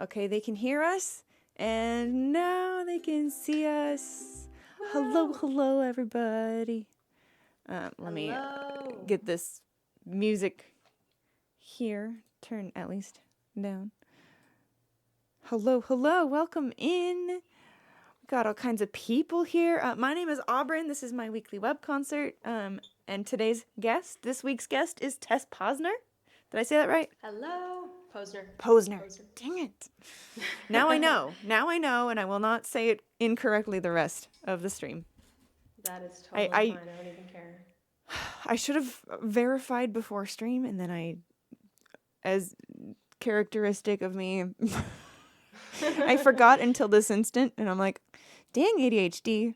Okay, they can hear us, and now they can see us. Hello, hello, everybody. Let me get this music here. Turn at least down. Hello, hello, welcome in. We've got all kinds of people here. My name is Auburn. This is my weekly web concert. And today's guest, this week's guest, is Tessposner. Did I say that right? Hello, Posner. Posner. Dang it. Now I know. Now I know, and I will not say it incorrectly the rest of the stream. That is totally fine. I don't even care. I should have verified before stream, and then as characteristic of me, I forgot until this instant, and I'm like, dang ADHD.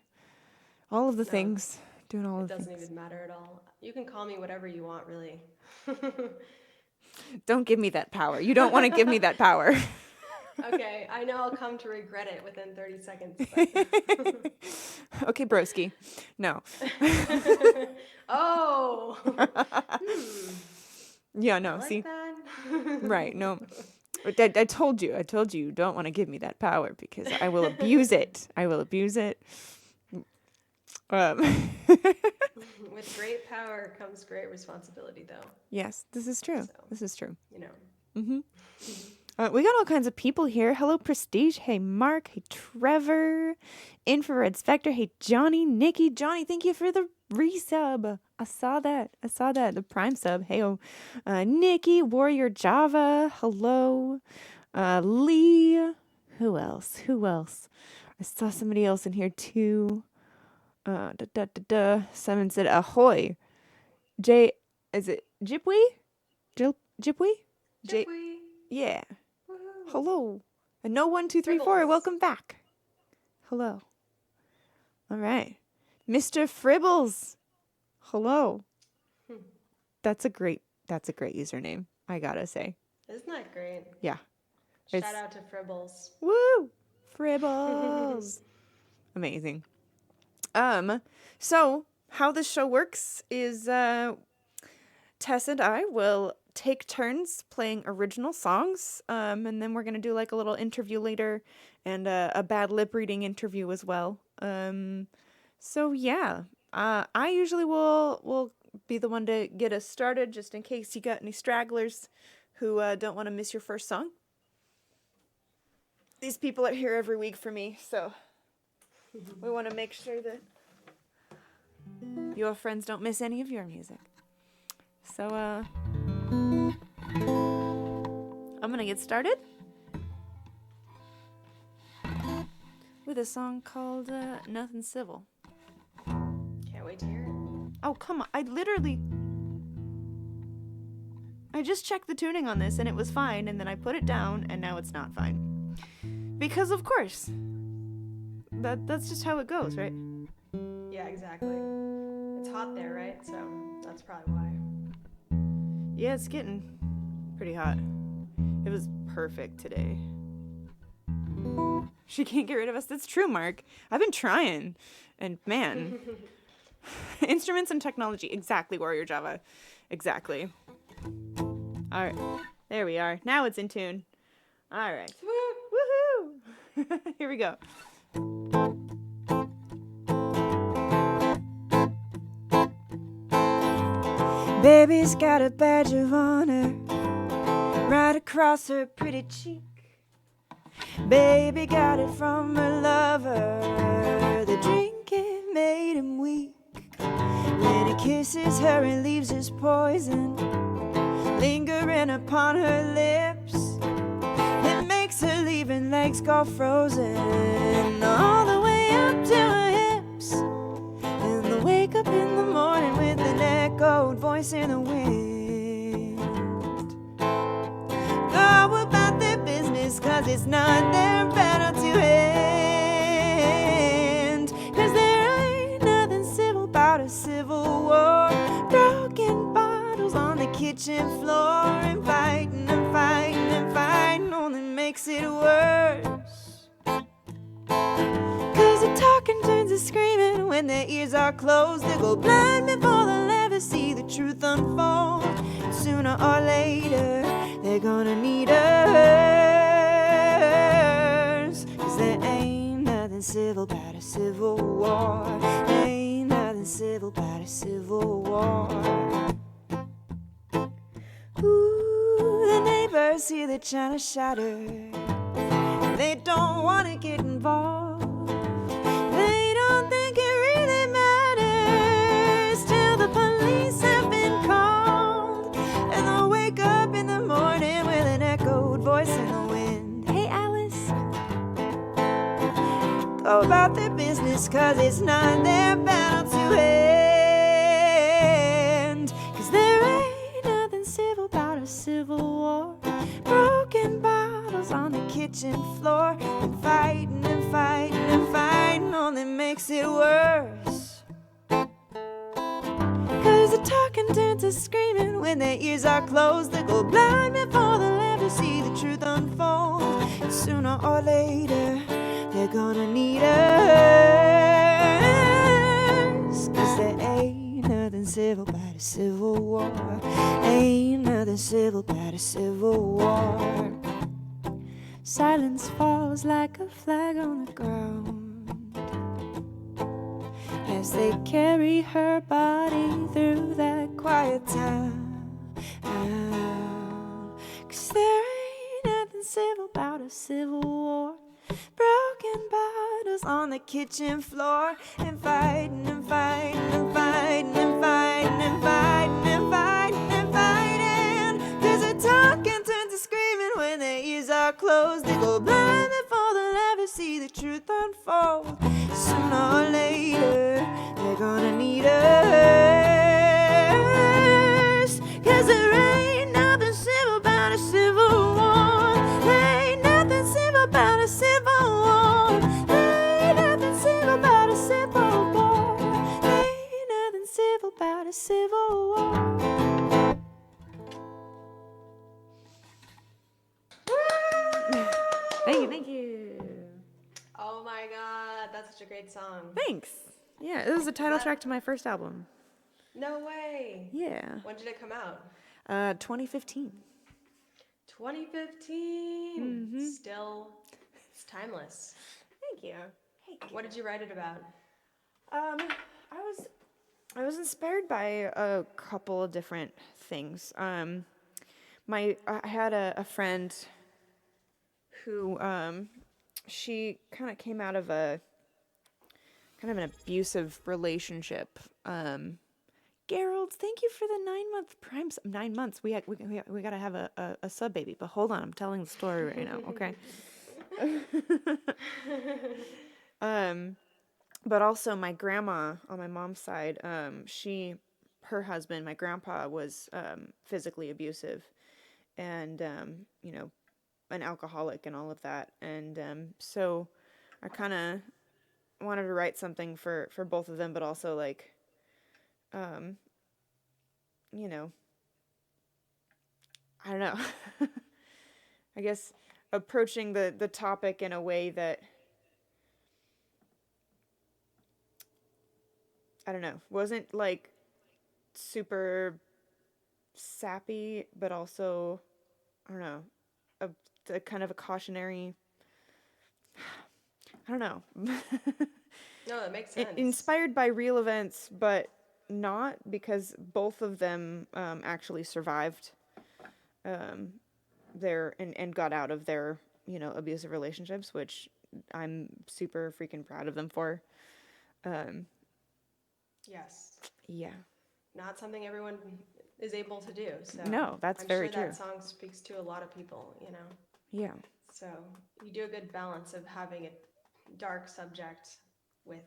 All of the things. Doing all of the things. It doesn't even matter at all. You can call me whatever you want, really. Don't give me that power. You don't want to give me that power. Okay, I know I'll come to regret it within 30 seconds. Okay, broski. No. Oh. Yeah, no. Like see. That? Right. No. I told you you don't want to give me that power because I will abuse it. I will abuse it. With great power comes great responsibility, though. Yes, this is true. So, this is true. You know. Mm-hmm. We got all kinds of people here. Hello, Prestige. Hey, Mark. Hey, Trevor. Infrared Spectre. Hey, Johnny. Nikki. Johnny, thank you for the resub. I saw that. The Prime sub. Hey, Nikki. Warrior Java. Hello. Lee. Who else? I saw somebody else in here, too. Simon said, ahoy. Is it Jipwee? Jipwee? Jipwee. Yeah. Woo-hoo. Hello. And no 1 2 3 4. Welcome back. Hello. All right. Mr. Fribbles. Hello. That's a great username, I gotta say. Isn't that great? Yeah. Shout out to Fribbles. Woo! Fribbles. Amazing. So how this show works is Tess and I will take turns playing original songs, and then we're gonna do like a little interview later and a bad lip reading interview as well. So yeah, I usually will be the one to get us started, just in case you got any stragglers who don't want to miss your first song. These people are here every week for me, so we want to make sure that your friends don't miss any of your music. So, I'm gonna get started with a song called Nothing Civil. Can't wait to hear it. Oh, come on. I just checked the tuning on this and it was fine, and then I put it down and now it's not fine. Because of course. That's just how it goes, right? Yeah, exactly. It's hot there, right? So that's probably why. Yeah, it's getting pretty hot. It was perfect today. She can't get rid of us. That's true, Mark. I've been trying. And man, instruments and technology. Exactly, Warrior Java. Exactly. All right. There we are. Now it's in tune. All right. Woohoo! Here we go. Baby's got a badge of honor right across her pretty cheek. Baby got it from her lover. The drinking made him weak. When he kisses her and leaves his poison lingering upon her lips, it makes her leaving legs go frozen all the way up to her hips. And the wake up in the morning with an echoed voice in the wind. Go about their business, 'cause it's not their battle to end. 'Cause there ain't nothing civil about a civil war. Broken bottles on the kitchen floor, and fighting only makes it worse. 'Cause the talking turns to screaming when their ears are closed. They go blind before they'll ever see the truth unfold. And sooner or later, they're gonna need us. ever see the china shattered. They don't want to get involved. They don't think it really matters till the police have been called. And they'll wake up in the morning with an echoed voice in the wind. Hey, Alice. Go about their business, 'cause it's not their battle to end. 'Cause there ain't nothing civil about a civil war. Broken bottles on the kitchen floor. And fighting and fighting and fighting only makes it worse. 'Cause the talking turns to screaming when their ears are closed. They go blind before they'll ever see the truth unfold. And sooner or later they're gonna need us. 'Cause there ain't nothing civil about a civil war. Ain't nothing civil about a civil war. Silence falls like a flag on the ground as they carry her body through that quiet town. 'Cause there ain't nothing civil about a civil war. Broken bottles on the kitchen floor. And fighting and fighting and fighting and fighting and fighting and fighting and fighting. 'Cause the talking turns to screaming when their ears are closed. They go blind before they'll ever see the truth unfold. Sooner or later they're gonna need us. 'Cause there ain't nothing civil about a civil war. Ain't nothing civil about a civil war. Ain't nothing civil about a civil war. Ain't nothing civil about a civil war. Thank you. Oh my god, that's such a great song. Thanks. Yeah, this is the title track to my first album. No way. Yeah. When did it come out? 2015. 2015. Mm-hmm. Still, it's timeless. Thank you. What did you write it about? I was inspired by a couple of different things. I had a friend who she kind of came out of a kind of an abusive relationship. Gerald, thank you for the 9-month prime. 9 months. We gotta have a sub baby. But hold on, I'm telling the story right now. Okay. But also my grandma on my mom's side. Her husband, my grandpa, was physically abusive, and an alcoholic and all of that. And so I kind of wanted to write something for both of them, but also like, I don't know. I guess approaching the topic in a way that, I don't know, wasn't like super sappy, but also, I don't know, a kind of a cautionary, I don't know. No, that makes sense. Inspired by real events, but not, because both of them actually survived and got out of their, abusive relationships, which I'm super freaking proud of them for. Yes. Yeah. Not something everyone is able to do. So No, that's very true. I'm sure that song speaks to a lot of people, Yeah. So you do a good balance of having a dark subject with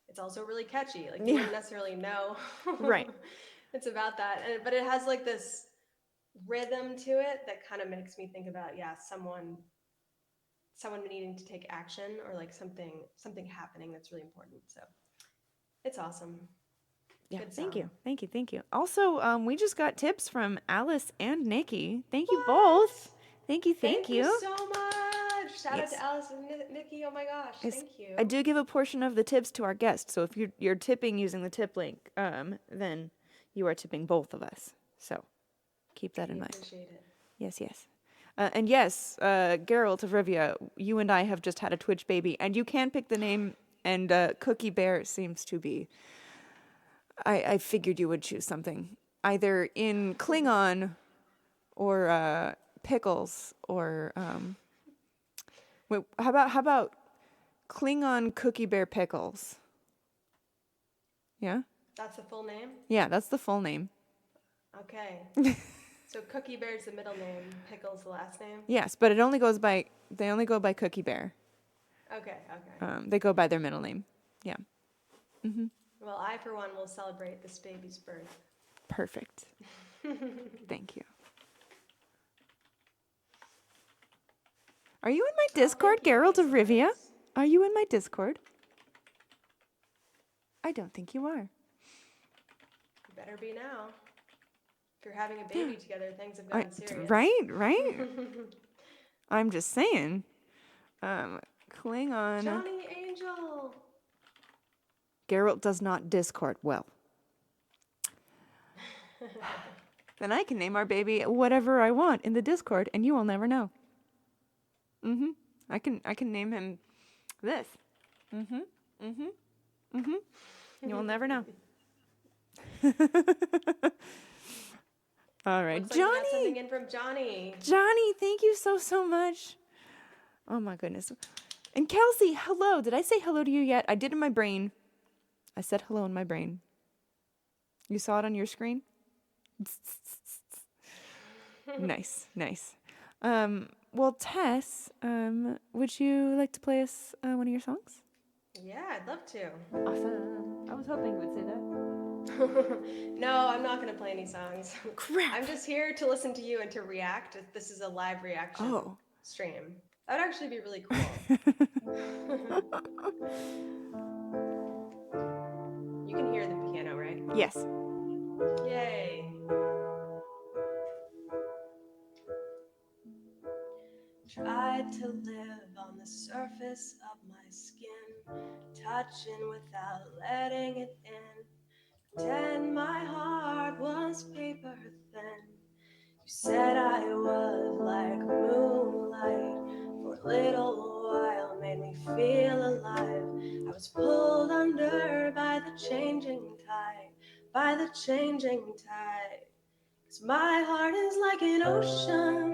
it's also really catchy. Like you wouldn't necessarily know Right. it's about that. But it has like this rhythm to it that kind of makes me think about, someone needing to take action, or like something happening that's really important. So it's awesome. Yeah, Good thank song. you. Also, we just got tips from Alice and Nikki. Thank you both. Thank you. Thank you so much. Shout out to Alice and Nikki. Oh my gosh, thank you. I do give a portion of the tips to our guests, so if you're tipping using the tip link, then you are tipping both of us. So keep that in mind. Appreciate it. Yes. And yes, Geralt of Rivia, you and I have just had a Twitch baby, and you can pick the name, and Cookie Bear seems to be... I figured you would choose something either in Klingon or pickles or wait, how about Klingon Cookie Bear Pickles? Yeah? That's the full name? Yeah, that's the full name. Okay. So Cookie Bear's the middle name, Pickle's the last name? Yes, but they only go by Cookie Bear. Okay, okay. They go by their middle name. Yeah. Mm-hmm. Well, I, for one, will celebrate this baby's birth. Perfect. Thank you. Are you in my Discord, Geralt of Rivia? Are you in my Discord? I don't think you are. You better be now. If you're having a baby together, things have gotten serious. Right? I'm just saying. Klingon. Johnny Angel! Geralt does not Discord well. Then I can name our baby whatever I want in the Discord, and you will never know. Mm-hmm. I can name him this. Mm-hmm. Mm-hmm. Mm-hmm. You will never know. All right, Looks like Johnny. we got something in from Johnny. Johnny, thank you so much. Oh my goodness. And Kelsey, hello. Did I say hello to you yet? I did in my brain. I said hello in my brain. You saw it on your screen? Nice. Well, Tess, would you like to play us one of your songs? Yeah, I'd love to. Awesome. I was hoping you would say that. No, I'm not going to play any songs. Crap. I'm just here to listen to you and to react. This is a live reaction stream. That would actually be really cool. You can hear the piano, right? Yes. Yay. Tried to live on the surface of my skin, touching without letting it in. Pretend my heart was paper thin. You said I was like moonlight for a little while, made me feel alive. I was pulled under by the changing tide, by the changing tide. 'Cause my heart is like an ocean,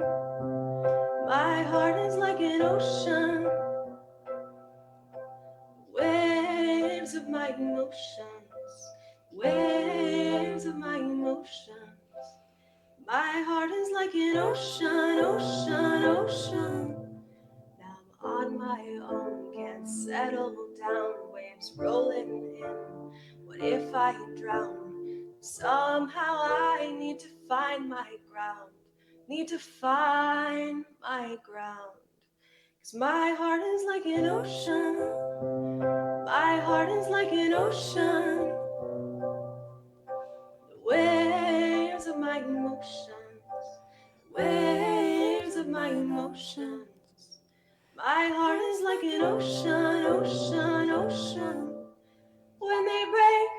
my heart is like an ocean. Waves of my emotions, waves of my emotions. My heart is like an ocean, ocean, ocean. Now I'm on my own, can't settle down. Waves rolling in. What if I drown? Somehow I need to find my ground. Need to find my ground. 'Cause my heart is like an ocean. My heart is like an ocean. The waves of my emotions, waves of my emotions. My heart is like an ocean, ocean, ocean. When they break,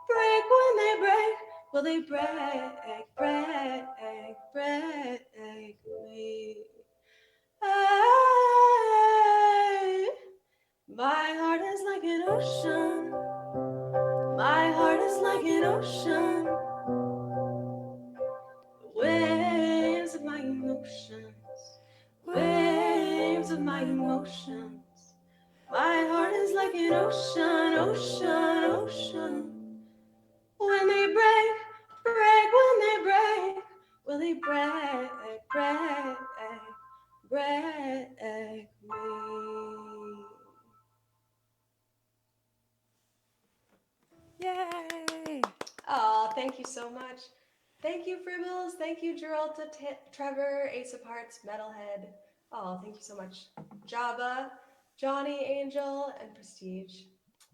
break, when they break, will they break, break, break me? Hey, my heart is like an ocean. My heart is like an ocean. Waves of my emotions, waves of my emotions. My heart is like an ocean, ocean, ocean. When they break, break, when they break, will they break, break, break me? Yay! Oh, thank you so much. Thank you, Fribbles. Thank you, Geralta, Trevor, Ace of Hearts, Metalhead. Oh, thank you so much. Jabba, Johnny, Angel, and Prestige.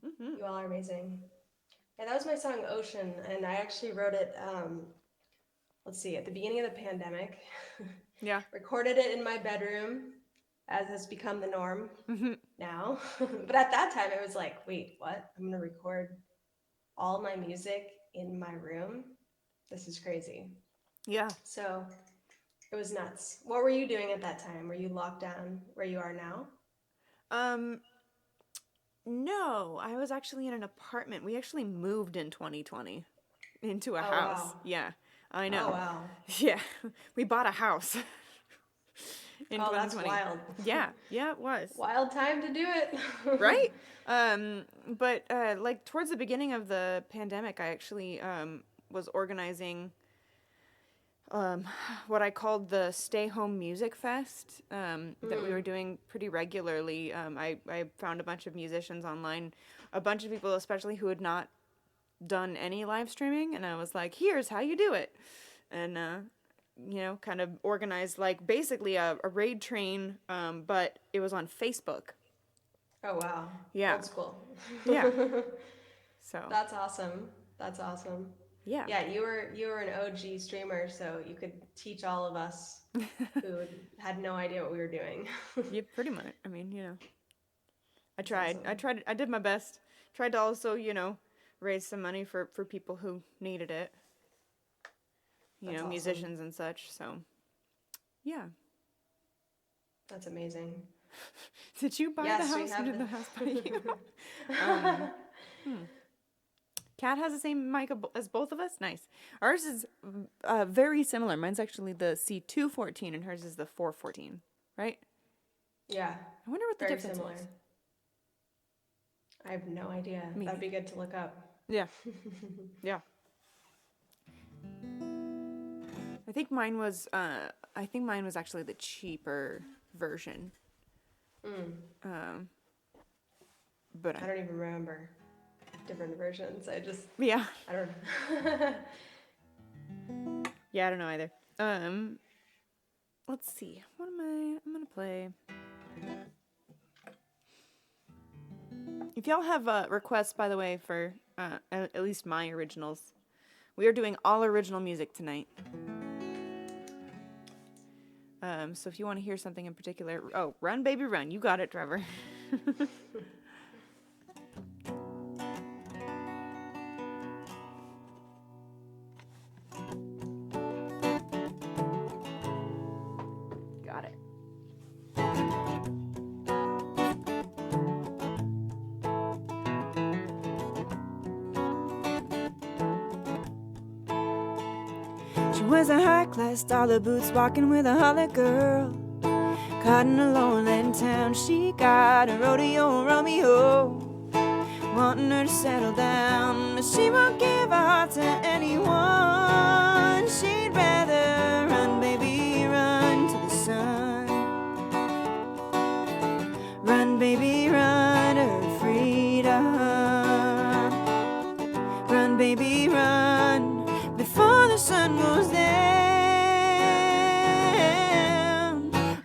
Mm-hmm. You all are amazing. Yeah, that was my song Ocean, and I actually wrote it, let's see, at the beginning of the pandemic. Yeah. Recorded it in my bedroom, as has become the norm Mm-hmm. now. But at that time, it was like, wait, what? I'm going to record all my music in my room? This is crazy. Yeah. So it was nuts. What were you doing at that time? Were you locked down where you are now? No, I was actually in an apartment. We actually moved in 2020 into a house. Wow. Yeah, I know. Oh, wow. Yeah, we bought a house. in Oh, that's 2020. wild. Yeah, it was. Wild time to do it. Right? But like towards the beginning of the pandemic, I actually was organizing what I called the Stay Home Music Fest that we were doing pretty regularly. I found a bunch of musicians online, a bunch of people especially who had not done any live streaming, and I was like, here's how you do it. And kind of organized like basically a raid train, but it was on Facebook. Oh, wow. Yeah. Old school. Yeah. So. That's awesome. That's awesome. Yeah. Yeah, you were an OG streamer, so you could teach all of us who had no idea what we were doing. Yeah, pretty much. I mean, I That's tried. awesome. I did my best. Tried to also, raise some money for people who needed it. That's awesome. Musicians and such. So, yeah. That's amazing. Did you buy the Yes, house? Did the house buy you? Kat has the same mic as both of us. Nice. Ours is very similar. Mine's actually the C214 and hers is the 414, right? Yeah. I wonder what the Very difference similar. is. I have no idea. That'd be good to look up. Yeah. Yeah. I think mine was actually the cheaper version. But I don't even remember different versions. I don't Yeah, I don't know either. Let's see. I'm gonna play. If y'all have requests, by the way, for at least my originals, we are doing all original music tonight. So if you want to hear something in particular, Run Baby Run, you got it, Trevor. Got it. She was a high-class dollar boots walking with a holler girl. Caught in a lowland town, she got a rodeo Romeo, wanting her to settle down, but she won't give her heart to anyone. She'd rather run, baby, run to the sun. Run, baby, run to her freedom. Run, baby, run before the sun goes down.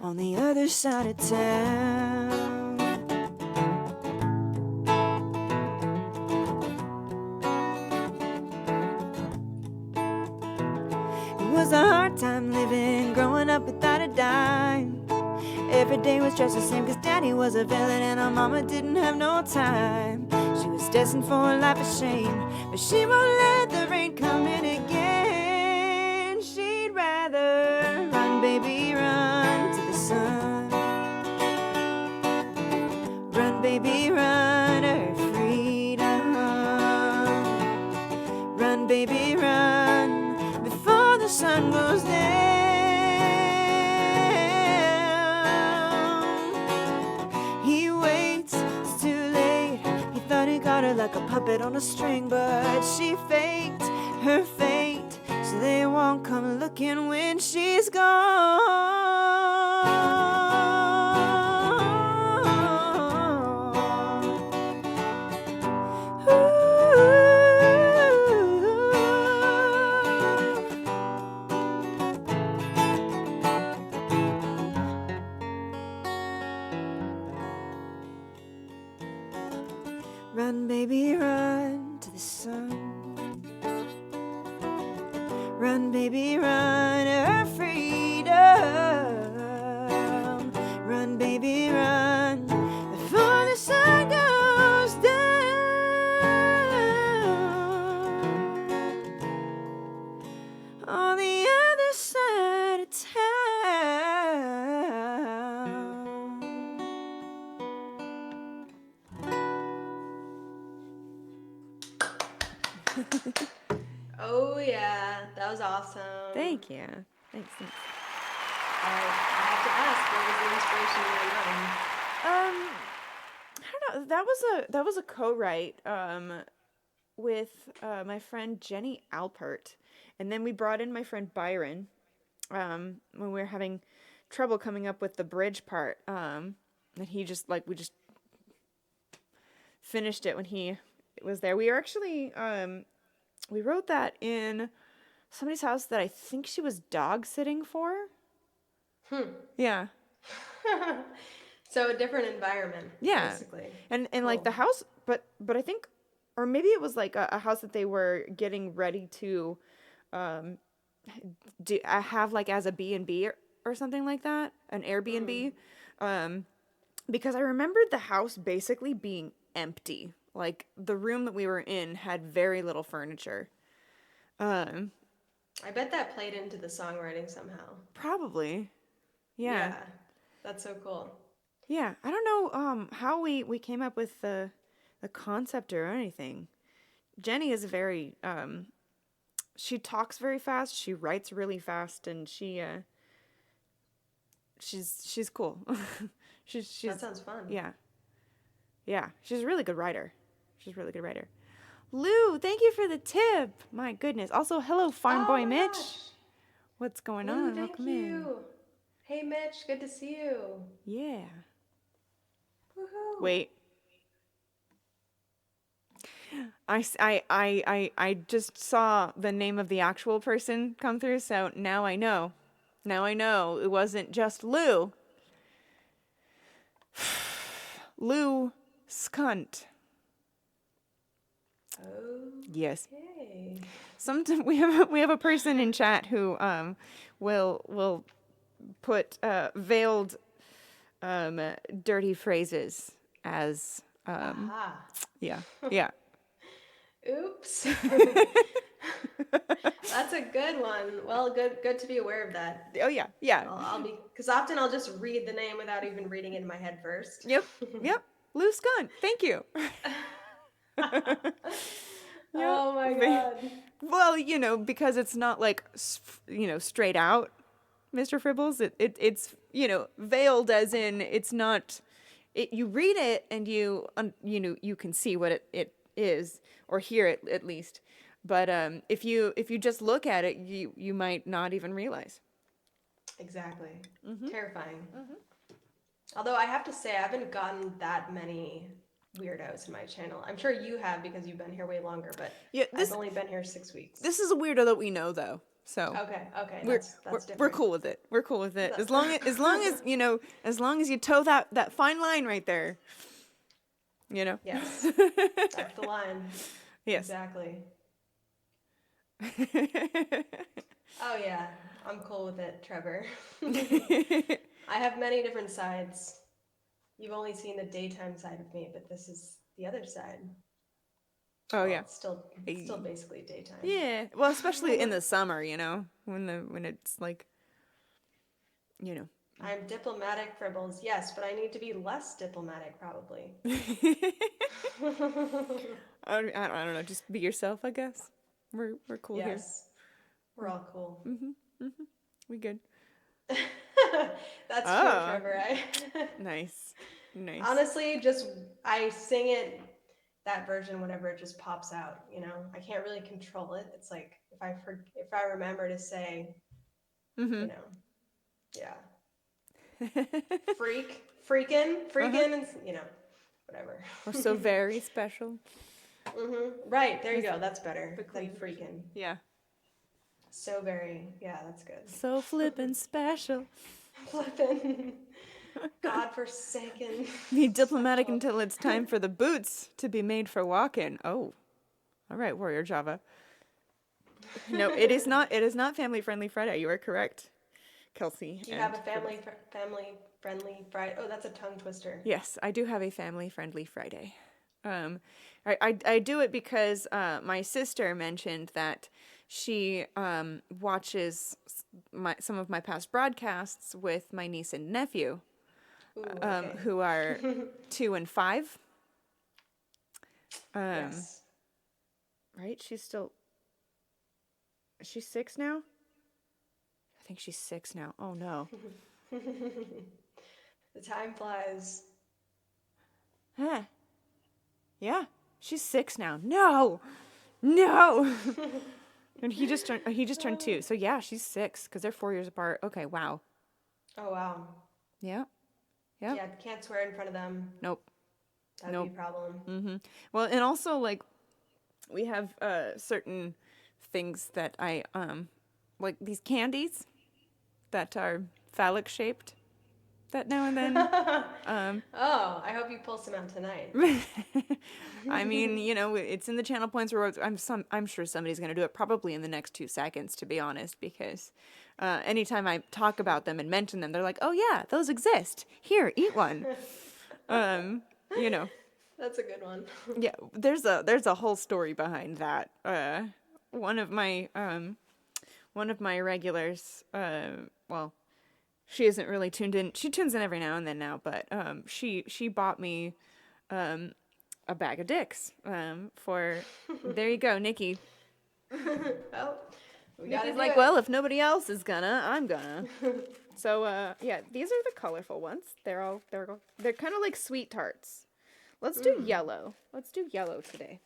On the other side of town. It was a hard time living, growing up without a dime. Every day was just the same, cause daddy was a villain and her mama didn't have no time. She was destined for a life of shame, but she won't let the rain come in again. She'd rather run, baby, run to the sun. Run, baby, run to her freedom. Run, baby, run before the sun goes down. He waits, it's too late. He thought he got her like a puppet on a string, but she faked her fate, so they won't come looking when she's gone. Run, baby, run to the sun. Run, baby, run to her freedom. Run, baby, run before the sun goes down. On the other side of town. Oh yeah, that was awesome. Thank you. Thanks. All right, I have to ask, What was the inspiration in your mind? I don't know. That was a co-write with my friend Jenny Alpert, and then we brought in my friend Byron when we were having trouble coming up with the bridge part. And he just we just finished it when he was there. We were actually we wrote that in somebody's house that I think she was dog sitting for. Yeah. So a different environment. Yeah. Basically. And Cool. like the house, but I think, or maybe it was like a house that they were getting ready to have like as a B&B or something like that, an Airbnb. Because I remembered the house basically being empty. Like the room that we were in had very little furniture. I bet that played into the songwriting somehow. Probably. Yeah. That's so cool. Yeah. I don't know how we came up with the concept or anything. Jenny is very she talks very fast, she writes really fast, and she's cool. she's That sounds fun. Yeah. Yeah, she's a really good writer. Lou, thank you for the tip. My goodness. Also, hello, Farm Boy Mitch. Gosh. What's going Lou, on? thank Welcome you. in. Hey, Mitch, good to see you. Yeah. Woohoo. Wait. I just saw the name of the actual person come through, so now I know. Now I know it wasn't just Lou. Lou Skunt. Oh. Yes. Okay. Sometimes we have a person in chat who will put veiled dirty phrases as Aha. yeah. Oops. That's a good one. Well, good to be aware of that. Oh yeah. I'll be, because often I'll just read the name without even reading it in my head first. Yep. Lou Skunt. Thank you. Oh my god. Well, because it's not like straight out Mr. Fribbles. It's veiled as in it's not. You read it and you can see what it is or hear it at least. But if you just look at it, you might not even realize. Exactly. Terrifying. Although I have to say, I haven't gotten that many weirdos in my channel. I'm sure you have because you've been here way longer, but I've only been here 6 weeks. This is a weirdo that we know, though. So okay, that's different. We're cool with it. As long as as long as you toe that fine line right there. Yes, that's the line. Yes. Exactly. Oh yeah, I'm cool with it, Trevor. I have many different sides. You've only seen the daytime side of me, but this is the other side. Oh yeah. It's still basically daytime. Yeah. Well, especially in the summer, when it's like, I'm diplomatic, Fribbles. Yes, but I need to be less diplomatic, probably. I don't know. Just be yourself, I guess. We're cool here. Yes, we're all cool. We good. That's true, Trevor. Nice. Honestly, I sing it, that version, whenever it just pops out. I can't really control it. It's like if I remember to say, yeah, freaking, and whatever. Or so very special. Right, there you go. That's better than freaking. Yeah. So very, yeah, that's good. So flippin' special. Flippin'. God-forsaken. Be diplomatic until it's time for the boots to be made for walking. Oh. All right, Warrior Java. No, it is not Family Friendly Friday. You are correct, Kelsey. Do you have a family friendly Friday? Oh, that's a tongue twister. Yes, I do have a family friendly Friday. I do it because my sister mentioned that she watches some of my past broadcasts with my niece and nephew, okay. who are 2 and 5. Yes. Right? She's 6 now? I think she's 6 now. Oh no. The time flies. Huh. Yeah. She's 6 now. No. No. And he just turned 2. So yeah, she's 6 because they're 4 years apart. Okay, wow. Oh, wow. Yeah. Yeah. Yeah, can't swear in front of them. Nope. That would be Nope. a problem. Mm-hmm. Well, and also like we have certain things that I like these candies that are phallic shaped that now and then. Oh, I hope you pull some out tonight. I mean, it's in the channel points rewards. I'm sure somebody's going to do it probably in the next 2 seconds, to be honest, because anytime I talk about them and mention them, they're like, "Oh yeah, those exist. Here, eat one." You know, That's a good one. yeah. There's a whole story behind that. One of my regulars, well, she isn't really tuned in. She tunes in every now and then now, but she bought me a bag of dicks for there you go, Nikki. Well, we gotta Nikki's do like, it. well, if nobody else is gonna, I'm gonna. So yeah, these are the colorful ones. They're kind of like sweet tarts. Let's do yellow. Let's do yellow today.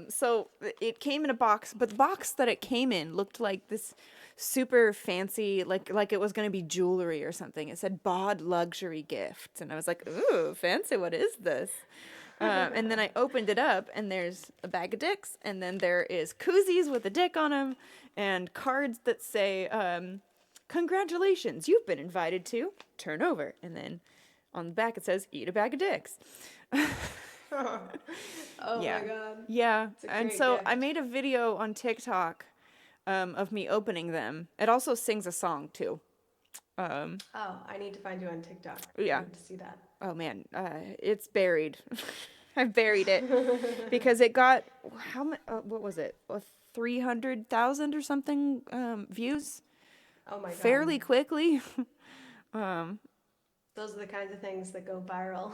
So it came in a box, but the box that it came in looked like this super fancy, like it was gonna be jewelry or something. It said "Bod Luxury Gift," and I was like, "Ooh, fancy! What is this?" And then I opened it up, and there's a bag of dicks, and then there is koozies with a dick on them, and cards that say, "Congratulations, you've been invited to turn over," and then on the back it says, "Eat a bag of dicks." Oh Yeah. my god. Yeah. It's a And great so gift. I made a video on TikTok of me opening them. It also sings a song too. Oh, I need to find you on TikTok. Yeah. I need to see that. Oh man, it's buried. I buried it because it got how much? What was it? 300,000 or something views Oh my god. fairly quickly. Those are the kinds of things that go viral.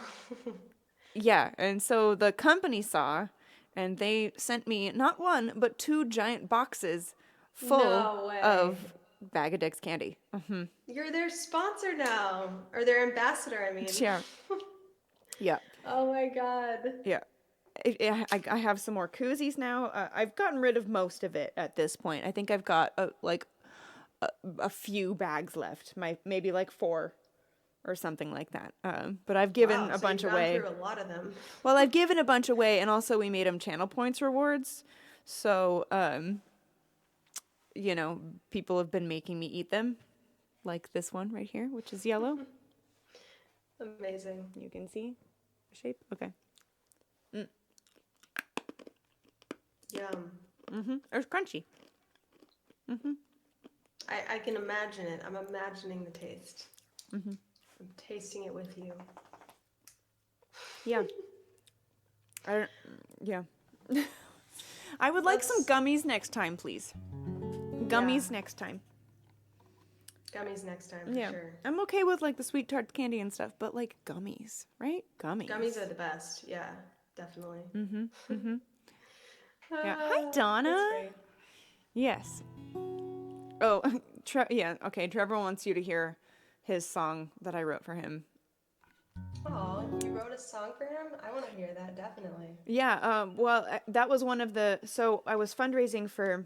Yeah, and so the company saw, and they sent me not one but 2 giant boxes full No way. of bag of dicks candy. You're their sponsor now. Or their ambassador, I mean. Yeah. Yeah. Oh my god. Yeah. I have some more koozies now. I've gotten rid of most of it at this point. I think I've got a few bags left. Maybe like 4 or something like that. But I've given Wow, a so bunch you've gone away. through a lot of them. Well, I've given a bunch away, and also we made them channel points rewards. So, people have been making me eat them, like this one right here, which is yellow. Amazing. You can see the shape. Okay. Yum. It's crunchy. I can imagine it. I'm imagining the taste. I'm tasting it with you. Yeah. Yeah. I would like some gummies next time, please. Gummies next time. Gummies next time, for sure. I'm okay with like the sweet tart candy and stuff, but like gummies, right? Gummies. Gummies are the best. Yeah, definitely. Yeah. Hi, Donna. That's great. Yes. Oh, yeah. Okay. Trevor wants you to hear his song that I wrote for him. Oh, you wrote a song for him? I want to hear that, definitely. Yeah. Well, that was one of the. So I was fundraising for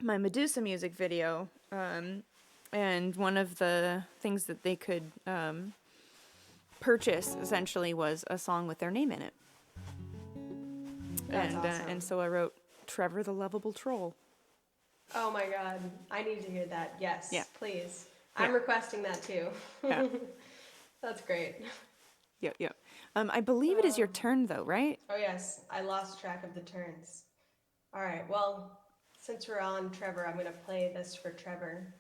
my Medusa music video, and one of the things that they could purchase essentially was a song with their name in it. That's awesome. And so I wrote Trevor the Lovable Troll. Oh my god, I need to hear that. Yes, Yeah. please. Yeah. I'm requesting that too. Yeah. That's great. Yep. Yep. I believe it is your turn though, right? Oh yes, I lost track of the turns. All right, well, since we're on Trevor, I'm going to play this for Trevor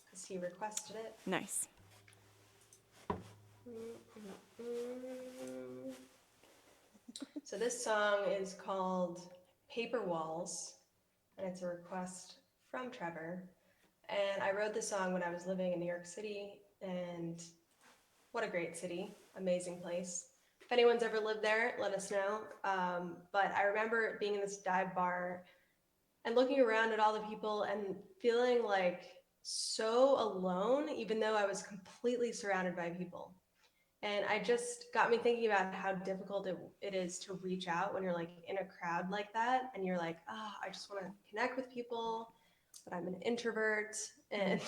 because he requested it. Nice. So this song is called Paper Walls, and it's a request from Trevor. And I wrote this song when I was living in New York City, and what a great city, amazing place. If anyone's ever lived there, let us know. But I remember being in this dive bar and looking around at all the people and feeling like so alone, even though I was completely surrounded by people. And I just got me thinking about how difficult it is to reach out when you're like in a crowd like that and you're like, oh, I just want to connect with people, but I'm an introvert and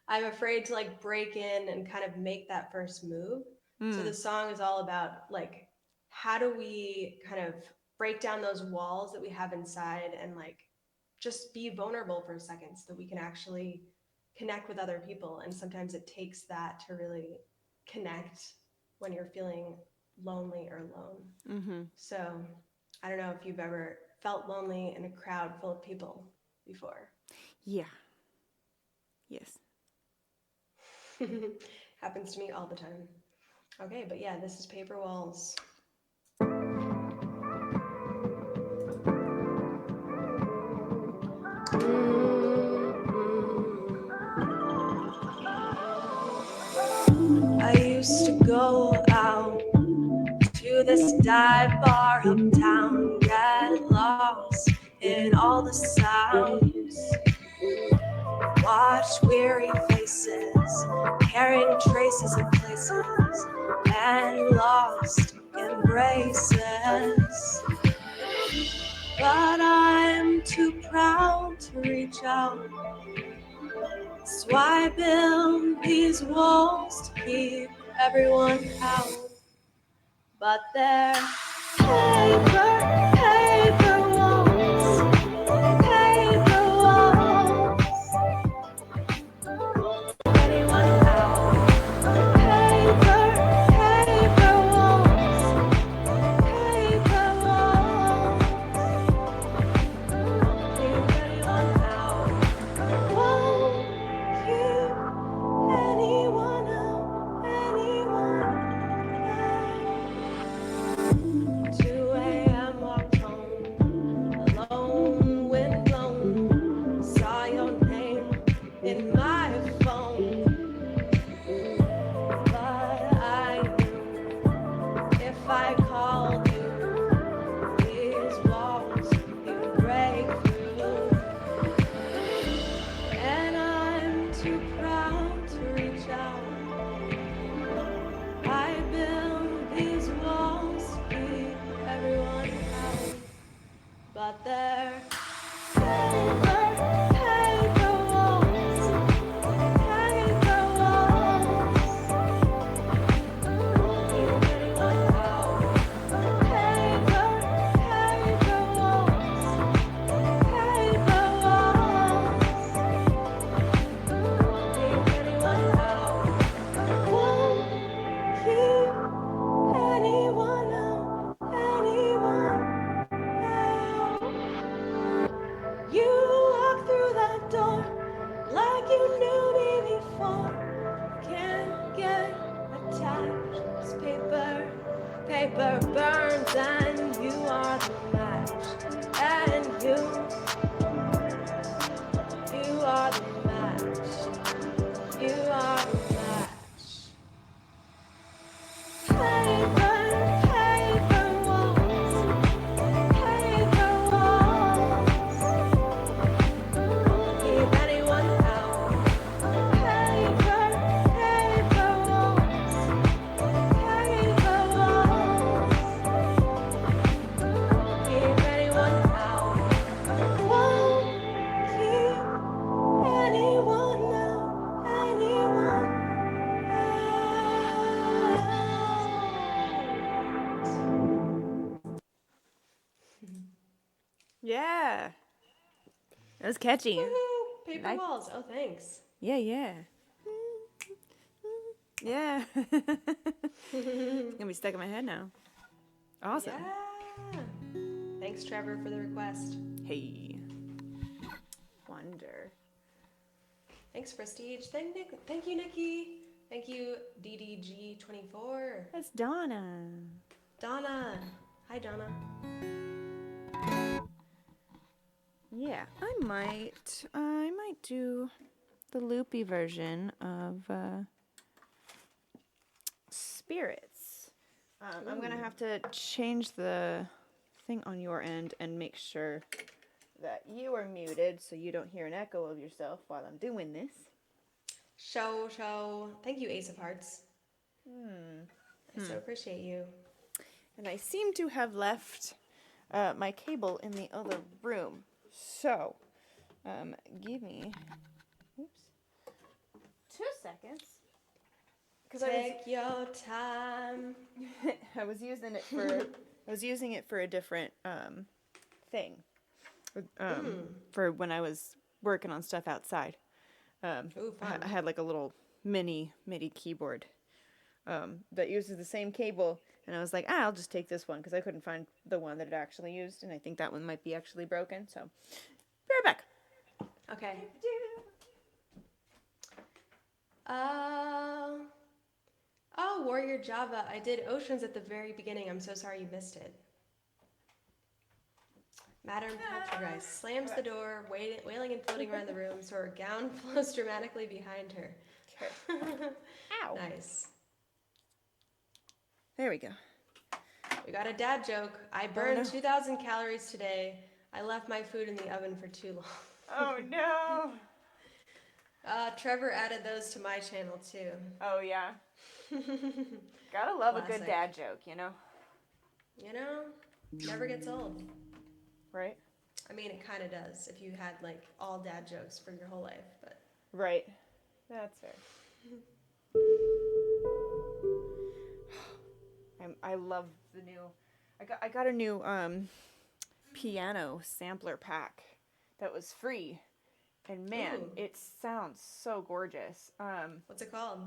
I'm afraid to like break in and kind of make that first move. So the song is all about like, how do we kind of break down those walls that we have inside and like just be vulnerable for a second so that we can actually connect with other people. And sometimes it takes that to really connect when you're feeling lonely or alone. So I don't know if you've ever felt lonely in a crowd full of people before. Yeah. Yes. Happens to me all the time. Okay, but yeah, this is Paper Walls. I used to go out to this dive bar uptown, get lost in all the sounds. Watch weary faces, carrying traces of places and lost embraces. But I'm too proud to reach out, so I build these walls to keep everyone out. But they're paper, paper walls, paper walls. Anyone out? Paper, paper walls, paper walls. Leave anyone out? Won't keep anyone out, anyone out. 2 a.m. walked home, alone, wind blown. Saw your name in my phone, but I knew if I called you, these walls you'd break through. And I'm too proud to reach out. I build these walls to keep everyone out, but they're paper, paper walls, paper walls. Leave anyone out? Paper, paper walls, paper walls. Leave anyone out? Won't keep anyone out, anyone out. You walk through that door like you knew me before. Can't get attached. 'Cause paper burns and you are the match. And you are the match. You are the match. Paper, paper walls, paper walls. Leave anyone out? Paper, paper walls, paper walls. Leave anyone out? Won't keep anyone out, anyone out. Yeah. That was catchy. Woohoo! Paper walls. Oh, thanks. Yeah, yeah. Yeah. It's gonna be stuck in my head now. Awesome. Yeah. Thanks, Trevor, for the request. Hey. Wonder. Thanks, Prestige. Thank you, Nikki. Thank you, DDG24. That's Donna. Donna. Hi, Donna. Yeah, I might do the loopy version of Spirits. I'm gonna have to change the thing on your end and make sure that you are muted so you don't hear an echo of yourself while I'm doing this. Show. Thank you, Ace of Hearts. I so appreciate you. And I seem to have left my cable in the other room. So, give me 2 seconds. Take your time. I was using it for a different thing. For when I was working on stuff outside. Ooh, fun. I had like a little mini MIDI keyboard that uses the same cable, and I was like, I'll just take this one because I couldn't find the one that it actually used, and I think that one might be actually broken. So, be right back. Okay. Oh, Warrior Java. I did Oceans at the very beginning. I'm so sorry you missed it. Matter and Poltergeist slams the door, wailing and floating around the room, so her gown flows dramatically behind her. Okay. Ow. Nice. There we go. We got a dad joke. I burned 2,000 calories today. I left my food in the oven for too long. Oh no. Trevor added those to my channel too. Oh yeah. Gotta love Classic. a good dad joke, you know? You know, never gets old. Right? I mean, it kind of does if you had like all dad jokes for your whole life, but. Right. That's fair. I love the new. I got a new piano sampler pack that was free, and man, it sounds so gorgeous. What's it called?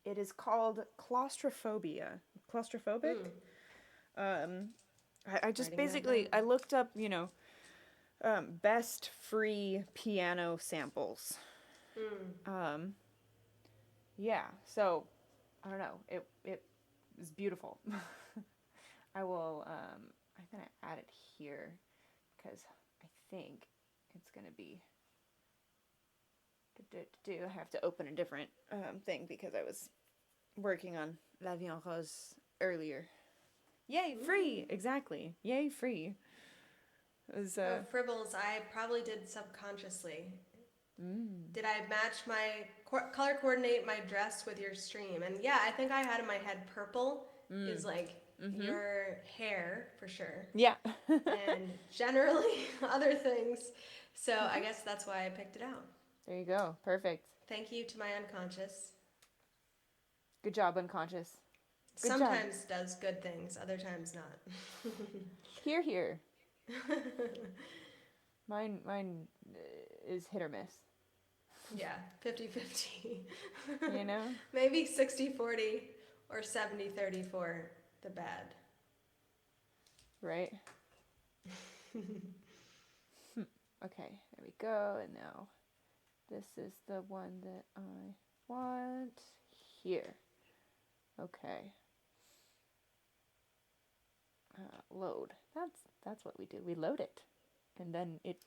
It is called Claustrophobia. Claustrophobic. I just basically I looked up, you know, best free piano samples. Yeah, so I don't know. It was beautiful. I will. I'm gonna add it here because I think it's gonna be. I have to open a different thing because I was working on La Vie en Rose earlier. Yay, free! Exactly. Yay, free. It was, Fribbles, I probably did subconsciously. Did I match my color coordinate my dress with your stream? And yeah, I think I had in my head purple is like your hair for sure. Yeah. And generally other things. So I guess that's why I picked it out. There you go. Perfect. Thank you to my unconscious. Good job, unconscious. Good Sometimes job. does good things, other times not. Here. Mine is hit or miss. Yeah, 50-50. You know? Maybe 60-40 or 70-30 for the bad. Right? Okay, there we go. And now this is the one that I want here. Okay. Load. That's what we do. We load it. And then it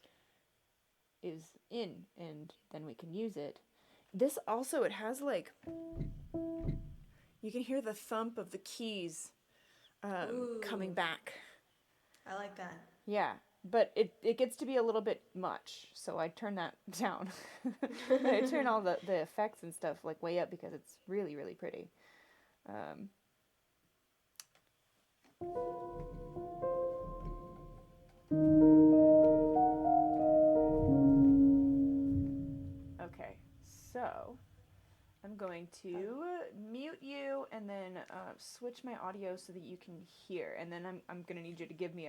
is in, and then we can use it. This also, it has like, you can hear the thump of the keys coming back. I like that. Yeah, but it gets to be a little bit much, so I turn that down. I turn all the effects and stuff like way up because it's really, really pretty. Okay, so I'm going to mute you and then switch my audio so that you can hear, and then I'm gonna need you to give me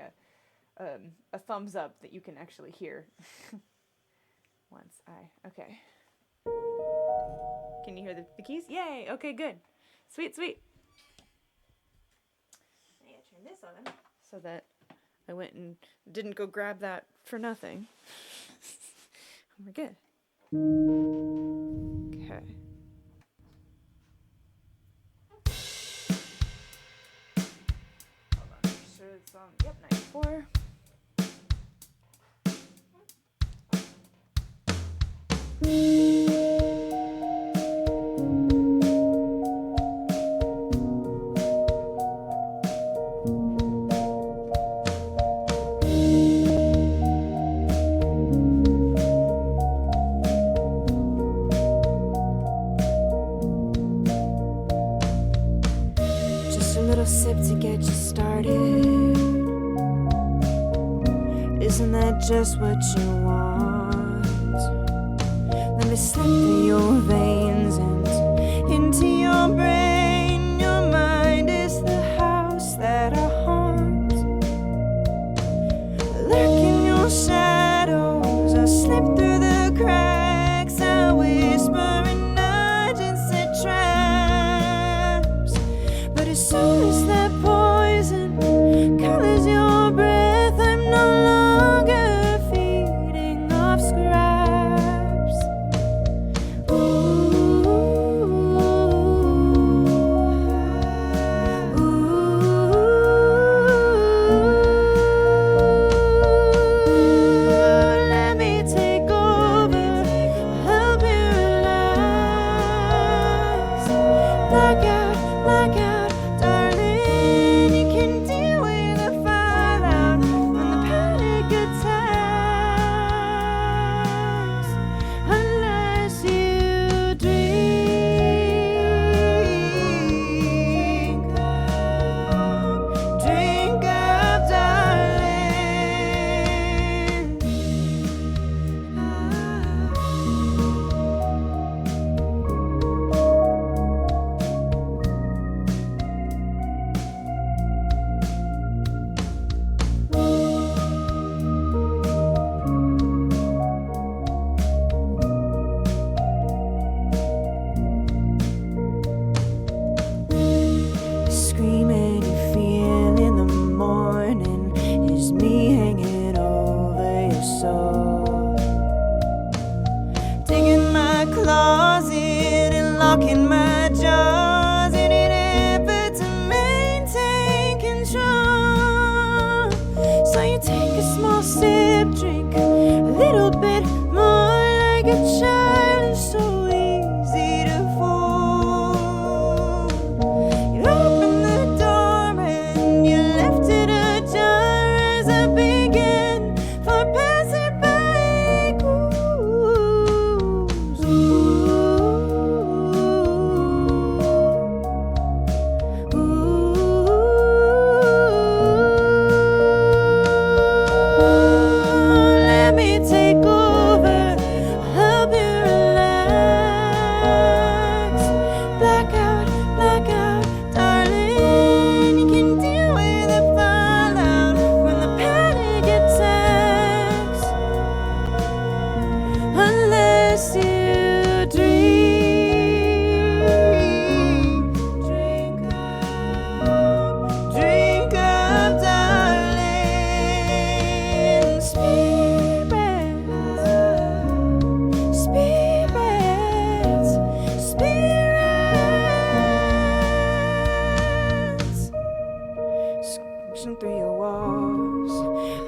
a thumbs up that you can actually hear. Okay. Can you hear the keys? Yay! Okay, good. Sweet. I gotta turn this on so that I went and didn't go grab that for nothing. We're good. Okay. Hold on. Make sure it's on. Yep, 94. little sip to get you started. Isn't that just what you want? Let me slip through your veins and into your brain. Your mind is the house that I haunt. Lurk in your shadows, I slip through the cracks. I whisper and nudge and set traps. But as soon as that poison colors your breath, I'm no longer feeding off scraps. Let me take over, help you relax. Blackout, darling. You can deal with the fallout when the panic attacks. Unless you drink up, darling. Screaming you feel in the morning is me hanging over your soul. Digging my closet and locking my jaws in an effort to maintain control. So you take a small sip, drink a little bit more like a child. It's so easy to fool. You open the door and you left it ajar as I begin for passerby ghouls. Let me take over, help you relax. Blackout, darling. You can deal with the fallout when the panic attacks. Unless you drink up, darling. Spirits. Scratching through your walls,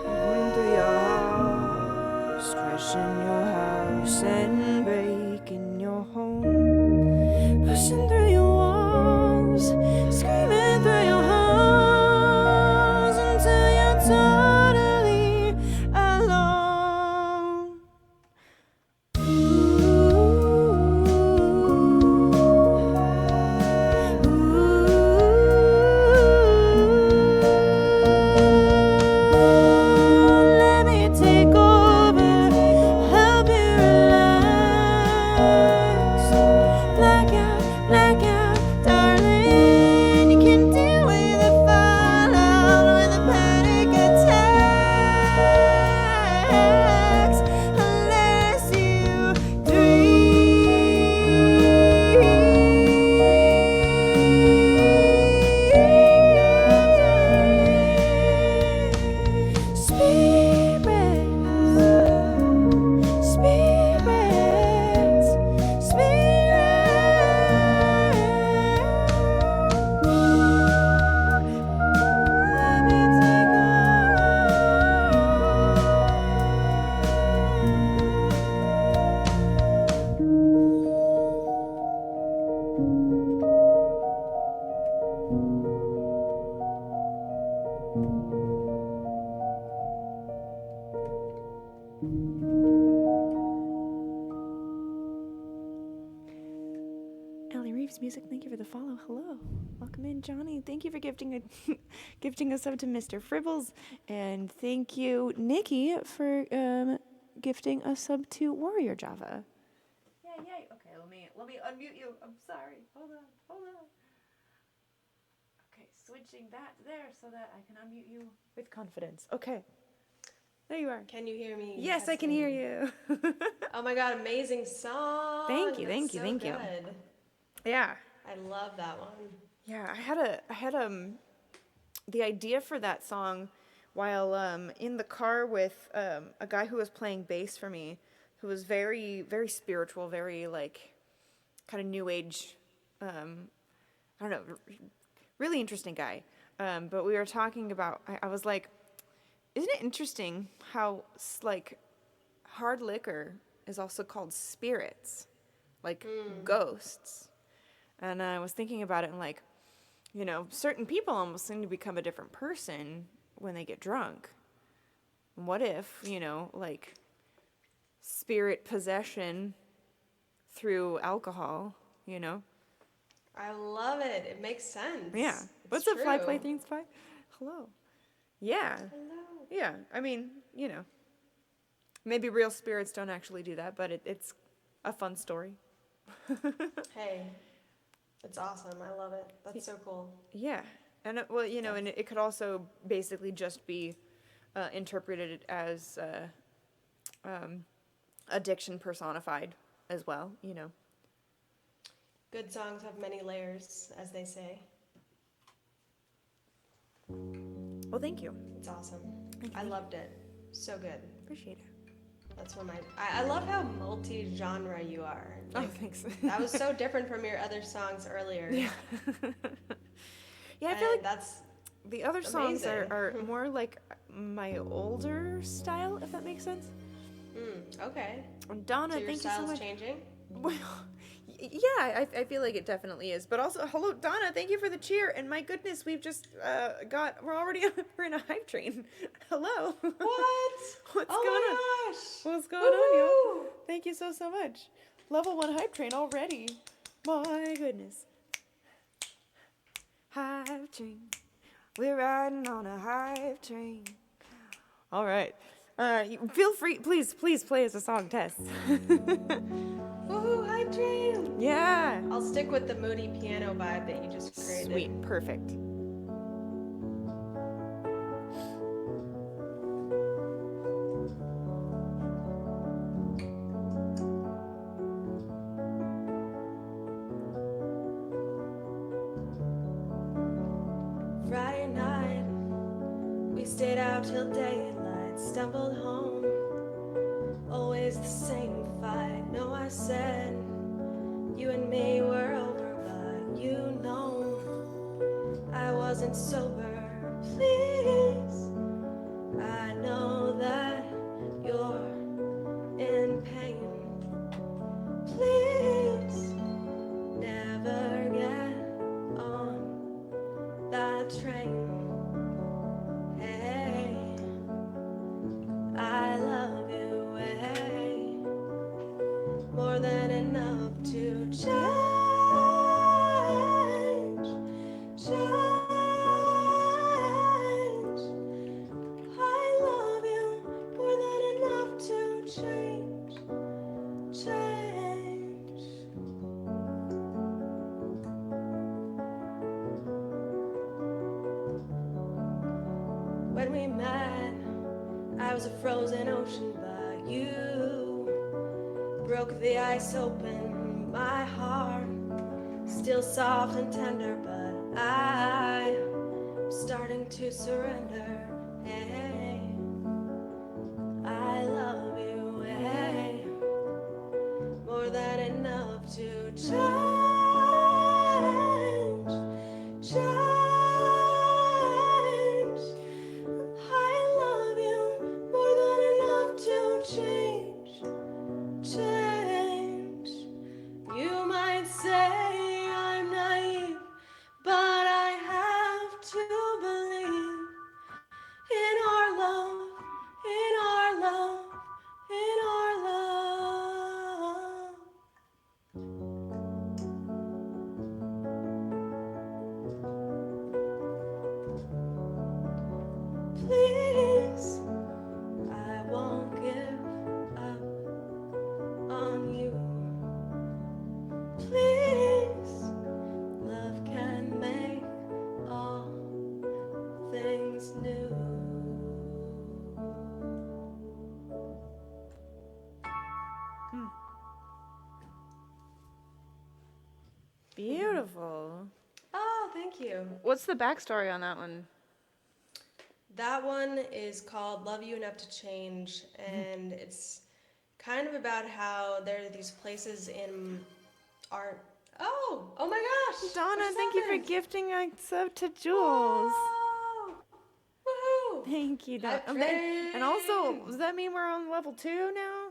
moving through your halls, crashing your house and breaking your home, pushing through your walls, screaming through your halls until you're totally alone. Let me take over, help you relax. Blackout, darling. You can deal with the fallout when the panic attacks. Unless you Holly Reeves Music. Thank you for the follow. Hello. Welcome in, Johnny. Thank you for gifting a sub to Mr. Fribbles. And thank you, Nikki, for gifting a sub to Warrior Java. Yay. Okay, let me unmute you. I'm sorry. Hold on. Okay, switching that there so that I can unmute you with confidence. Okay. There you are. Can you hear me? Yes, I can hear you. Oh my god, amazing song. Thank you. Yeah. I love that one. Yeah, I had the idea for that song while in the car with a guy who was playing bass for me, who was very, very spiritual, very like kind of new age, I don't know, really interesting guy. But we were talking about, I was like, isn't it interesting how like hard liquor is also called spirits, like ghosts? And I was thinking about it and like, you know, certain people almost seem to become a different person when they get drunk. What if, you know, like spirit possession through alcohol, you know? I love it. It makes sense. Yeah. What's up, Fly Play Things Fly? Hello. Yeah. Hello. Yeah. I mean, you know, maybe real spirits don't actually do that, but it's a fun story. Hey, it's awesome. I love it. That's so cool. Yeah. And well, you know, and it could also basically just be interpreted as addiction personified as well, you know. Good songs have many layers, as they say. Well, thank you. It's awesome. I loved it. So good. Appreciate it. That's one of I love how multi-genre you are. Like, oh, thanks. That was so different from your other songs earlier. Yeah. Yeah, I feel like that's the other songs are more like my older style, if that makes sense. Okay. Donna, so your thank you so much. Changing? Well, yeah, I feel like it definitely is. But also, hello, Donna, thank you for the cheer. And my goodness, we've just we're in a hype train. Hello. What? What's going on? My gosh. What's going on, y'all? Thank you so much. Level 1 hype train already. My goodness. Hype train. We're riding on a hype train. All right. Feel free, please play us a song, Tess. Woohoo, hype train! Yeah. I'll stick with the moody piano vibe that you just created. Sweet, perfect. Friday night, we stayed out till daylight, stumbled home. Always the same fight. No, I said you and me were over, but you know I wasn't sober. Please, I know that you're in pain. Please, never get on that train. Hey, I love you, hey, more than enough to change. I love you more than enough to change. When we met, I was a frozen ocean, but you broke the ice open. My heart still soft and tender, but I'm starting to surrender. Hey, I love you, hey, more than enough to change. I love you more than enough to change. You might say I'm naive, but I have to believe in our love, Beautiful. Oh, thank you. What's the backstory on that one? That one is called Love You Enough to Change, and it's kind of about how there are these places in art. Oh my gosh! Donna, What just thank you for happened? gifting a sub to Jules. Oh, woohoo! Thank you, Donna. I've And also, trained. does that mean we're on level 2 now?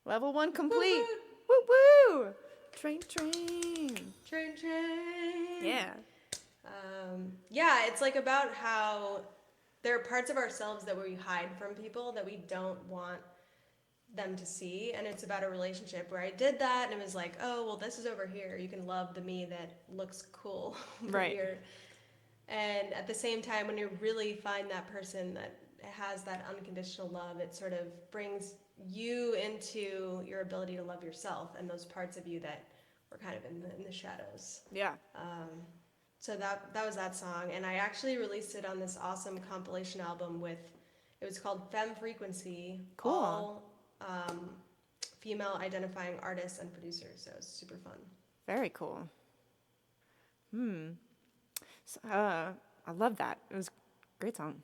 Level 1 complete. Woot Woo woo! Train. train. Yeah. Yeah, it's like about how there are parts of ourselves that we hide from people that we don't want them to see, and it's about a relationship where I did that and it was like, oh well, this is over here, you can love the me that looks cool over Right. here. And at the same time, when you really find that person that has that unconditional love, it sort of brings you into your ability to love yourself and those parts of you that were kind of in the shadows. Yeah. So that was that song, and I actually released it on this awesome compilation album it was called Femme Frequency. Cool. All female identifying artists and producers, so it was super fun. Very cool. So, I love that. It was a great song.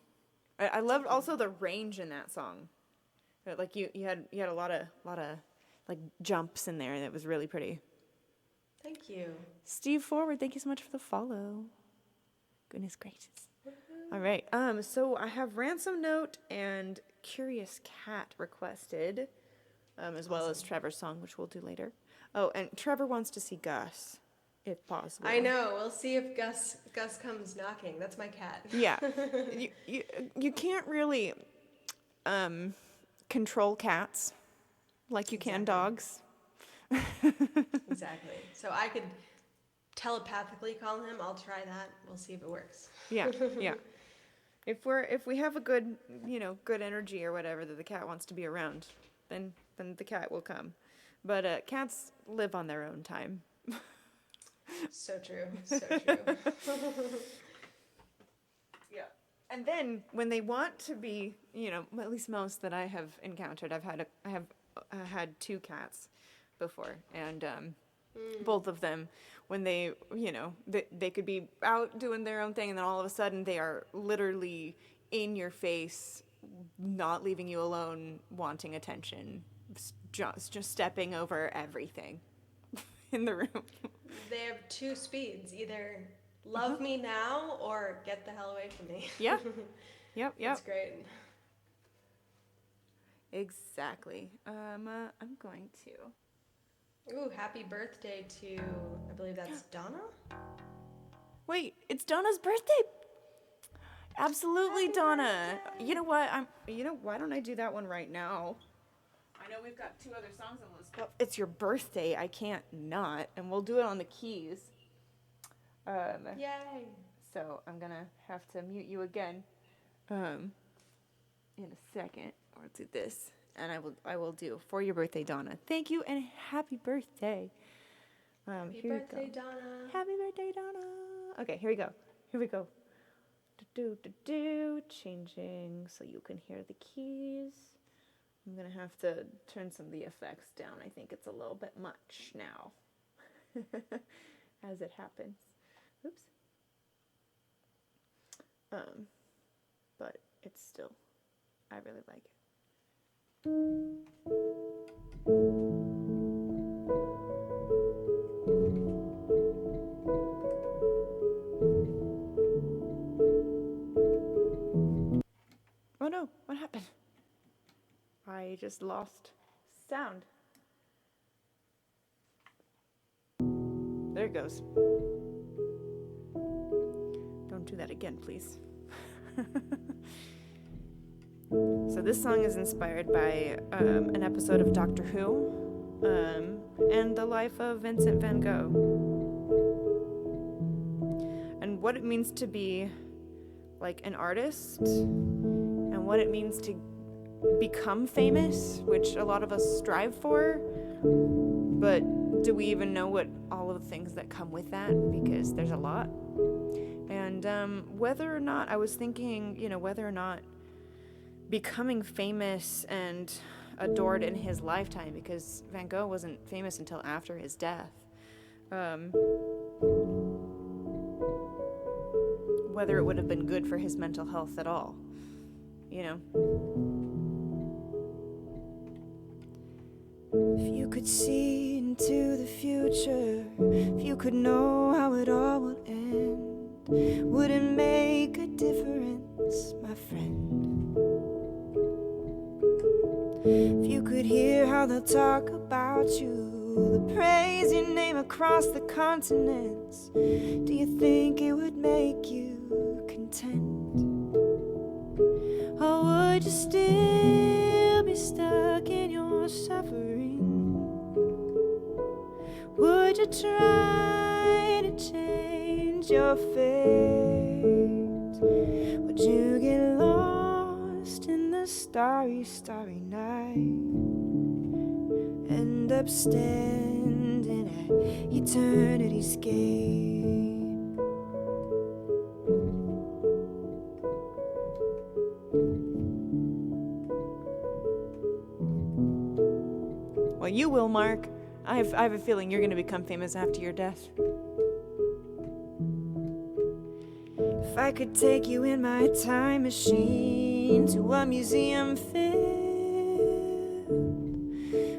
I loved also the range in that song. Like you had a lot of like jumps in there. That was really pretty. Thank you. Steve Forward, thank you so much for the follow. Goodness gracious. All right. So I have Ransom Note and Curious Cat requested, as well as Trevor's song, which we'll do later. Oh, and Trevor wants to see Gus, if possible. I know. We'll see if Gus comes knocking. That's my cat. Yeah. You can't really control cats like you can dogs. Exactly. So I could telepathically call him. I'll try that. We'll see if it works. Yeah. If we have a good energy or whatever that the cat wants to be around, then the cat will come. But cats live on their own time. So true. So true. Yeah. And then when they want to be, at least most that I have encountered, I have had 2 cats before, and both of them, when they could be out doing their own thing, and then all of a sudden they are literally in your face, not leaving you alone, wanting attention, just stepping over everything in the room. They have 2 speeds: either love me now or get the hell away from me. Yeah. Yep. That's great. Exactly. I'm going to. Ooh, happy birthday to, I believe that's Donna? Wait, it's Donna's birthday. Absolutely, Happy Donna. birthday. You know what? Why don't I do that one right now? I know we've got 2 other songs on the list, but it's your birthday. I can't not, and we'll do it on the keys. Yay. So I'm gonna have to mute you again, in a second, or do this, and I will do For Your Birthday, Donna. Thank you and happy birthday. Happy Here birthday, we go. Donna. Happy birthday, Donna. Okay, here we go. Do changing so you can hear the keys. I'm gonna have to turn some of the effects down. I think it's a little bit much now. As it happens. Oops. But it's still, I really like it. Oh no, what happened? I just lost sound. There it goes. Don't do that again, please. So this song is inspired by an episode of Doctor Who and the life of Vincent van Gogh. And what it means to be like an artist and what it means to become famous, which a lot of us strive for, but do we even know what all of the things that come with that? Because there's a lot. And whether or not, I was thinking, whether or not becoming famous and adored in his lifetime, because Van Gogh wasn't famous until after his death, whether it would have been good for his mental health at all, you know? If you could see into the future, if you could know how it all would end, would it make a difference, my friend? If you could hear how they'll talk about you, the praise your name across the continents, do you think it would make you content? Or would you still be stuck in your suffering? Would you try to change your fate? Would you get lost in the starry, starry night? End up standing at eternity's gate? Well, you will, Mark. I have a feeling you're going to become famous after your death. If I could take you in my time machine to a museum filled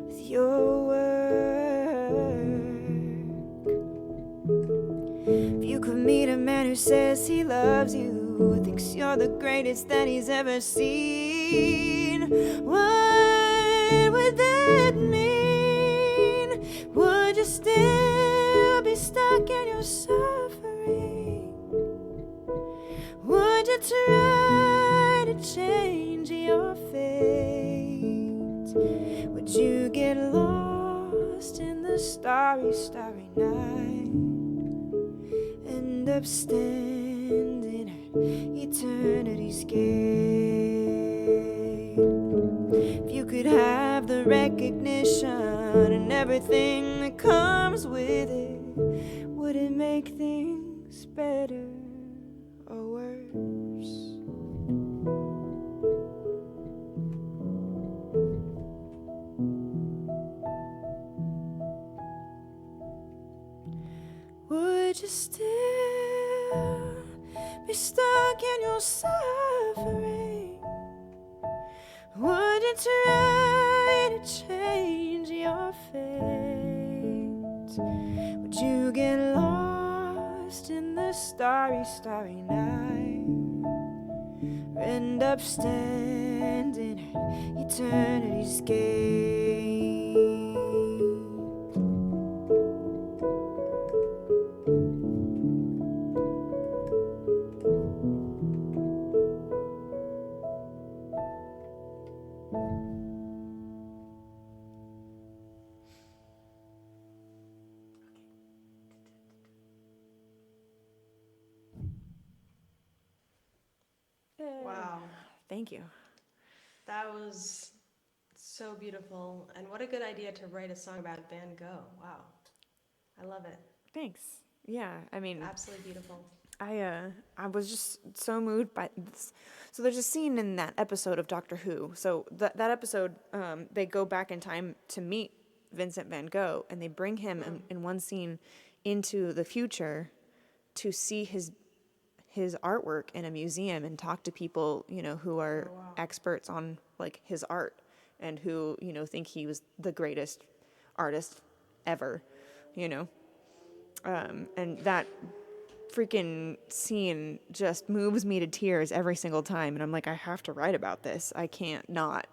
with your work, if you could meet a man who says he loves you, thinks you're the greatest that he's ever seen, what would that mean? Would you still be stuck in your suffering? Would you try to change your fate? Would you get lost in the starry, starry night? End up standing at eternity's gate? If you could have the recognition and everything that comes with it, would it make things better or worse? Would you still be stuck in your suffering? Would you try to change your fate? Would you get lost in the starry, starry night? Or end up standing at eternity's gate? Wow. Thank you. That was so beautiful. And what a good idea to write a song about Van Gogh. Wow. I love it. Thanks. Yeah, I mean, Absolutely beautiful. I was just so moved by this. So there's a scene in that episode of Doctor Who. So that episode, they go back in time to meet Vincent van Gogh, and they bring him in one scene into the future to see his artwork in a museum and talk to people, who are experts on like his art and who, think he was the greatest artist ever, and that freaking scene just moves me to tears every single time, and I'm like, I have to write about this. I can't not,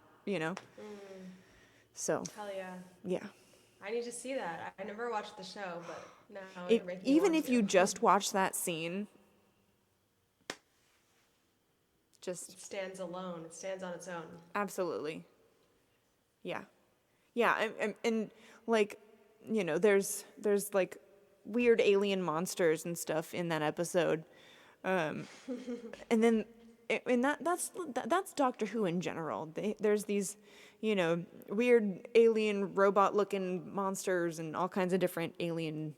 So Hell yeah. yeah. I need to see that. I never watched the show, but now you're making me Even want if to. you just watch that scene, It stands alone. It stands on its own. absolutely. Yeah. Yeah, and like, there's like weird alien monsters and stuff in that episode. And then and that's Doctor Who in general. There's these, weird alien robot looking monsters and all kinds of different alien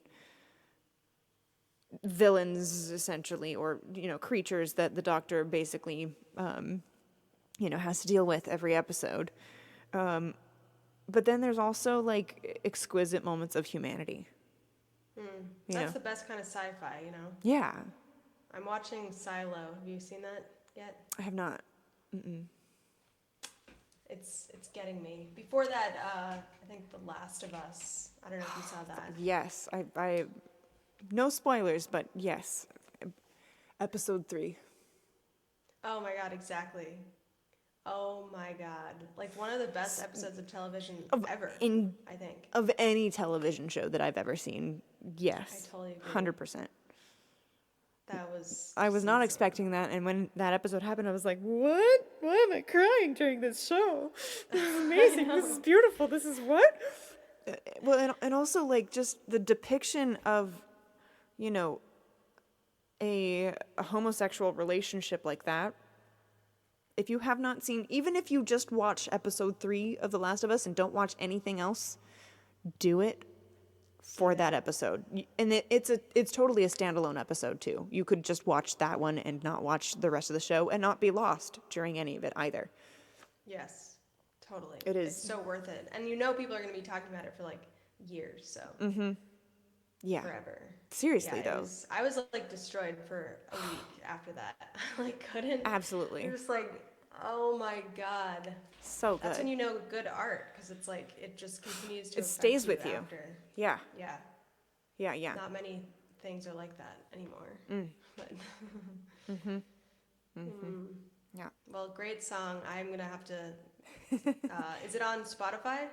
villains essentially, or creatures that the Doctor basically has to deal with every episode. But then there's also like exquisite moments of humanity. You That's know? the best kind of sci-fi, you know? Yeah. I'm watching Silo. Have you seen that yet? I have not. Mm-mm. It's getting me. Before that, I think The Last of Us. I don't know if you saw that. Yes. I no spoilers, but yes. Episode 3. Oh my god, exactly. Oh my god. Like one of the best episodes of television ever, I think. Of any television show that I've ever seen, yes. I totally agree. 100%. That was I was not insane. expecting that, and when that episode happened, I was like, what? Why am I crying during this show? This is amazing. This is beautiful. This is what? Well, and also, like, just the depiction of, you know, a homosexual relationship like that. If you have not seen, even if you just watch episode 3 of The Last of Us and don't watch anything else, do it for that episode. And it's totally a standalone episode too. You could just watch that one and not watch the rest of the show and not be lost during any of it either. Yes, totally. It is. It's so worth it. And you know people are going to be talking about it for like years, so. Yeah. Forever. Seriously, though. I was like destroyed for a week after that. Like couldn't. Absolutely. It was like, oh my god. So good. That's when you know good art, because it's like it just continues to. It stays with you. After. Yeah. Yeah. Yeah, yeah. Not many things are like that anymore. But Yeah. Well, great song. I'm gonna have to. Is it on Spotify?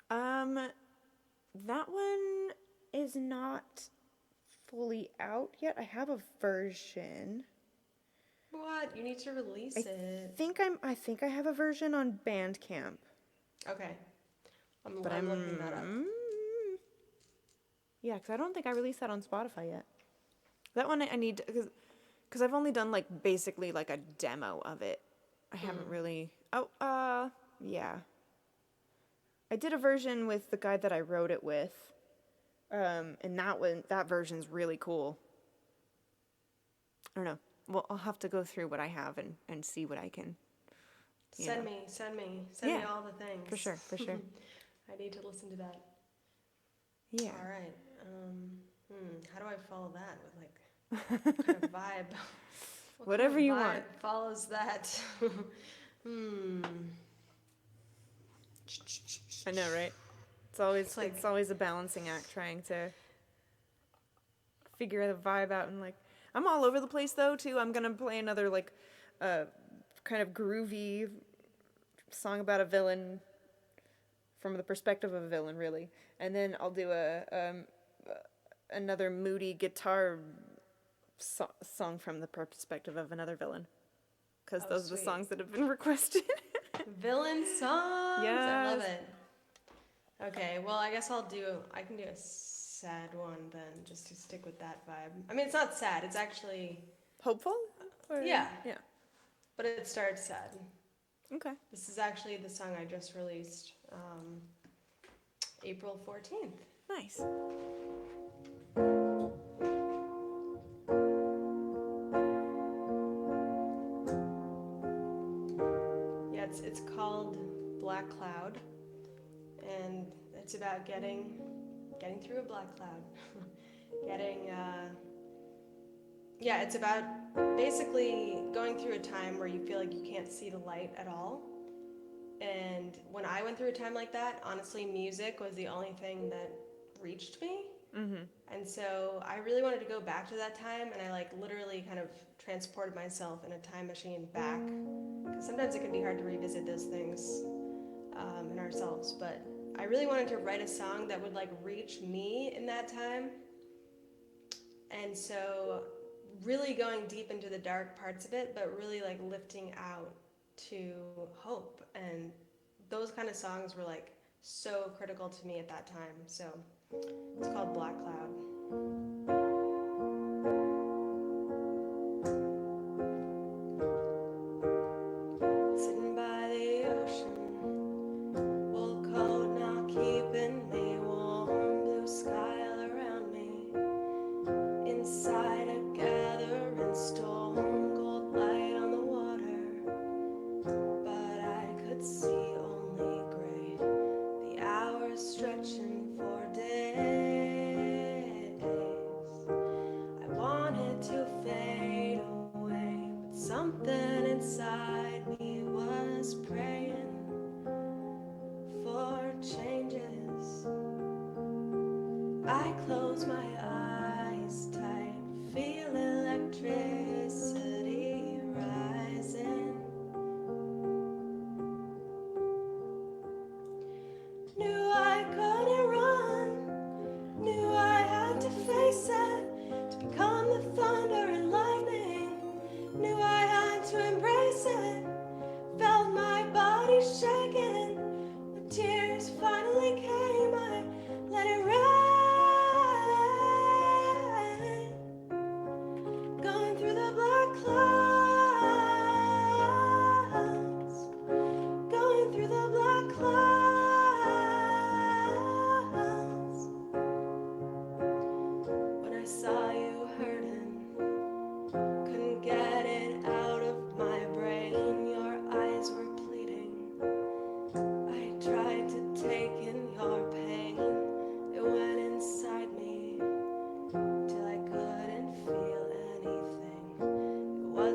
That one is not fully out yet. I have a version. What? You need to release it. I think I have a version on Bandcamp. Okay. I'm looking that up. Yeah, because I don't think I released that on Spotify yet. That one I need, because I've only done like basically like a demo of it. I haven't really. Yeah. I did a version with the guy that I wrote it with, and that version's really cool. I don't know. Well, I'll have to go through what I have and see what I can. Send me all the things. For sure. I need to listen to that. Yeah. All right. How do I follow that with like what kind of vibe? Whatever you want. Follows that. I know, right? It's always a balancing act trying to figure the vibe out, and like I'm all over the place though too. I'm gonna play another like kind of groovy song about a villain from the perspective of a villain, really, and then I'll do another moody guitar song from the perspective of another villain, because those are the songs that have been requested. Villain songs. Yes. I love it. Okay, well, I guess I can do a sad one then, just to stick with that vibe. I mean, it's not sad, it's actually... Hopeful? Yeah. Yeah. But it starts sad. Okay. This is actually the song I just released, April 14th. Nice. Yeah, it's called Black Cloud, and it's about getting through a black cloud. It's about basically going through a time where you feel like you can't see the light at all. And when I went through a time like that, honestly, music was the only thing that reached me. Mm-hmm. And so I really wanted to go back to that time, and I like literally kind of transported myself in a time machine back. Because sometimes it can be hard to revisit those things in ourselves, but I really wanted to write a song that would like reach me in that time. And so really going deep into the dark parts of it, but really like lifting out to hope. And those kind of songs were like so critical to me at that time. So it's called Black Cloud. Sitting by the ocean, wool coat not keeping me warm, blue sky all around me, inside a gathering storm, gold light on the water, but I could see only gray, the hours stretching for days.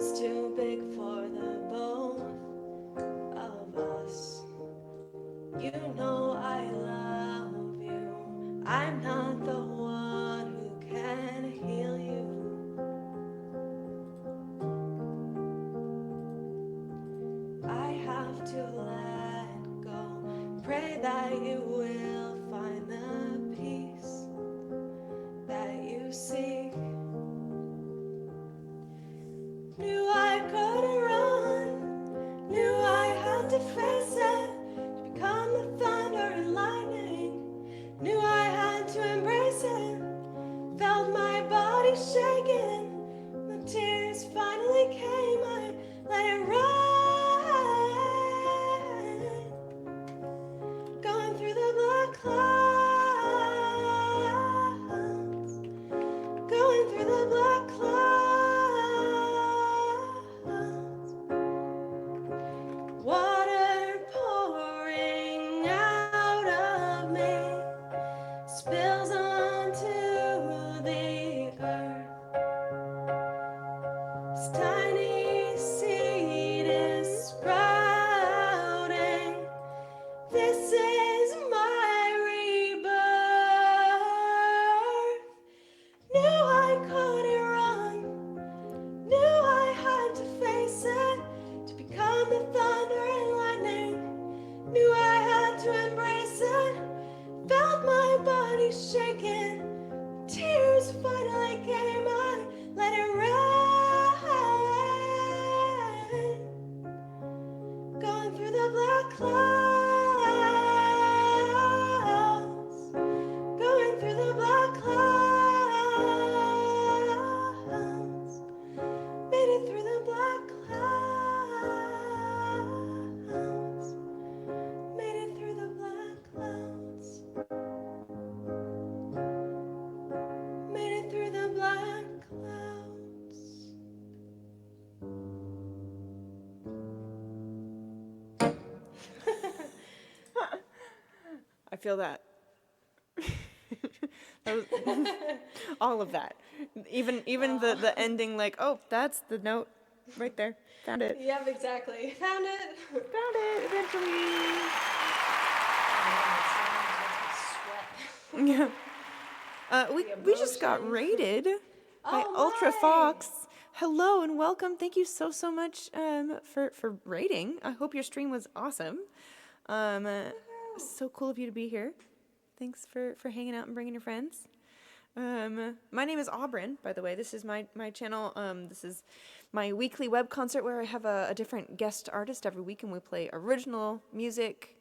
world's too big for the both of us. You know I love you. I'm not the one who can heal you. I have to let go. Pray that you will find the peace that you seek. Knew I couldn't run, knew I had to face it, to become the thunder and lightning. Knew I had to embrace it, felt my body shaking. The tears finally came, I let it run. Going through the black clouds, going through the black clouds. Water pouring out of me spills onto the earth. This tiny seed is sprouting. This is my rebirth. Knew I couldn't run, knew I had to face it, to become the thunder and lightning. Knew I had to embrace it, felt my body shaking. Tears finally came, I let it run. Going through the black clouds, going through the black clouds. Made it through the black clouds. Made it through the black clouds. Made it through the black clouds. I feel that. That was all of that. Even the ending, like, oh, that's the note right there. Found it. Yep, exactly. Found it. Found it eventually. Sweat. Yeah. We just got emotion. rated by Oh Ultra my. Fox. Hello and welcome. Thank you so much for rating. I hope your stream was awesome. So cool of you to be here. Thanks for hanging out and bringing your friends. My name is Aubryn, by the way. This is my channel. This is my weekly web concert where I have a different guest artist every week, and we play original music,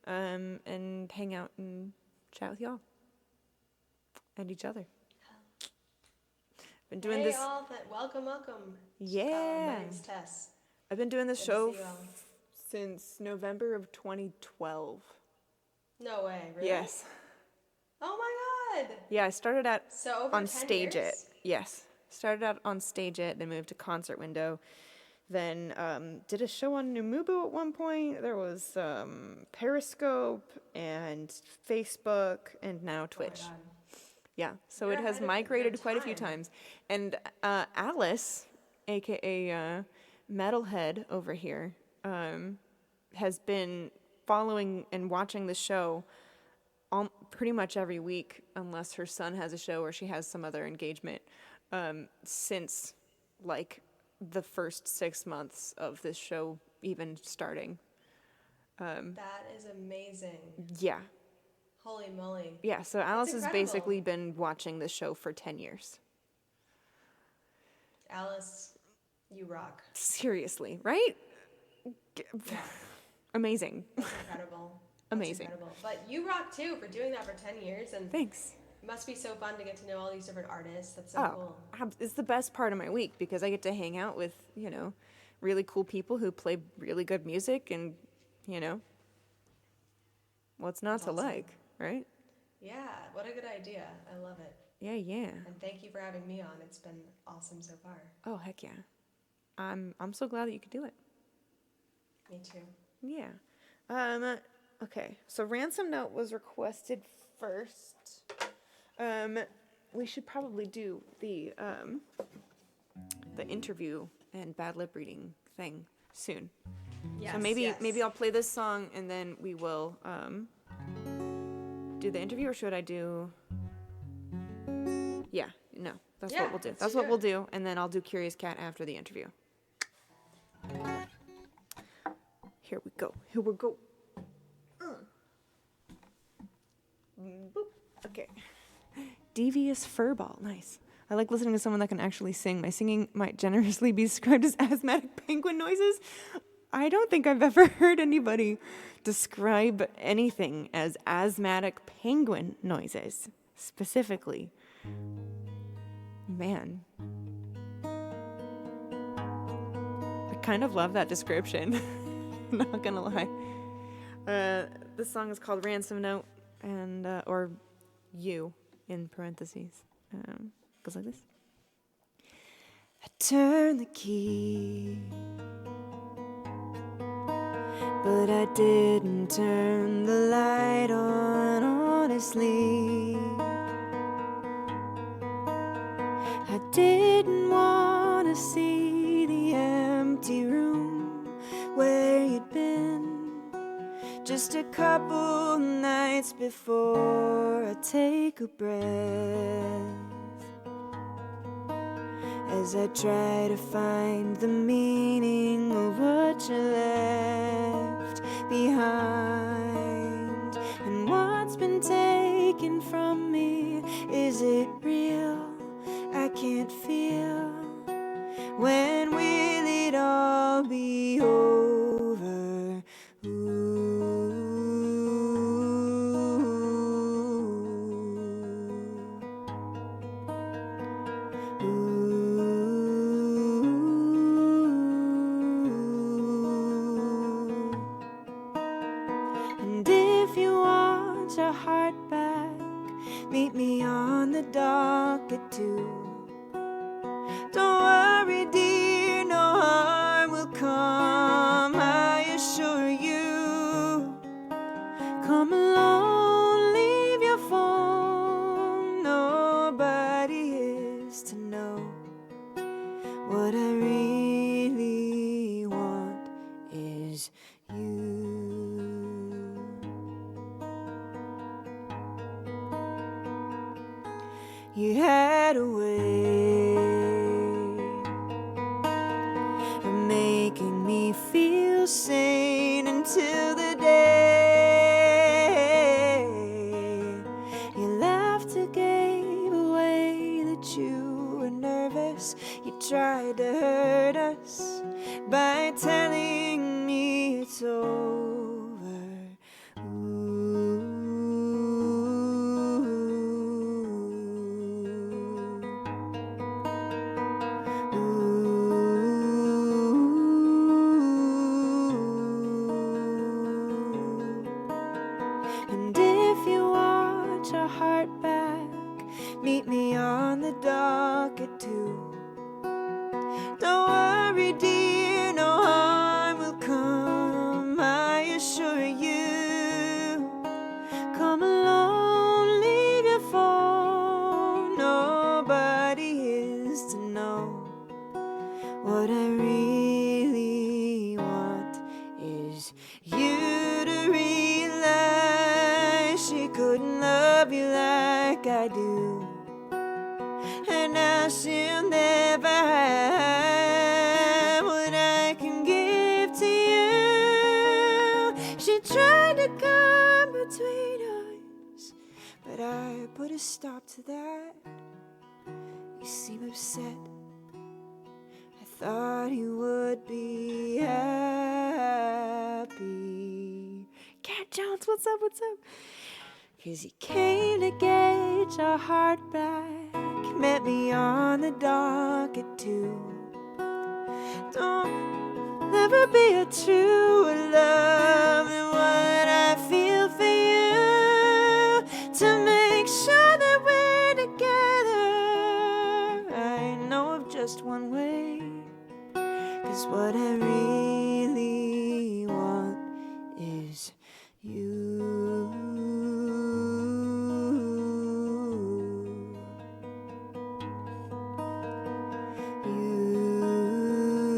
and hang out and chat with y'all and each other. Been doing this. All, welcome. Yeah. My name's Tess. I've been doing this Good show to see you all. since November of 2012. No way, really? Yes. Oh my god. Yeah, I started out So over on 10 Stage years? It. Yes. Started out on Stage It, then moved to Concert Window. Then did a show on Numubu at one point. There was Periscope and Facebook and now Twitch. Oh my god. Yeah, so You're it has ahead of migrated your quite a few time. times. And Alice, aka Metalhead over here, has been following and watching the show pretty much every week, unless her son has a show or she has some other engagement, since like the first 6 months of this show even starting. That is amazing. Yeah. Holy moly. Yeah, so Alice has incredible. basically been watching this show for 10 years. Alice, you rock. Seriously, right? Yeah. Amazing. That's incredible. Amazing. That's incredible. But you rock too for doing that for 10 years. And Thanks. it must be so fun to get to know all these different artists. That's so cool. It's the best part of my week because I get to hang out with, really cool people who play really good music and, what's not to awesome. like, right? Yeah, what a good idea. I love it. Yeah. And thank you for having me on. It's been awesome so far. Oh, heck yeah. I'm so glad that you could do it. Me too. Yeah. Okay. So Ransom Note was requested first. We should probably do the interview and bad lip reading thing soon. Yes, So maybe I'll play this song and then we will do the interview, or should I do? Yeah, no, that's what we'll do. That's what we'll do, and then I'll do Curious Cat after the interview. Here we go. Here we go. Boop. Okay. Devious furball. Nice. I like listening to someone that can actually sing. My singing might generously be described as asthmatic penguin noises. I don't think I've ever heard anybody describe anything as asthmatic penguin noises, specifically. Man. I kind of love that description. Not gonna lie. This song is called Ransom Note, and or You in parentheses. Goes like this. I turn the key, but I didn't turn the light on, honestly. I didn't want to see the empty room where you'd been just a couple nights before I take a breath, as I try to find the meaning of what you left behind. And what's been taken from me, is it real? I can't feel. When will it all be over? And if you want your heart back, meet me on the dock at 2. Don't worry, dear, no harm will come, I assure you. Come alone, leave your phone, nobody is to know. What I really want is you. You had a way of making me feel sane until the day you left or gave away that you were nervous. You tried to hurt us by telling me it's over. And if you want your heart back, meet me on the dock at 2. Don't worry, dear, no harm will come, I assure you. Come alone, leave your phone, nobody is to know. What I really want is you to realize she couldn't love you like I do, and now she'll never have what I can give to you. She tried to come between us, but I put a stop to that. You seem upset. I thought you would be happy. Cat Jones, what's up, what's up? 'Cause you came to get your heart back, met me on the dock at 2. Don't never be a truer love than what I feel for you. To make sure that we're together, I know of just one way. 'Cause what I really want is you. You.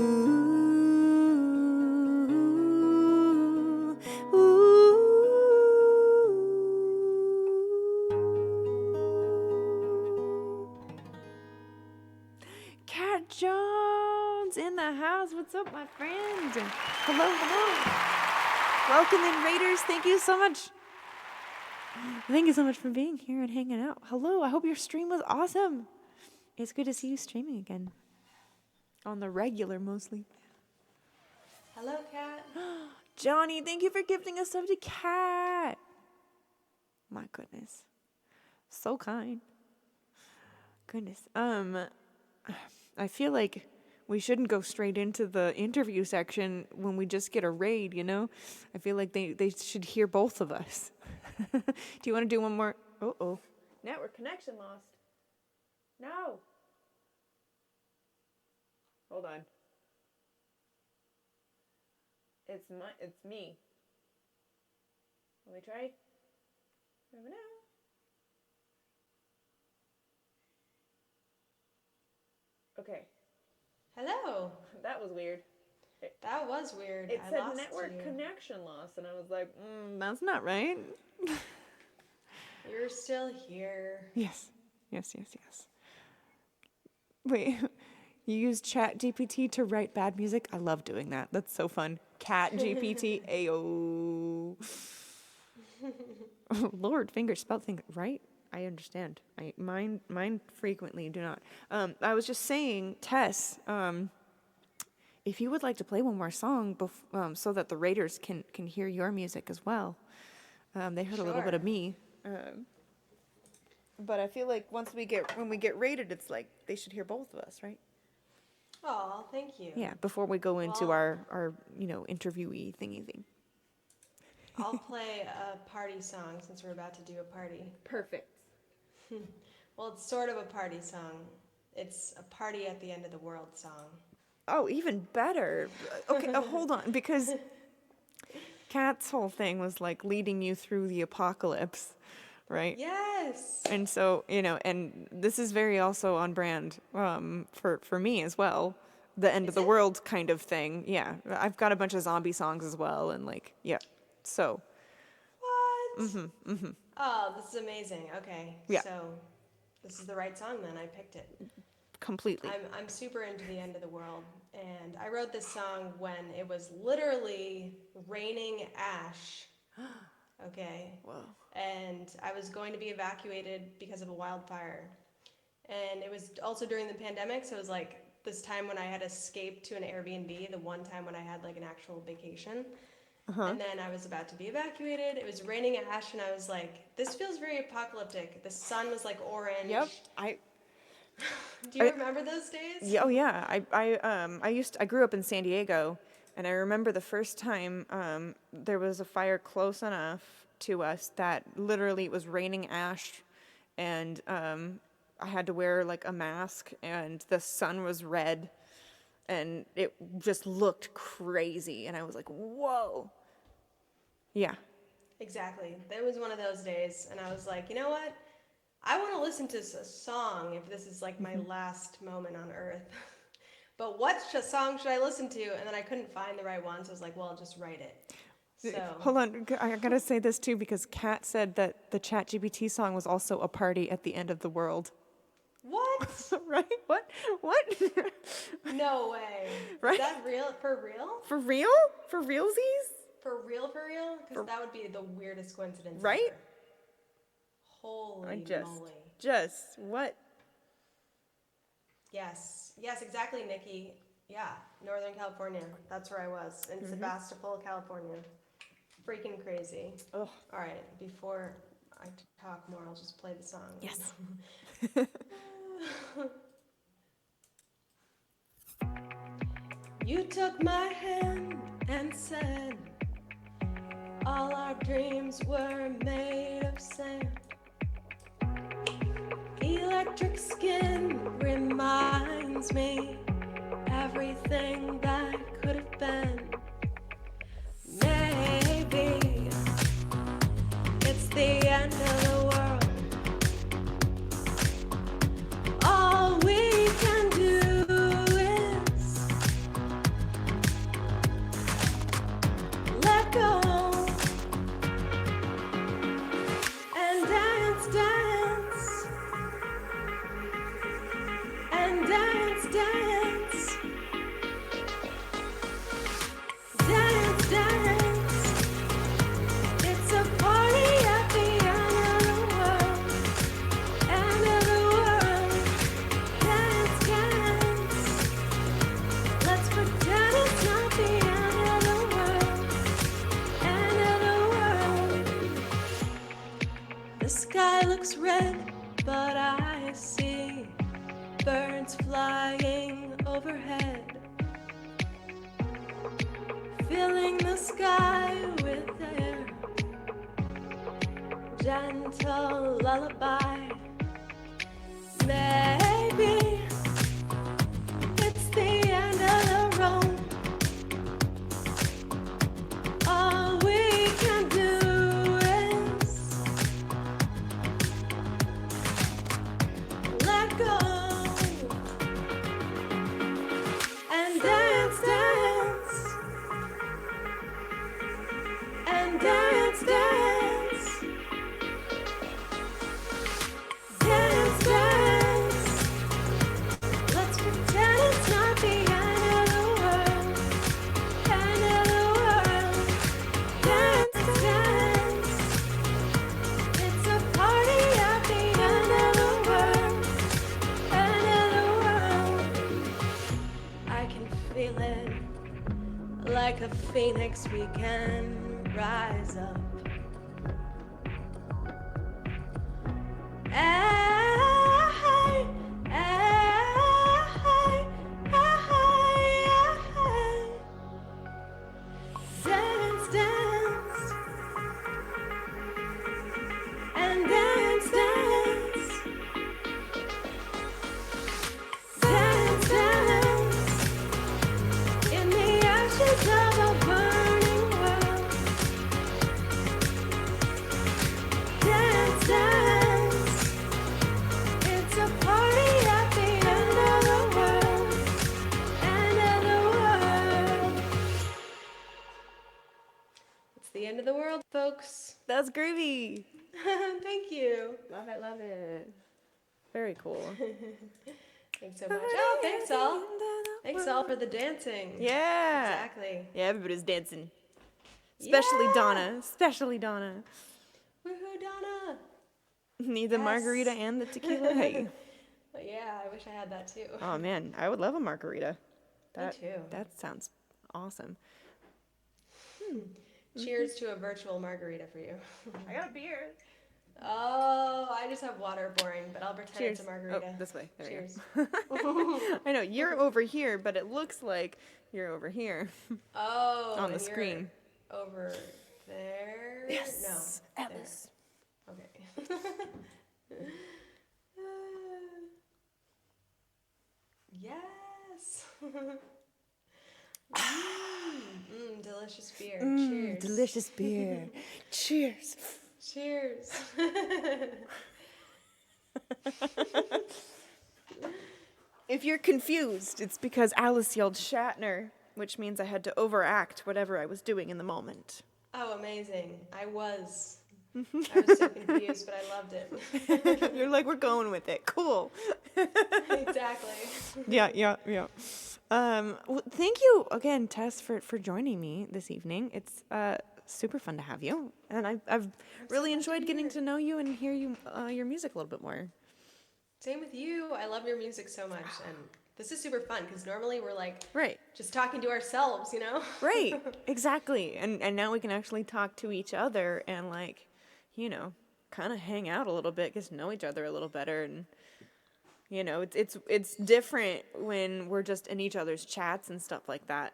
Cat Jones in the house. What's up, my friend? Hello, hello. Welcome in, Raiders. Thank you so much. Thank you so much for being here and hanging out. Hello, I hope your stream was awesome. It's good to see you streaming again. On the regular, mostly. Hello, Cat. Johnny, thank you for gifting a sub to Cat. My goodness. So kind. Goodness. I feel like we shouldn't go straight into the interview section when we just get a raid, you know? I feel like they should hear both of us. Do you want to do one more? Uh-oh. Network connection lost. No. Hold on. It's me. Let me try. Never know. Okay. Hello. That was weird. That was weird. It I said lost network you. connection lost, and I was like, that's not right. You're still here. Yes. Wait, you use Chat GPT to write bad music? I love doing that. That's so fun. Cat GPT, ayo. Lord, finger, spelled thing, right? I understand. Mine frequently do not. I was just saying, Tess, if you would like to play one more song so that the Raiders can hear your music as well. They heard a little bit of me. But I feel like when we get rated, it's like they should hear both of us, right? Oh, thank you. Yeah, before we go into our interviewee thingy thing. I'll play a party song since we're about to do a party. Perfect. Well, it's sort of a party song. It's a party at the end of the world song. Oh, even better. Okay, hold on, because Kat's whole thing was like leading you through the apocalypse, right? Yes. And so, and this is very also on brand for me as well. The end of the world kind of thing. Yeah, I've got a bunch of zombie songs as well, and like, yeah. So. What? Oh, this is amazing. Okay. Yeah. So, this is the right song then. I picked it. Completely. I'm super into the end of the world, and I wrote this song when it was literally raining ash. Okay. Whoa. And I was going to be evacuated because of a wildfire. And it was also during the pandemic, so it was like this time when I had escaped to an Airbnb, the one time when I had like an actual vacation. And then I was about to be evacuated. It was raining ash, and I was like, this feels very apocalyptic. The sun was like orange. Yep. Do you remember those days? Oh yeah. I grew up in San Diego, and I remember the first time there was a fire close enough to us that literally it was raining ash, and I had to wear like a mask, and the sun was red, and it just looked crazy, and I was like, whoa. Yeah. Exactly. That was one of those days, and I was like, you know what? I want to listen to a song if this is like my last moment on Earth. But what song should I listen to? And then I couldn't find the right one, so I was like, well, I'll just write it. So Hold on, I gotta say this too, because Kat said that the ChatGPT song was also a party at the end of the world. What? Right? What? No way. Right? Is that real? For real? For real? For realsies? For real? Because that would be the weirdest coincidence Right? ever. Holy moly. Just, what? Yes, exactly, Nikki. Yeah, Northern California. That's where I was, in Sebastopol, California. Freaking crazy. Ugh. All right, before I talk more, I'll just play the song. Yes. You took my hand and said all our dreams were made of sand. Electric skin reminds me everything that could have been. Maybe it's the end of the world. All we can do is let go and dance, dance, and dance, Dance, dance. Dance, dance. It's a party at the end of the world. End of the world. Dance, dance. Let's pretend it's not the end of the world. End of the world. The sky looks red, but I see birds flying overhead, filling the sky with their gentle lullaby. Maybe it's the end of the road. All we can do is let go and dance, dance, and dance, dance, dance, dance. Let's pretend it's not the end of the world, end of the world. Dance, dance. It's a party at the end of the world, end of the world. I can feel it like a phoenix. We can rise up. Hey, hey, hey. Dance, dance, and dance, dance, dance, dance, in the ashes of a burning world. Dance, dance, it's a party at the end of the world, end of the world. It's the end of the world, folks. That's groovy. Thank you. Love it, love it. Very cool. Thanks so much. Oh, thanks all. Thanks all for the dancing. Yeah. Exactly. Yeah, everybody's dancing. Especially Yeah. Donna. Especially Donna. Woohoo, Donna. Need the Yes. margarita and the tequila. Hey. But yeah, I wish I had that too. Oh man, I would love a margarita. Me too. That sounds awesome. Cheers to a virtual margarita for you. I got a beer. Oh, I just have water pouring, but I'll pretend Cheers. it's a margarita. Oh, this way. There Cheers. we go. I know, you're over here, but it looks like you're over here Oh, on the and screen. you're over there? Yes. No. Alice. There. Okay. Yes. Delicious beer. Cheers. Delicious beer. Cheers. Cheers. If you're confused, it's because Alice yelled Shatner, which means I had to overact whatever I was doing in the moment. Oh, amazing. I was so confused, but I loved it. You're like, we're going with it. Cool. Exactly. Yeah. Well, thank you again, Tess, for joining me this evening. It's super fun to have you, and I've really enjoyed getting to know you and hear your music a little bit more. Same with you. I love your music so much, and this is super fun because normally we're like Right. just talking to ourselves, you know? Right. Exactly. And now we can actually talk to each other and like, kind of hang out a little bit, get to know each other a little better, and it's different when we're just in each other's chats and stuff like that.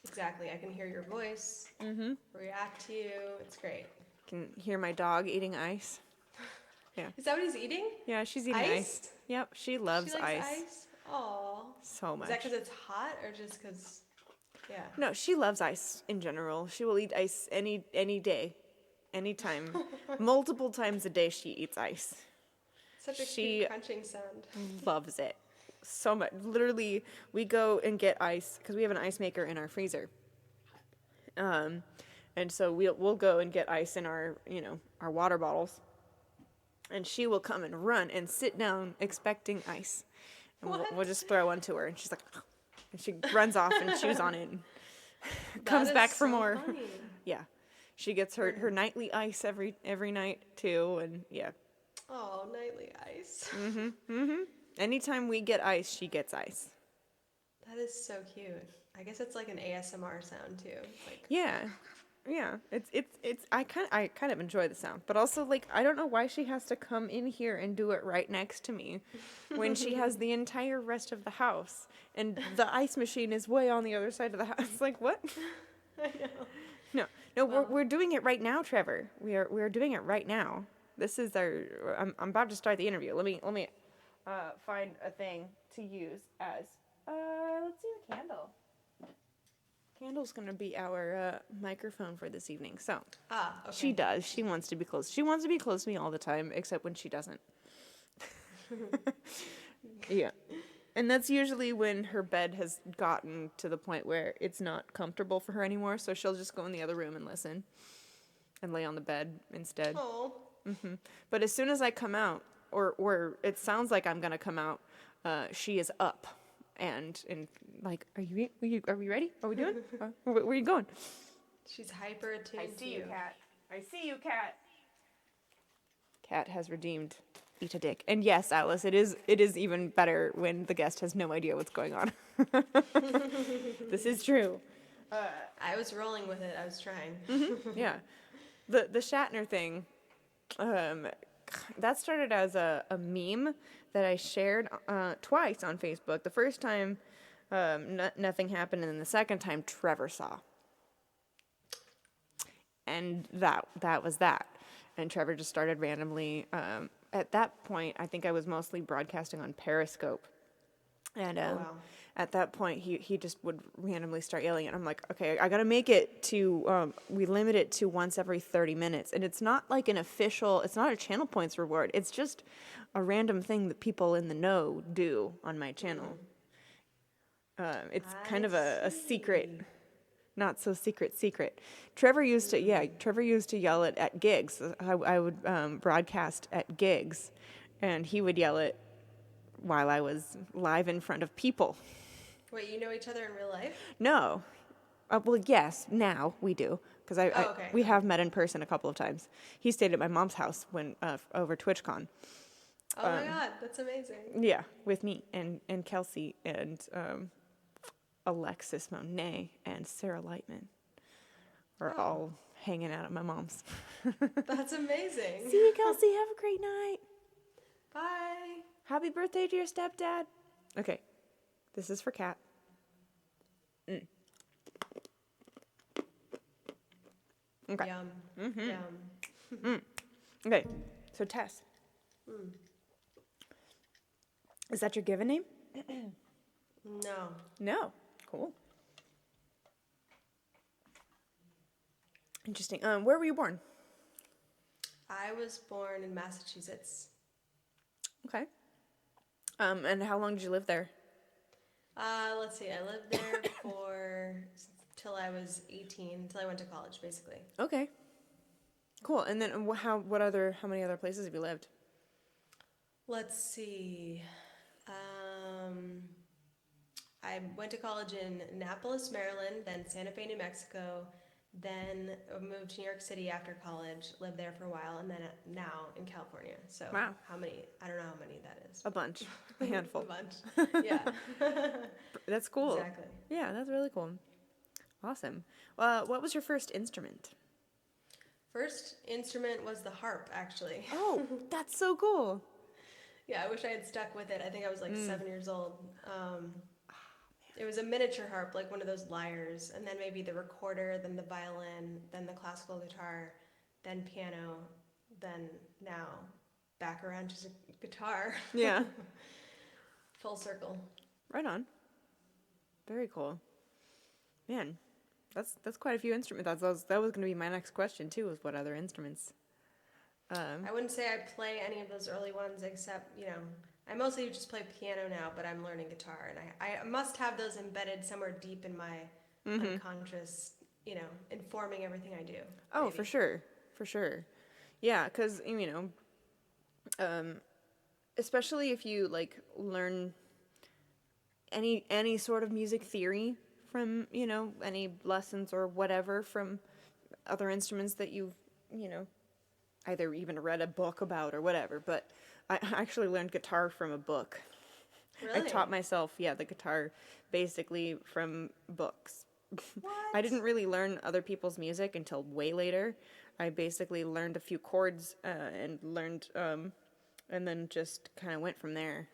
Exactly. I can hear your voice, react to you. It's great. Can hear my dog eating ice. Yeah. Is that what he's eating? Yeah, she's eating ice. Yep, she loves She likes ice. ice? Aw. So much. Is that because it's hot or just because, yeah? No, she loves ice in general. She will eat ice any day, anytime. Multiple times a day she eats ice. Such a She- cute crunching sound. Loves it so much. Literally, we go and get ice because we have an ice maker in our freezer. And so we'll go and get ice in our water bottles. And she will come and run and sit down expecting ice. and we'll just throw one to her, and she's like, and she runs off and chews on it, and comes back for more. Funny. Yeah, she gets her nightly ice every night too, and yeah. Oh, nightly ice. Anytime we get ice, she gets ice. That is so cute. I guess it's like an ASMR sound too. Like Yeah. It's I kind of enjoy the sound, but also like I don't know why she has to come in here and do it right next to me when she has the entire rest of the house and the ice machine is way on the other side of the house. Like what? I know. No, Well, we're doing it right now, Trevor. We are doing it right now. This is our I'm about to start the interview. Let me find a thing to use as let's see, a candle. Candle's going to be our microphone for this evening. So, okay. She does. She wants to be close. She wants to be close to me all the time, except when she doesn't. Yeah. And that's usually when her bed has gotten to the point where it's not comfortable for her anymore, so she'll just go in the other room and listen and lay on the bed instead. Oh. But as soon as I come out, or it sounds like I'm going to come out, she is up. And like, are we ready? Are we doing? Where are you going? She's hyper attuned. I see you, Cat. I see you, Cat. Cat has redeemed eat a dick. And yes, Alice, it is even better when the guest has no idea what's going on. This is true. I was rolling with it. I was trying. Yeah. The Shatner thing, that started as a meme that I shared twice on Facebook. The first time, nothing happened, and then the second time, Trevor saw. And that was that. And Trevor just started randomly. At that point, I think I was mostly broadcasting on Periscope. And wow. At that point, he just would randomly start yelling, and I'm like, okay, I gotta make it to, we limit it to once every 30 minutes. And it's not like it's not a channel points reward. It's just a random thing that people in the know do on my channel. It's kind of a secret, not so secret. Trevor used to yell it at gigs. I would broadcast at gigs, and he would yell it while I was live in front of people. Wait, you know each other in real life? No. Well, yes, now we do. Because we have met in person a couple of times. He stayed at my mom's house when over TwitchCon. Oh my God, that's amazing. Yeah, with me and Kelsey and Alexis Monet and Sarah Lightman. We're all hanging out at my mom's. That's amazing. See you, Kelsey. Have a great night. Bye. Happy birthday to your stepdad. Okay, this is for Kat. Okay. Yum. Yum. Okay, so Tess. Is that your given name? No. No. Cool. Interesting. Where were you born? I was born in Massachusetts. Okay. And how long did you live there? Let's see. I lived there till I was 18, till I went to college, basically. Okay. Cool. And then how many other places have you lived? Let's see. I went to college in Annapolis, Maryland, then Santa Fe, New Mexico, then moved to New York City after college, lived there for a while, and then now in California. So wow. How many? I don't know how many that is. A bunch. A handful. A bunch. Yeah. That's cool. Exactly. Yeah, that's really cool. Awesome. What was your first instrument? First instrument was the harp, actually. Oh, that's so cool. Yeah, I wish I had stuck with it. I think I was like 7 years old. It was a miniature harp, like one of those lyres, and then maybe the recorder, then the violin, then the classical guitar, then piano, then now back around to guitar. Yeah. Full circle. Right on. Very cool. Man, that's quite a few instruments. That was going to be my next question too. Was what other instruments? I wouldn't say I play any of those early ones, except I mostly just play piano now, but I'm learning guitar, and I must have those embedded somewhere deep in my unconscious, informing everything I do. Oh, maybe. for sure. Yeah, because especially if you like learn any sort of music theory from, you know, any lessons or whatever from other instruments that you've, you know, either even read a book about or whatever. But I actually learned guitar from a book. Really? I taught myself, the guitar basically from books. What? I didn't really learn other people's music until way later. I basically learned a few chords and learned, and then just kind of went from there.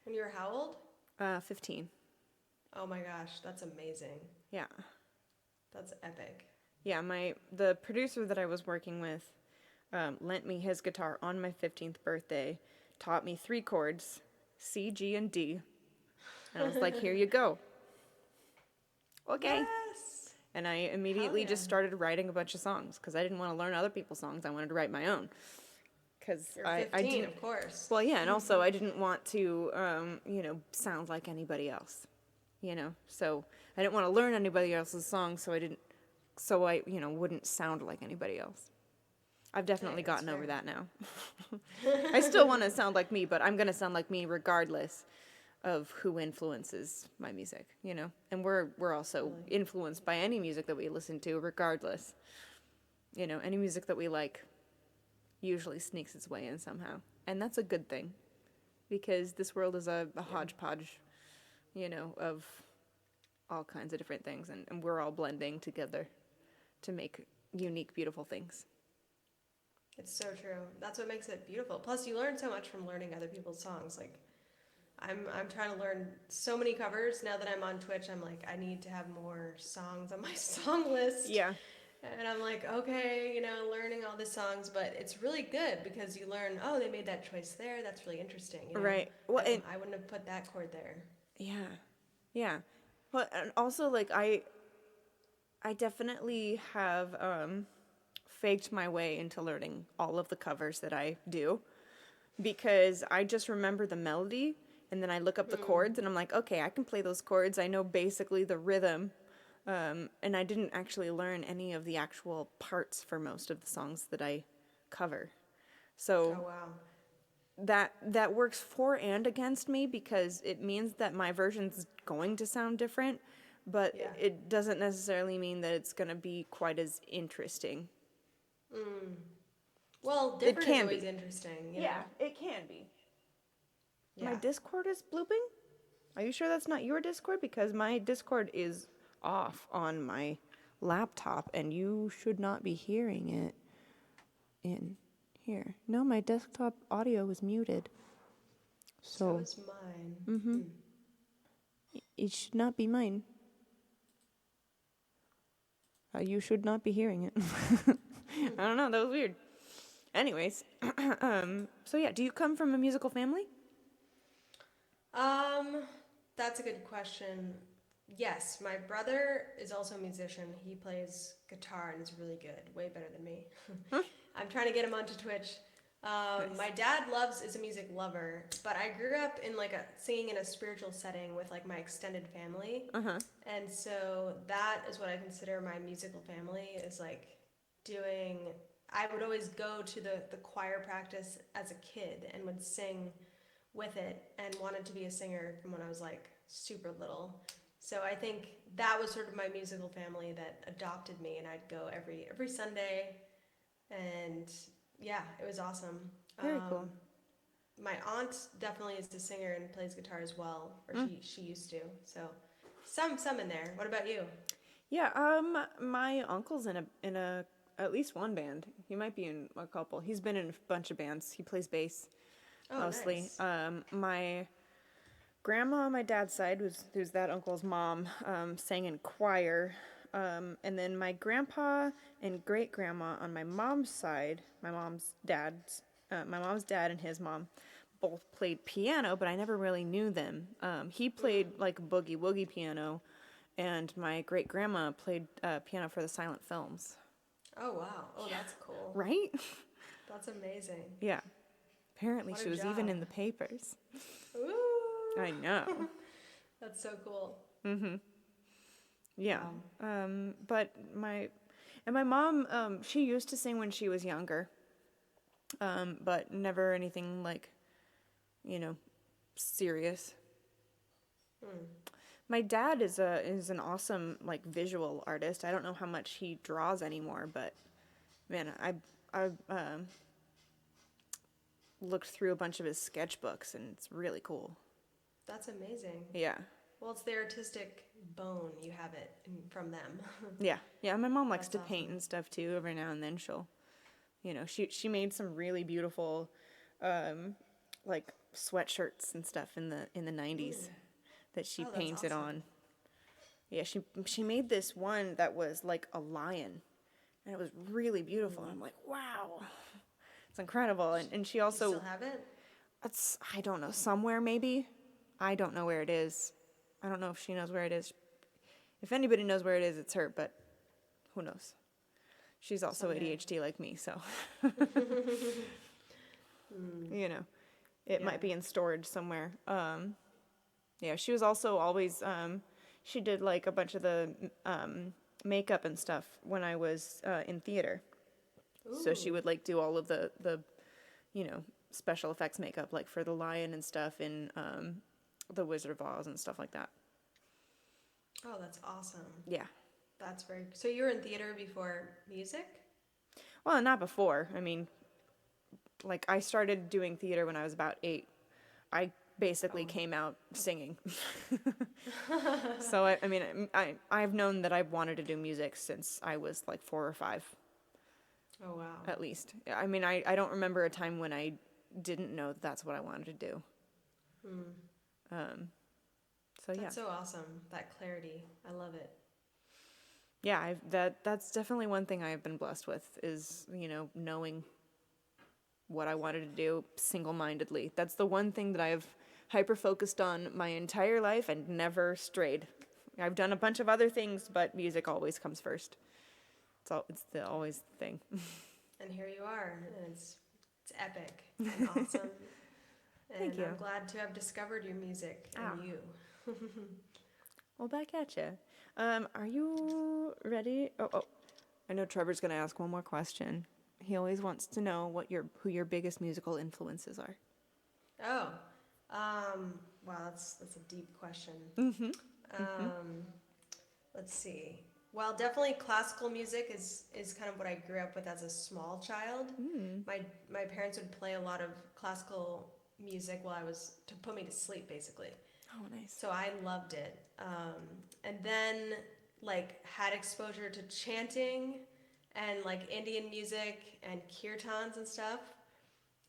When you were how old? 15. Oh my gosh, that's amazing. Yeah. That's epic. Yeah, the producer that I was working with lent me his guitar on my 15th birthday, taught me 3 chords, C, G, and D. And I was like, here you go. Okay. Yes. And I immediately just started writing a bunch of songs because I didn't want to learn other people's songs. I wanted to write my own. Because I 15, didn't, of course. Well, yeah, and also I didn't want to, sound like anybody else, So I didn't want to learn anybody else's songs, so I wouldn't sound like anybody else. I've definitely gotten over that now. I still want to sound like me, but I'm going to sound like me regardless of who influences my music, And we're also influenced by any music that we listen to, regardless. Any music that we like usually sneaks its way in somehow. And that's a good thing, because this world is a hodgepodge, of all kinds of different things, and we're all blending together to make unique, beautiful things. It's so true. That's what makes it beautiful. Plus, you learn so much from learning other people's songs. Like, I'm trying to learn so many covers now that I'm on Twitch. I'm like, I need to have more songs on my song list. Yeah. And I'm like, okay, learning all the songs, but it's really good because you learn, oh, they made that choice there. That's really interesting. Right. Well, I wouldn't have put that chord there. Yeah. Yeah. But and also, like, I definitely have faked my way into learning all of the covers that I do, because I just remember the melody and then I look up the chords and I'm like, okay, I can play those chords. I know basically the rhythm. And I didn't actually learn any of the actual parts for most of the songs that I cover. So oh, wow. that works for and against me, because it means that my version's going to sound different, but it doesn't necessarily mean that it's going to be quite as interesting. Well, different is always interesting. Yeah, it can be. Yeah. My Discord is blooping? Are you sure that's not your Discord? Because my Discord is off on my laptop and you should not be hearing it in here. No, my desktop audio is muted. So is mine. Mm-hmm. It should not be mine. You should not be hearing it. I don't know, that was weird. Anyways, so yeah, do you come from a musical family? That's a good question. Yes, my brother is also a musician. He plays guitar and is really good, way better than me. I'm trying to get him onto Twitch. Nice. My dad is a music lover, but I grew up in singing in a spiritual setting with my extended family. Uh-huh. And so that is what I consider my musical family, is I would always go to the choir practice as a kid and would sing with it, and wanted to be a singer from when I was super little. So I think that was sort of my musical family that adopted me, and I'd go every Sunday, and yeah, it was awesome. Very cool. My aunt definitely is a singer and plays guitar as well, or she used to. So some in there. What about you? Yeah, my uncle's in a at least one band. He might be in a couple. He's been in a bunch of bands. He plays bass mostly. Nice. My grandma on my dad's side, who's that uncle's mom, sang in choir. And then my grandpa and great grandma on my mom's side, my mom's dad and his mom both played piano, but I never really knew them. He played boogie woogie piano, and my great grandma played piano for the silent films. Oh wow! Oh, yeah. That's cool. Right? That's amazing. Yeah. Apparently she was even in the papers. Ooh. I know. That's so cool. Mm-hmm. Yeah. Wow. But my mom, she used to sing when she was younger. But never anything serious. Hmm. My dad is an awesome like visual artist. I don't know how much he draws anymore, but man, I looked through a bunch of his sketchbooks and it's really cool. That's amazing. Yeah. Well, it's the artistic bone. You have it from them. Yeah. Yeah, my mom likes That's to paint awesome. and stuff too. Every now and then she'll, she made some really beautiful like sweatshirts and stuff in the 90s Mm. that she Oh, that's painted awesome. on. Yeah, she made this one that was like a lion and it was really beautiful. And I'm like, wow, it's incredible. And she Do you still also, have it? it's, I don't know, somewhere maybe. I don't know where it is. I don't know if she knows where it is. If anybody knows where it is, it's her, but who knows? She's also Someday. ADHD like me, so, Mm. you know, it Yeah. might be in storage somewhere. Yeah, she was also always, she did like a bunch of the makeup and stuff when I was in theater. So she Ooh. would like do all of the special effects makeup, like for the lion and stuff in the Wizard of Oz and stuff like that. Oh, that's awesome. Yeah. That's very. So you were in theater before music? Well, not before. I mean, like I started doing theater when I was about 8. I basically Oh. came out singing. So I mean, I've known that I wanted to do music since I was like 4 or 5, Oh wow. at least. I mean, I don't remember a time when I didn't know that's what I wanted to do. Hmm. Um, so yeah. That's so awesome. That clarity. I love it. Yeah, that's definitely one thing I have been blessed with is, knowing what I wanted to do single-mindedly. That's the one thing that I've hyper focused on my entire life and never strayed. I've done a bunch of other things, but music always comes first. Always the thing. And here you are, and it's epic and awesome. Thank And you. I'm glad to have discovered your music Ah. and you. Well, back at you. Are you ready? Oh, I know Trevor's gonna ask one more question. He always wants to know who your biggest musical influences are. Oh, wow, that's a deep question. Mm-hmm. Mm-hmm. Um, let's see. Well, definitely classical music is kind of what I grew up with as a small child. Mm. My parents would play a lot of classical music while I was to put me to sleep, basically. Oh, nice. So I loved it. And then like had exposure to chanting and like Indian music and kirtans and stuff,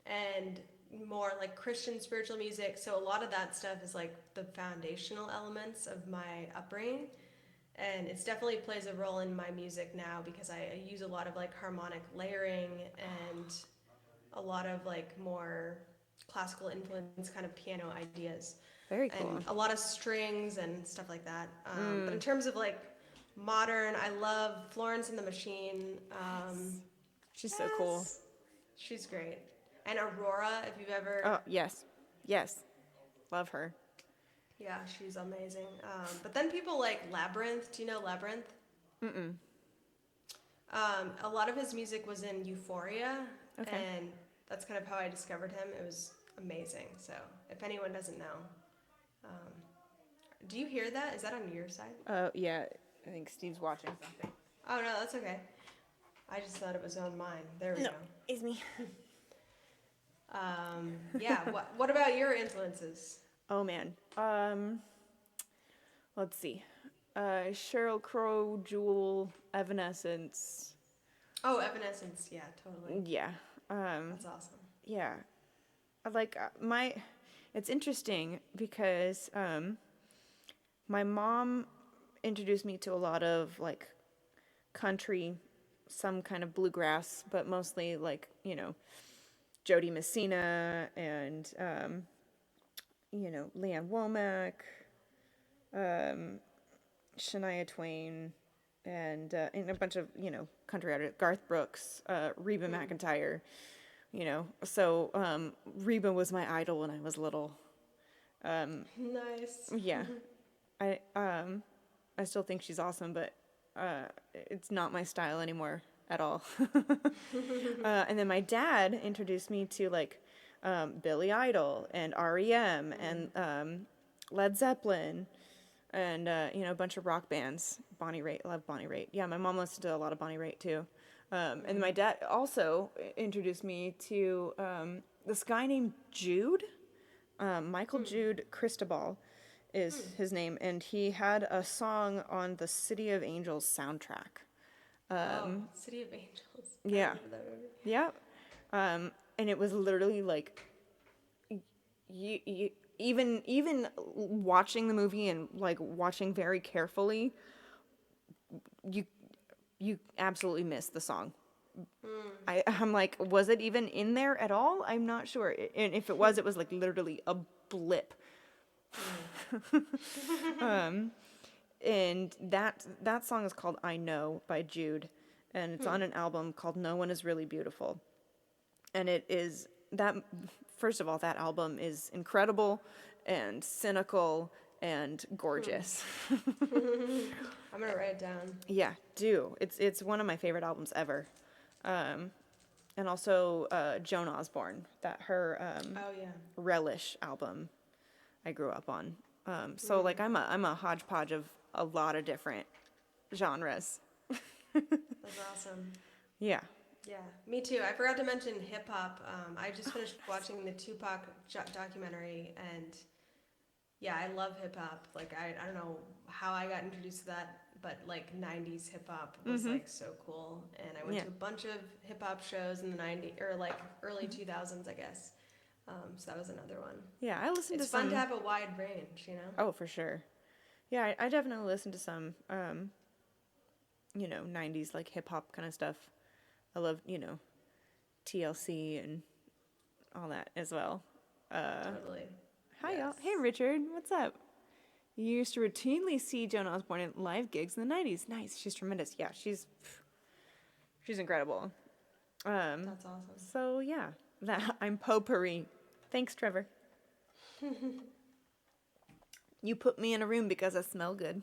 and more like Christian spiritual music. So a lot of that stuff is like the foundational elements of my upbringing. And it's definitely plays a role in my music now because I use a lot of like harmonic layering and a lot of like more classical influence kind of piano ideas Very and cool. a lot of strings and stuff like that. But in Mm. terms of like modern, I love Florence and the Machine. She's so cool. Yes, she's great. And Aurora, if you've ever, Oh, yes. Yes. Love her. yeah, she's amazing. But then people like Labyrinth. Do you know Labyrinth? Mm-mm. A lot of his music was in Euphoria, Okay. and that's kind of how I discovered him. It was amazing. So if anyone doesn't know, um, do you hear that? Is that on your side? Yeah. I think Steve's watching something. Oh no, that's okay. I just thought it was on mine. There we No, go. it's me. Yeah. What about your influences? Oh, man. Let's see. Sheryl Crow, Jewel, Evanescence. Oh, Evanescence. Yeah, totally. Yeah. That's awesome. Yeah. Like, it's interesting because, my mom introduced me to a lot of, like, country, some kind of bluegrass, but mostly, like, Jody Messina and, Leanne Womack, Shania Twain, and a bunch of, country artists, Garth Brooks, Reba McEntire, So, Reba was my idol when I was little. Nice. Yeah. I, I still think she's awesome, but, it's not my style anymore at all. And then my dad introduced me to, like, Billy Idol and REM and, Led Zeppelin, and a bunch of rock bands. Bonnie Raitt, love Bonnie Raitt. Yeah, my mom listened to a lot of Bonnie Raitt too. And my dad also introduced me to this guy named Jude. Michael Jude Cristobal is his name, and he had a song on the City of Angels soundtrack. City of Angels. Yeah. I remember that movie. Yeah. And it was literally like, you even watching the movie and like watching very carefully, you absolutely missed the song. I'm like, was it even in there at all? I'm not sure. And if it was like literally a blip. And that song is called I Know by Jude, and it's on an album called No One Is Really Beautiful. And it is that, first of all, that album is incredible and cynical and gorgeous. I'm gonna write it down. Yeah, do. It's one of my favorite albums ever. And also Joan Osborne, that her Relish album I grew up on. So like I'm a hodgepodge of a lot of different genres. That's awesome. Yeah. Yeah, me too. I forgot to mention hip hop. I just finished watching the Tupac documentary, and yeah, I love hip hop. Like I don't know how I got introduced to that, but like 90s hip hop was like so cool. And I went to a bunch of hip hop shows in the 90s or like early 2000s, I guess. So that was another one. Yeah, I listened to It's fun some. to have a wide range, you know? Oh, for sure. Yeah, I definitely listened to some 90s like hip hop kind of stuff. I love, TLC and all that as well. Totally. Hi, y'all. Hey, Richard. What's up? You used to routinely see Joan Osborne at live gigs in the 90s. Nice. She's tremendous. Yeah, she's incredible. That's awesome. So, yeah, I'm potpourri. Thanks, Trevor. You put me in a room because I smell good.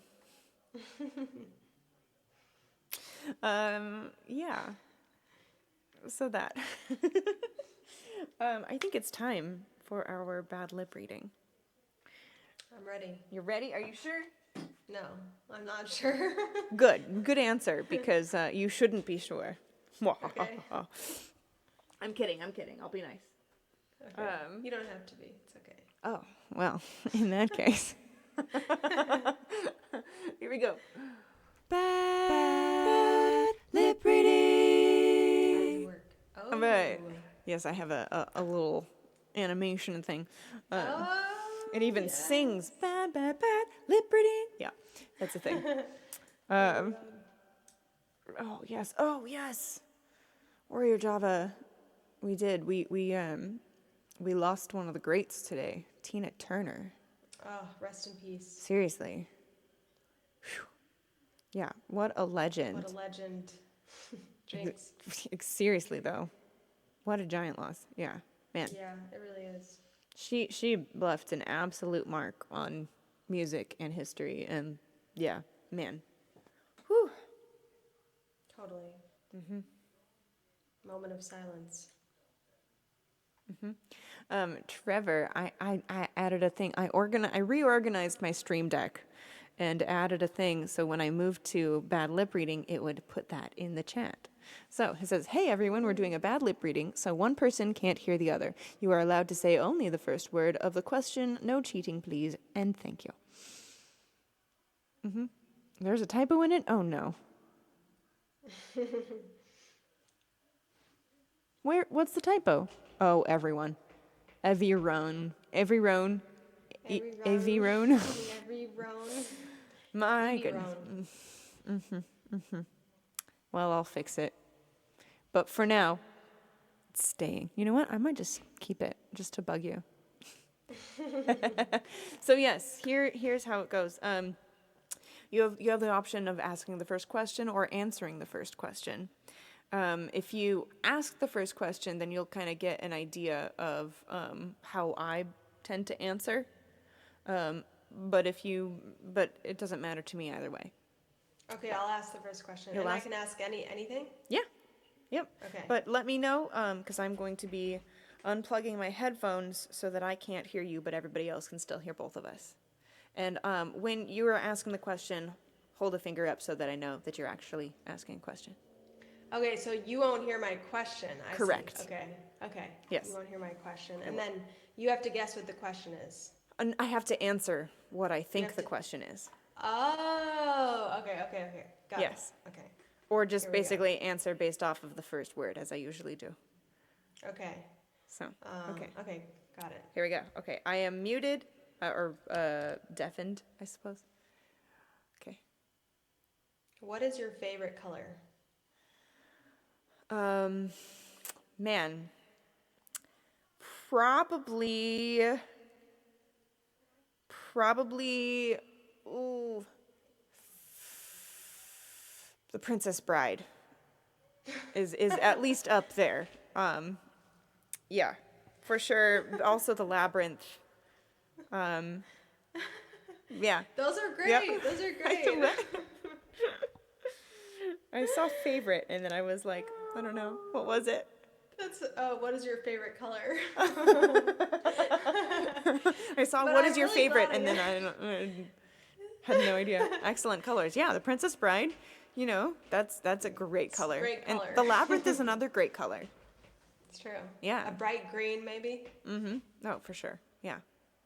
Yeah. So that. I think it's time for our bad lip reading. I'm ready. You're ready? Are you sure? No, I'm not sure. Good answer, because you shouldn't be sure. Okay. I'm kidding. I'll be nice. Okay. You don't have to be. It's okay. Oh, well, in that case. Here we go. Bad lip reading. Work. All right. Yes, I have a little animation thing. It even sings bad lip reading. Yeah, that's a thing. Oh yes. Warrior Java. We did. We lost one of the greats today, Tina Turner. Oh, rest in peace. Seriously. Whew. Yeah, what a legend. What a legend. Jinx. Seriously though, what a giant loss. Yeah, man. Yeah, it really is. She left an absolute mark on music and history, and yeah, man. Whew. Totally. Moment of silence. Trevor, I added a thing. I reorganized my Stream Deck and added a thing so when I moved to bad lip reading, it would put that in the chat. So it says, hey everyone, we're doing a bad lip reading, so one person can't hear the other. You are allowed to say only the first word of the question. No cheating, please, and thank you. There's a typo in it? Oh no. What's the typo? Oh, everyone. Everyone. Every Everyone. roan. My goodness. Well, I'll fix it. But for now, it's staying. You know what? I might just keep it just to bug you. So yes, here's how it goes. You have the option of asking the first question or answering the first question. If you ask the first question, then you'll kind of get an idea of how I tend to answer. But it doesn't matter to me either way. Okay, I'll ask the first question. You'll and ask? I can ask anything? Yeah. Yep. Okay. But let me know, because I'm going to be unplugging my headphones so that I can't hear you, but everybody else can still hear both of us. And when you are asking the question, hold a finger up so that I know that you're actually asking a question. Okay, so you won't hear my question. I Correct. see. Okay. Yes. You won't hear my question. And then you have to guess what the question is. And I have to answer what I think the question is. Oh, okay. Got it. Yes. Okay. Or just basically answer based off of the first word, as I usually do. Okay. So, okay. Okay, got it. Here we go. Okay, I am muted, or deafened, I suppose. Okay. What is your favorite color? Man, probably, ooh, The Princess Bride is at least up there. Yeah, for sure. Also the Labyrinth. Yeah. Those are great. Yep. Those are great. I saw favorite and then I was like, I don't know, what was it? That's what is your favorite color? I saw But what I'm is your really favorite glad and then I had no idea. Excellent colors. Yeah, The Princess Bride, you know, that's a great color. Great color. And The Labyrinth is another great color. It's true. Yeah. A bright green, maybe. Oh, for sure. Yeah.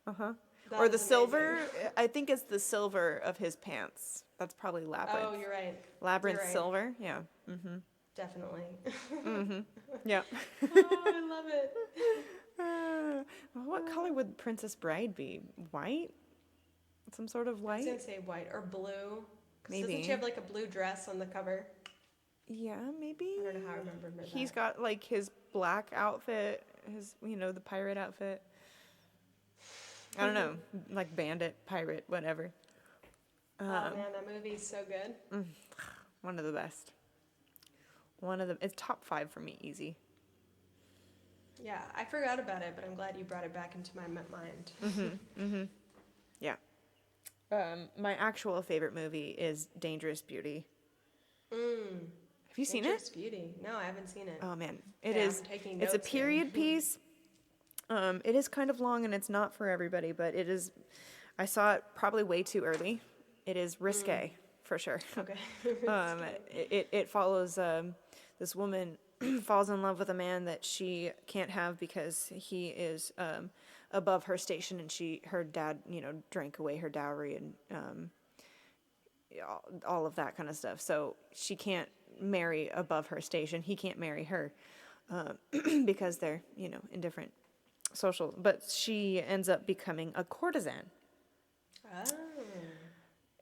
Uh-huh. That Or the is silver, amazing. I think it's the silver of his pants. That's probably Labyrinth. Oh, you're right. Labyrinth You're right. silver, yeah. Definitely. Yeah. Oh, I love it. What color would Princess Bride be? White? Some sort of I was white? gonna say white or blue. 'Cause Maybe. Doesn't she have like a blue dress on the cover? Yeah, maybe. I don't know how I remember that. He's got like his black outfit, his, the pirate outfit. I don't know, like bandit, pirate, whatever. Oh man, that movie's so good. One of the best. It's top 5 for me, easy. Yeah, I forgot about it, but I'm glad you brought it back into my mind. Yeah. My actual favorite movie is Dangerous Beauty. Have you seen it? Dangerous Beauty. No, I haven't seen it. Oh man, I'm taking it's a notes here. period piece. It is kind of long and it's not for everybody, but it is. I saw it probably way too early. It is risque for sure. Okay. It follows this woman falls in love with a man that she can't have because he is above her station, and her dad drank away her dowry and all of that kind of stuff. So she can't marry above her station. He can't marry her because they're in different social. But she ends up becoming a courtesan. Oh.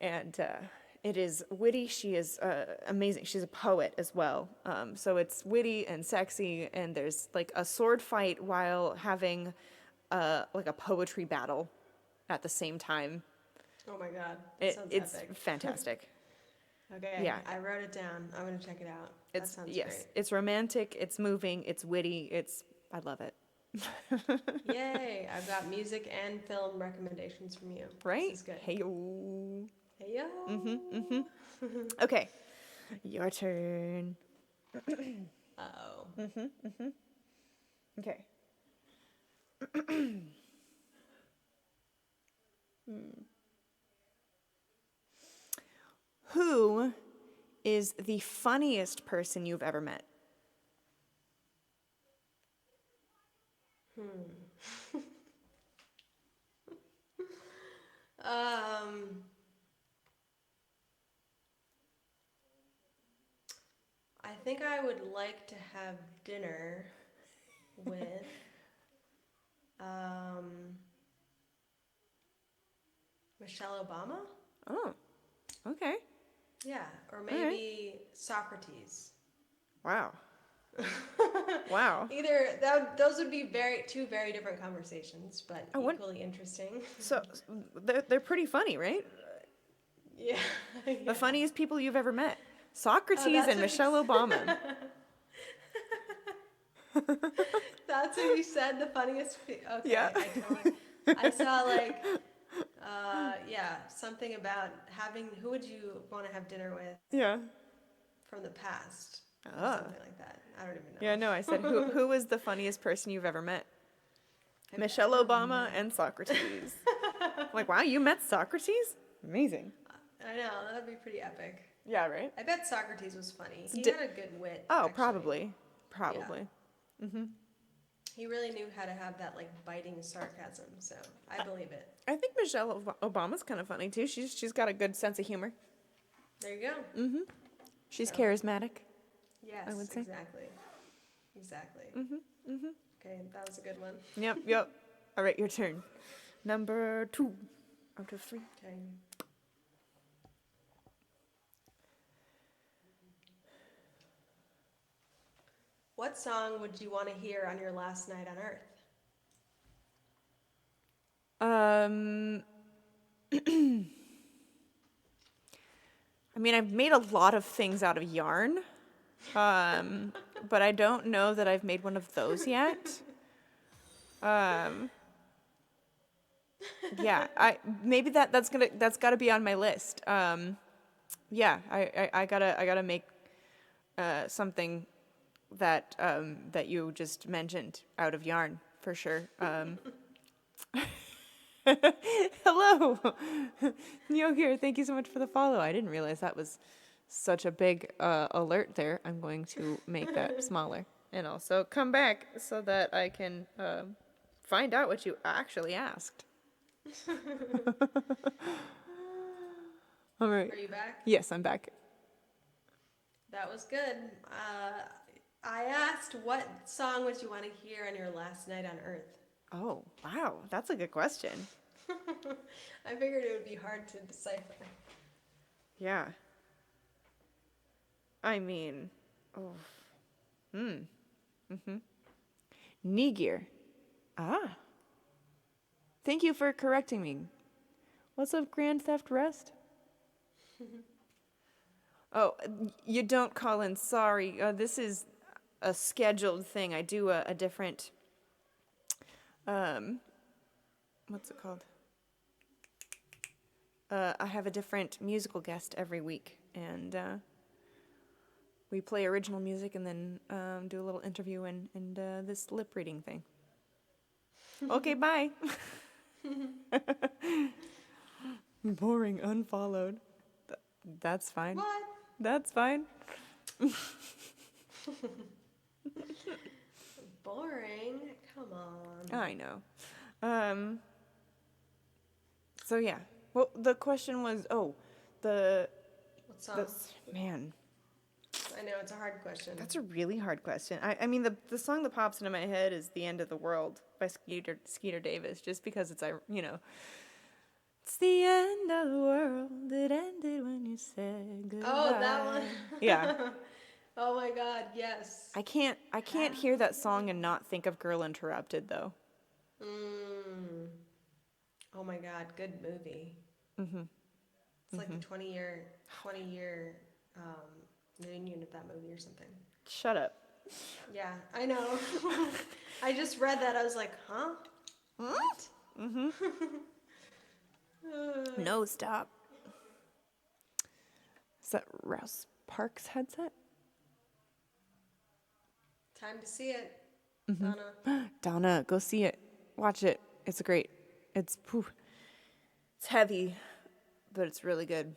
And it is witty. She is amazing. She's a poet as well. So it's witty and sexy, and there's like a sword fight while having like a poetry battle at the same time. Oh my god. It's epic. fantastic. Okay. Yeah. I wrote it down. I'm gonna check it out. That sounds great. It's romantic. It's moving. It's witty. I love it. Yay! I've got music and film recommendations from you. Right? This is good. Hey-o. Heyo. Okay, your turn. Uh-oh. Okay. Who is the funniest person you've ever met? I think I would like to have dinner with Michelle Obama? Oh, okay. Yeah, or maybe Socrates. Wow. Wow. Either those would be two very different conversations, but equally interesting. So they're pretty funny, right? Yeah. The funniest people you've ever met. Socrates and Michelle Obama. That's what you said, the funniest. Okay, Yeah. I saw like, something about who would you want to have dinner with Yeah. from the past? Or something like that. I don't even know. Yeah, no, I said, who was the funniest person you've ever met? Michelle Obama and Socrates. Like, wow, you met Socrates? Amazing. I know, that'd be pretty epic. Yeah, right? I bet Socrates was funny. He had a good wit. Oh, actually. Probably. Yeah. He really knew how to have that like biting sarcasm, so I believe it. I think Michelle Obama's kind of funny too. She's got a good sense of humor. There you go. Mm-hmm. She's So, charismatic. yes, I would say. Exactly. Mm-hmm. Mm-hmm. Okay, that was a good one. Yep. All right, your turn. Number 2 out of 3. Okay. What song would you want to hear on your last night on Earth? I mean, I've made a lot of things out of yarn, but I don't know that I've made one of those yet. Yeah, maybe that's got to be on my list. Yeah, I gotta make something that that you just mentioned out of yarn for sure. Hello, Neo here. Thank you so much for the follow. I didn't realize that was such a big alert there. I'm going to make that smaller and also come back so that I can find out what you actually asked. All right. Are you back? Yes, I'm back. That was good. I asked, what song would you want to hear on your last night on Earth? Oh, wow. That's a good question. I figured it would be hard to decipher. Yeah. I mean, knee gear. Ah. Thank you for correcting me. What's up, Grand Theft Rest? Oh, you don't call in. Sorry. This is a scheduled thing. I do a different, what's it called? I have a different musical guest every week, and we play original music and then do a little interview and this lip reading thing. Okay, bye. Boring, unfollowed. That's fine. What? That's fine. Boring? Come on. I know. So yeah. Well, the question was, What song? Man, I know, it's a hard question. that's a really hard question. I mean, the song that pops into my head is "The End of the World" by Skeeter Davis, just because it's it's the end of the world. It ended when you said goodbye. Oh, that one? Yeah. Oh my god, yes. I can't hear that song and not think of Girl Interrupted though. Oh my god, good movie. It's like the 20-year reunion of that movie or something. Shut up. Yeah, I know. I just read that. I was like, huh? What? No, stop. Is that Rouse Parks' headset? Time to see it, Donna. Donna, go see it. Watch it. It's great. It's heavy, but it's really good.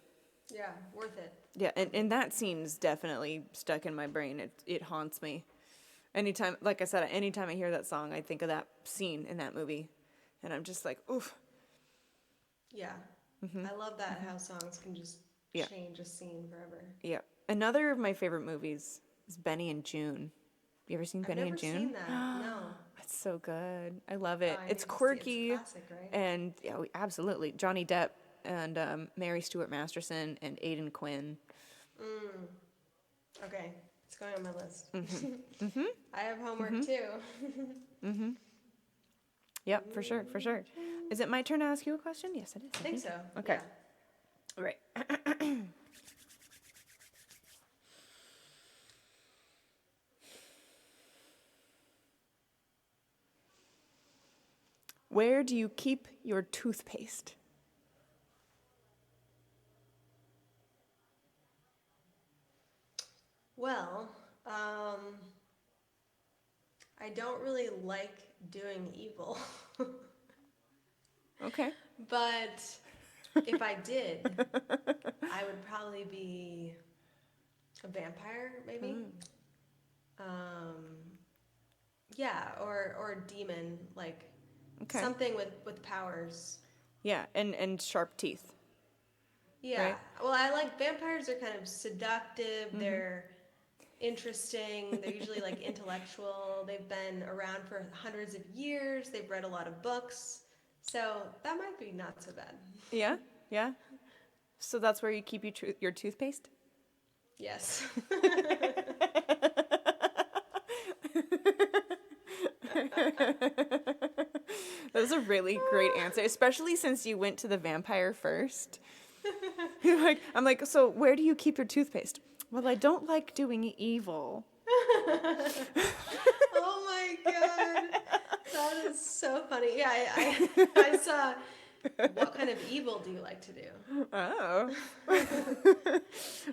Yeah, worth it. Yeah, and that scene's definitely stuck in my brain. It haunts me. Anytime, like I said, anytime I hear that song, I think of that scene in that movie, and I'm just like, oof. Yeah, I love that how songs can just change a scene forever. Yeah. Another of my favorite movies is Benny and June. You ever seen Benny and June? I've never seen that. No. It's so good. I love it. I It's need to see it. quirky. It's classic, right? And yeah, absolutely. Johnny Depp and Mary Stuart Masterson and Aidan Quinn. Okay, it's going on my list. I have homework too. Yep, for sure, for sure. Is it my turn to ask you a question? Yes, it is. I think so. Okay. Yeah. All right. Where do you keep your toothpaste? Well, I don't really like doing evil. Okay. But if I did, I would probably be a vampire, maybe. Yeah, or a demon, like Okay. something with powers. Yeah, and sharp teeth. Yeah. Right? Well, I like vampires are kind of seductive. They're interesting. They're usually like intellectual. They've been around for hundreds of years. They've read a lot of books. So that might be not so bad. Yeah? Yeah? So that's where you keep your toothpaste? Yes. That was a really great answer, especially since you went to the vampire first. I'm like, so where do you keep your toothpaste? Well, I don't like doing evil. Oh my god. That is so funny. Yeah, I saw what kind of evil do you like to do? Oh.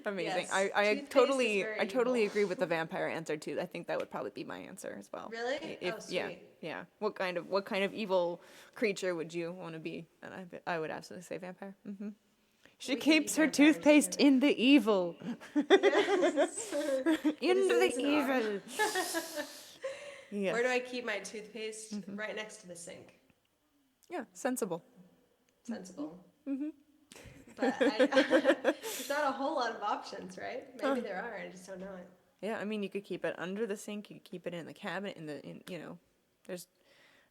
Amazing. Yes, I toothpaste is totally very I totally evil. agree with the vampire answer too. I think that would probably be my answer as well. Really? If Oh, yeah, sweet. yeah. What kind of evil creature would you want to be? And I would absolutely say vampire. Mm-hmm. She We could be keeps her vampires toothpaste together. in the evil. Yes. In the Citizens in arm. evil. Yes. Where do I keep my toothpaste? Right next to the sink. Yeah, sensible. Sensible. But there's not a whole lot of options, right? Maybe there are. I just don't know it. Yeah, I mean, you could keep it under the sink. You could keep it in the cabinet. There's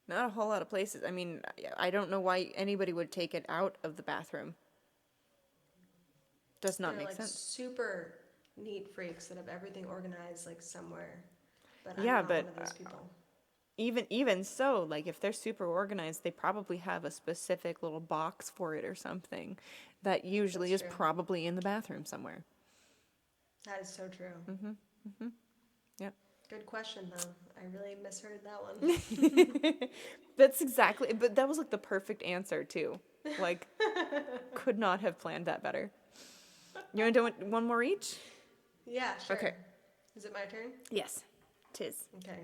not a whole lot of places. I mean, I don't know why anybody would take it out of the bathroom. Does not They're make like sense. super neat freaks that have everything organized like somewhere. But I'm Yeah, not but one of those people. even so, like if they're super organized, they probably have a specific little box for it or something that usually That's is true. probably in the bathroom somewhere. That is so true. Yep. Good question, though. I really misheard that one. That's exactly, but that was like the perfect answer too. Like, could not have planned that better. You want to do one more each? Yeah, sure. Okay. Is it my turn? Yes, tis. Okay.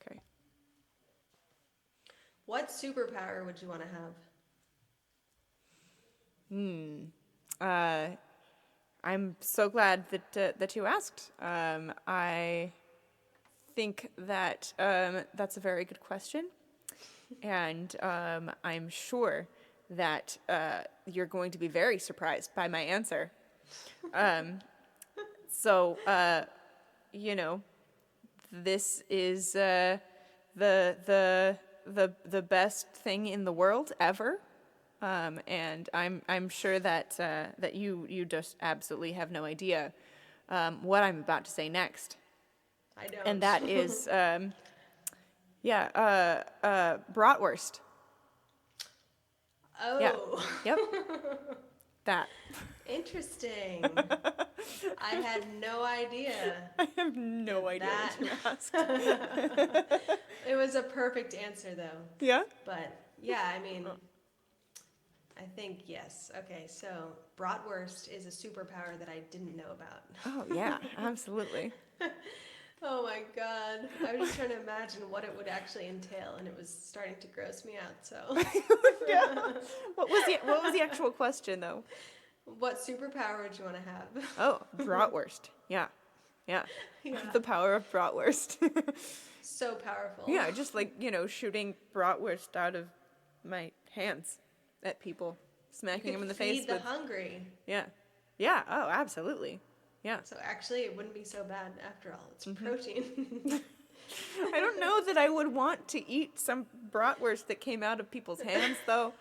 Okay. What superpower would you want to have? I'm so glad that you asked. I think that that's a very good question, and I'm sure that you're going to be very surprised by my answer. So, this is the best thing in the world ever. And I'm sure that that you just absolutely have no idea what I'm about to say next, I don't. and that is bratwurst. Oh. Yeah. Yep. That. Interesting. I had no idea. I have no idea what you asked. It was a perfect answer, though. Yeah. But yeah, I mean, I think yes. Okay, so bratwurst is a superpower that I didn't know about. Oh yeah, absolutely. Oh my god. I was just trying to imagine what it would actually entail, and it was starting to gross me out, so. Yeah. What was the actual question though? What superpower would you want to have? Oh, bratwurst. Yeah. Yeah. Yeah. The power of bratwurst. So powerful. Yeah, just like, shooting bratwurst out of my hands at people, smacking them in the face Feed the with. hungry. Yeah. Yeah. Oh, absolutely. Yeah. So actually, it wouldn't be so bad after all. It's protein. I don't know that I would want to eat some bratwurst that came out of people's hands, though.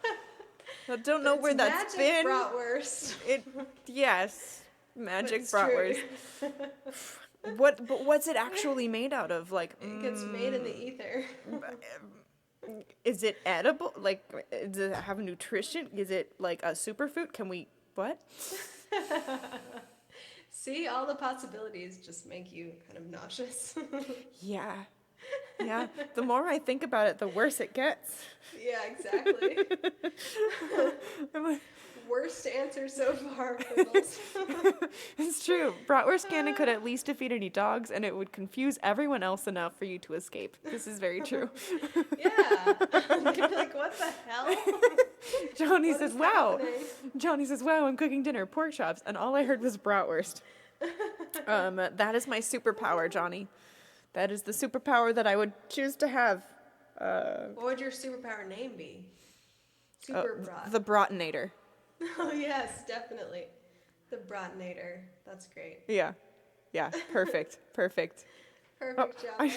I don't know where that's magic been. Bratwurst. Yes, magic It's bratwurst. But what's it actually made out of? Like, It gets made in the ether. is it edible? Like, does it have nutrition? Is it like a superfood? Can we what? See, all the possibilities just make you kind of nauseous. Yeah. Yeah. The more I think about it, the worse it gets. Yeah, exactly. I'm like, worst answer so far, Pringles. It's true. Bratwurst cannon could at least defeat any dogs, and it would confuse everyone else enough for you to escape. This is very true. Yeah. They'd be like, what the hell? Johnny What says, is wow. happening? Johnny says, wow, I'm cooking dinner, pork chops, and all I heard was bratwurst. That is my superpower, Johnny. That is the superpower that I would choose to have. What would your superpower name be? Super Brat. The Bratinator. Oh, yes, definitely. The Bratinator. That's great. Yeah. Yeah. Perfect. Perfect. Perfect job.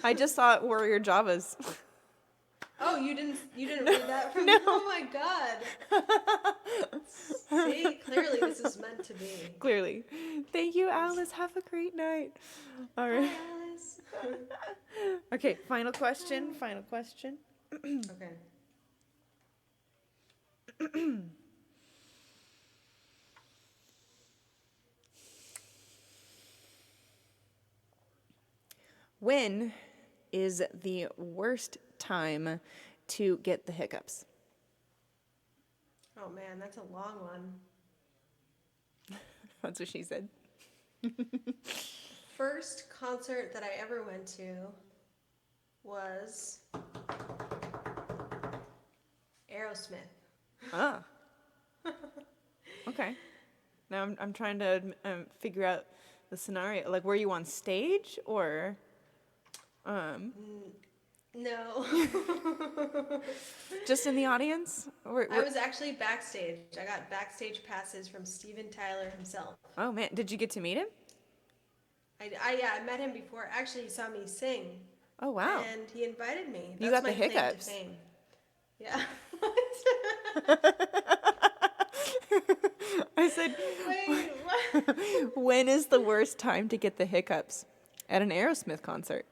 I just saw Warrior Javas. Oh, you didn't read that from No. Oh my god. See, clearly this is meant to be. Clearly. Thank you, Alice. Have a great night. All right. Hi, Alice. Okay, final question. Final question. Okay. When is the worst time to get the hiccups? Oh man, that's a long one. That's what she said. First concert that I ever went to was Aerosmith. Ah. Okay. Now I'm trying to figure out the scenario. Like, were you on stage or? No. Just in the audience? I was actually backstage. I got backstage passes from Steven Tyler himself. Oh man, did you get to meet him? I met him before. Actually, he saw me sing. Oh wow. And he invited me. You That's got the my claim to hiccups. fame. Yeah. I said, Wait, what? when is the worst time to get the hiccups? At an Aerosmith concert.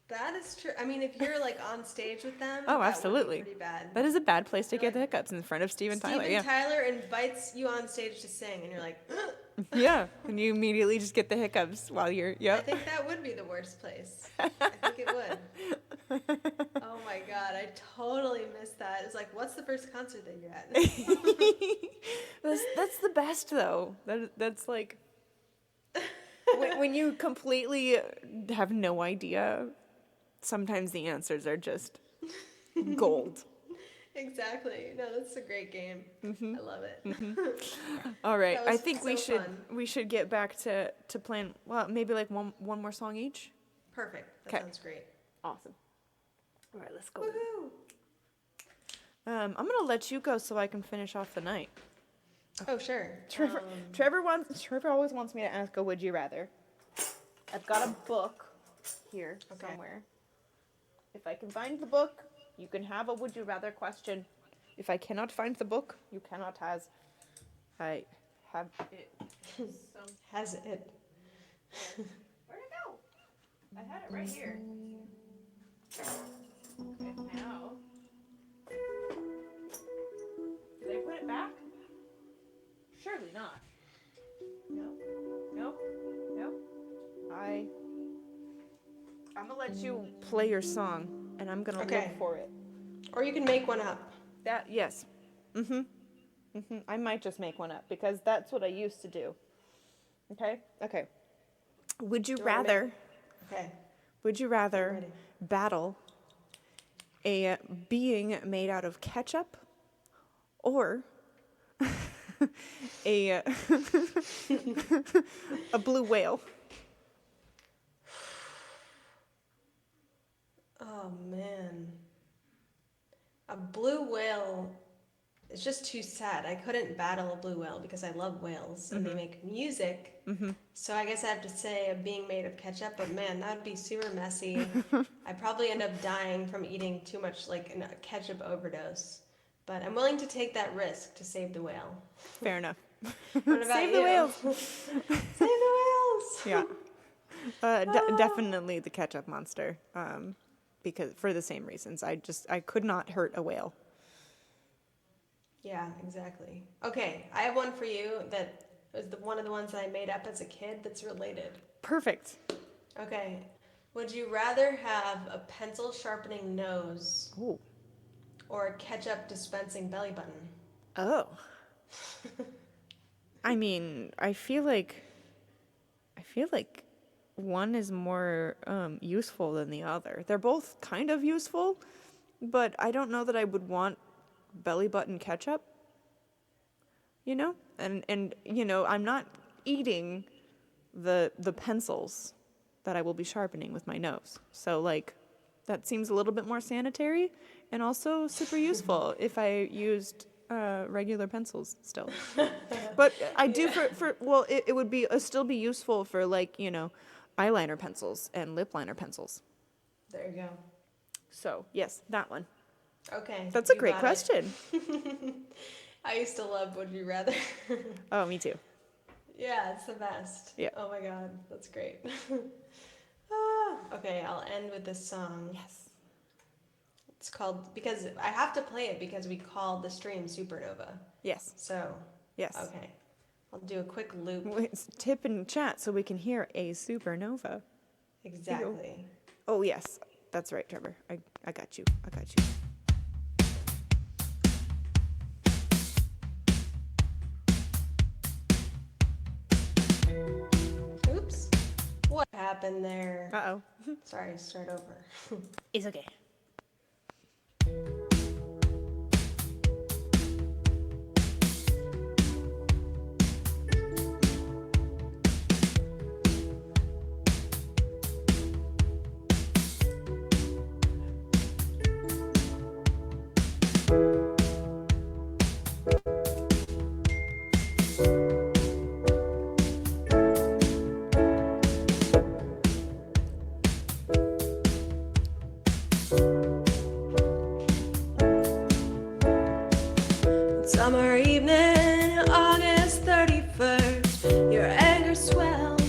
That is true. I mean, if you're like on stage with them, Oh, that absolutely. would be pretty bad. That is a bad place to get the hiccups, in front of Steven Tyler. Steven Yeah. Tyler invites you on stage to sing, and you're like, Yeah, and you immediately just get the hiccups while you're. I Yep. think that would be the worst place. I think it would. Oh my god, I totally missed that. It's like, what's the first concert that you're at? That's the best though. That's like when you completely have no idea. Sometimes the answers are just gold. Exactly. No, that's a great game. I love it. All right, That I was think so fun. we should get back to playing. Well, maybe like one more song each. Perfect. That 'Kay. sounds great. Awesome. All right, let's go. Woohoo! I'm gonna let you go so I can finish off the night. Oh, sure. Trevor always wants me to ask a would you rather. I've got a book here somewhere. If I can find the book, you can have a would you rather question. If I cannot find the book, you cannot has. I have it. Has it? Where'd it go? I had it right here. Okay, now. Did I put it back? Surely not. No. Nope. Nope. I'm gonna let you play your song, and I'm gonna Okay. look for it. Or you can make one up. Yes. I might just make one up because that's what I used to do. Okay. Okay. Would you Do you wanna rather? Okay. Would you rather ready. battle a being made out of ketchup or a a blue whale? Oh man. A blue whale is just too sad. I couldn't battle a blue whale because I love whales and they make music. So I guess I have to say a being made of ketchup, but man, that would be super messy. I'd probably end up dying from eating too much, like a ketchup overdose. But I'm willing to take that risk to save the whale. Fair enough. What about Save you? the whales. Save the whales. Yeah. Definitely the ketchup monster. Because for the same reasons, I could not hurt a whale. Yeah, exactly. Okay, I have one for you that was one of the ones that I made up as a kid that's related. Perfect. Okay, would you rather have a pencil sharpening nose Ooh. Or ketchup dispensing belly button. Oh. I mean, I feel like one is more useful than the other. They're both kind of useful, but I don't know that I would want belly button ketchup, you know? And you know, I'm not eating the pencils that I will be sharpening with my nose. So like that seems a little bit more sanitary and also super useful if I used regular pencils still. But I do for well, it would be still be useful for like, you know, eyeliner pencils and lip liner pencils. There you go. So, yes, that one. Okay, That's a you great got it. question. I used to love Would You Rather. Oh, me too. Yeah, it's the best. Yeah. Oh my god, that's great. Ah, okay, I'll end with this song. Yes. It's called, because I have to play it because we called the stream Supernova. Yes. So, Yes. okay. I'll do a quick loop. Tip in chat so we can hear a supernova. Exactly. Oh, yes. That's right, Trevor. I got you. I got you. Oops. What happened there? Uh-oh. Sorry, start over. It's okay. Summer evening, August 31st. Your anger swelled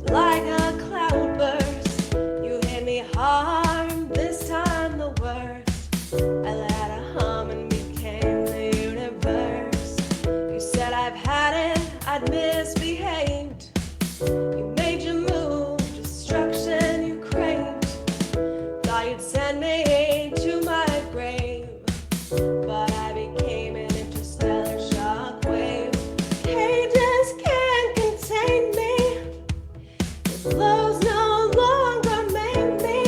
like a cloudburst. You hit me hard, this time the worst. I let a hum and became the universe. You said I've had it, I'd misbehaved. You made your move, destruction you craved. Thought you'd send me to my grave, but I became an interstellar shockwave. Cages can't contain me. Your blows no longer maim me.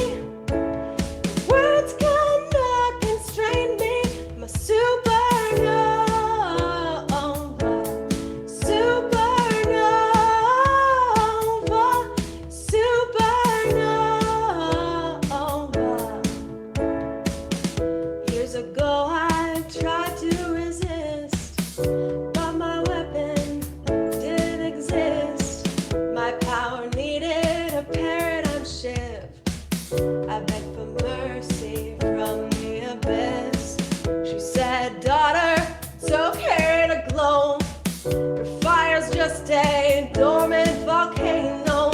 Words cannot constrain me. I'm a supernova. Supernova. Supernova. Years ago I tried to resist, but my weapon didn't exist. My power needed a paradigm shift. I begged for mercy from the abyss. She said, daughter, it's okay to glow. Your fire's just a dormant volcano.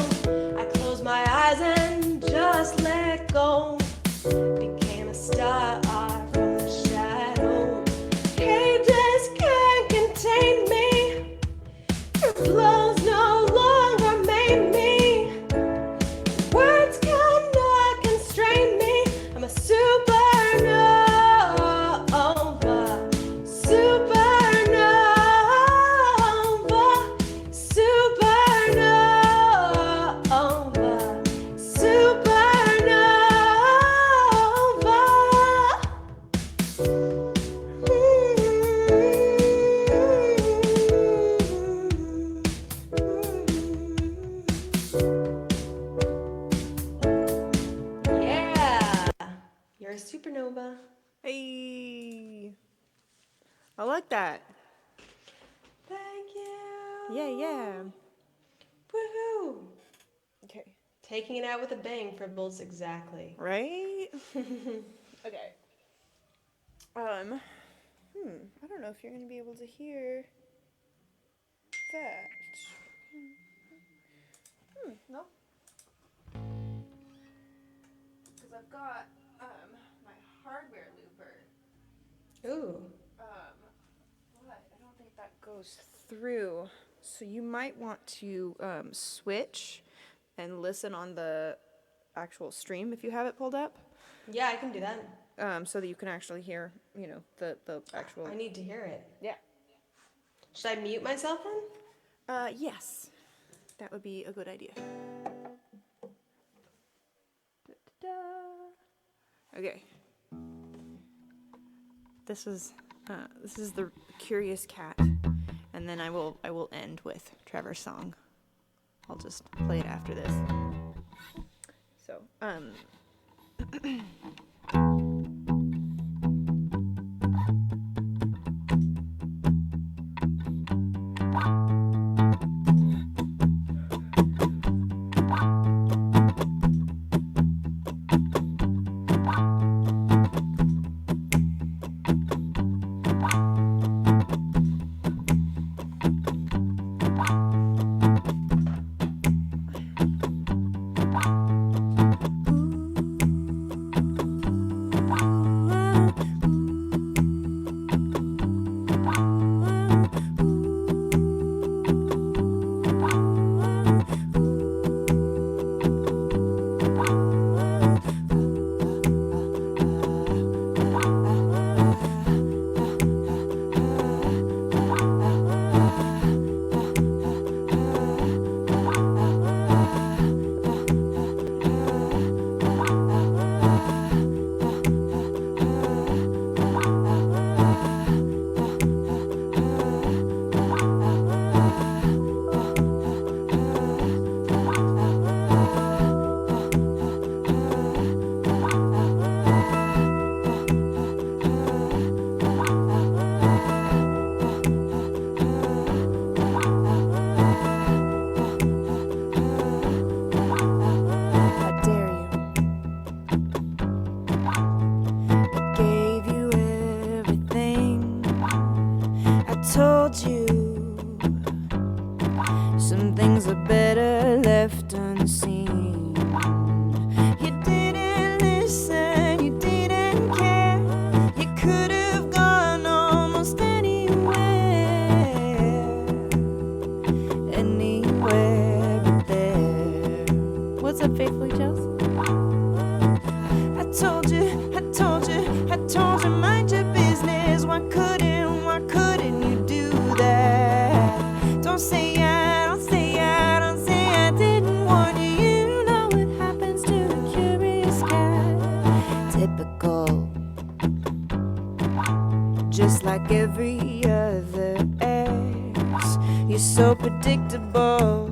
I closed my eyes and just let go. Became a star from the shadow. Cages can't contain me. Your blows no longer maim me. Words cannot constrain me. I'm a supernova. Supernova. Supernova. Supernova. Yeah, you're a supernova. Hey. I like that. Thank you. Yeah. Woohoo. Okay. Taking it out with a bang for Bulls, exactly. Right? Okay. I don't know if you're going to be able to hear that. No. Because I've got my hardware looper. Ooh. But I don't think that goes through. So you might want to switch and listen on the actual stream if you have it pulled up. Yeah, I can do that. so that you can actually hear, the actual. I need to hear it. Yeah. Should I mute myself then? Yes. That would be a good idea. Okay. This is the Curious Cat, and then I will end with Trevor's song. I'll just play it after this. So, just like every other ex. You're so predictable,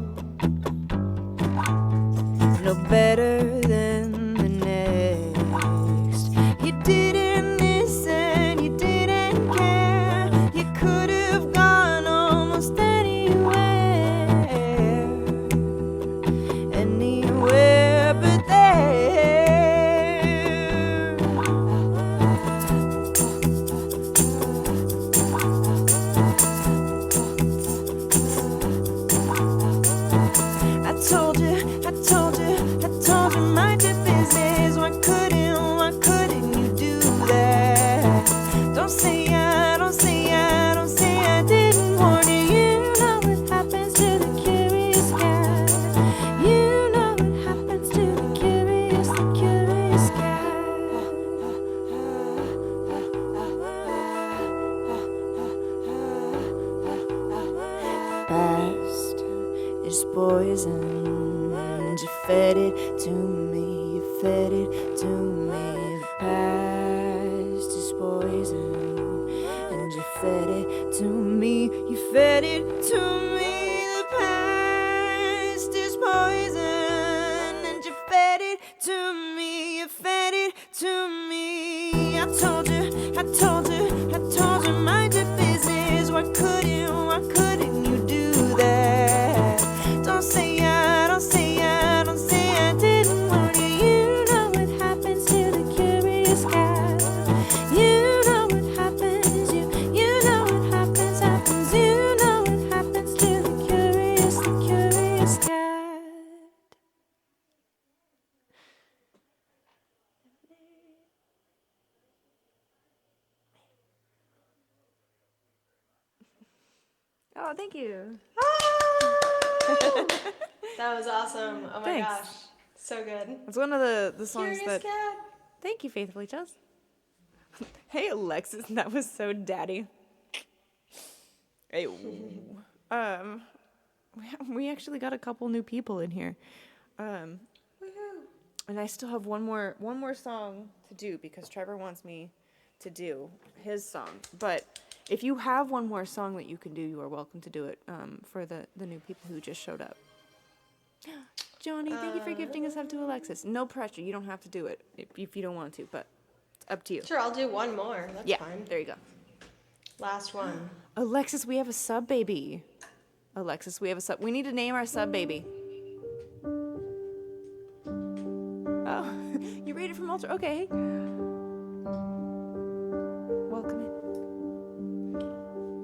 no better than the next. You didn't listen, you didn't care. You could have gone almost anywhere, anywhere but there. I told you, mind your business. Why couldn't you do that? Don't say I didn't warn you. You know what happens to the curious cat. You know what happens to the curious cat. Past is poison. You fed it to me, you fed it to me. The past is poison, and you fed it to me, you fed it to me. The past is poison, and you fed it to me, you fed it to me. I told you, mind your business. Why couldn't you do that? Don't say I didn't warn you. You know what happens to the curious cat. You know what happens, you know what happens. You know what happens to the curious cat. Oh, thank you. That was awesome. Oh my Thanks. gosh. So good. It's one of the songs Curious that... cat. Thank you, Faithfully Chels. Hey, Alexis, that was so daddy. Hey, we actually got a couple new people in here. Woohoo! And I still have one more song to do because Trevor wants me to do his song. But if you have one more song that you can do, you are welcome to do it for the new people who just showed up. Johnny, thank you for gifting us up to Alexis. No pressure. You don't have to do it if you don't want to, but it's up to you. Sure, I'll do one more. That's fine. There you go. Last one. Alexis, we have a sub baby. Alexis, we have a sub. We need to name our sub baby. Oh, you read it from Ultra. Okay. Welcome in.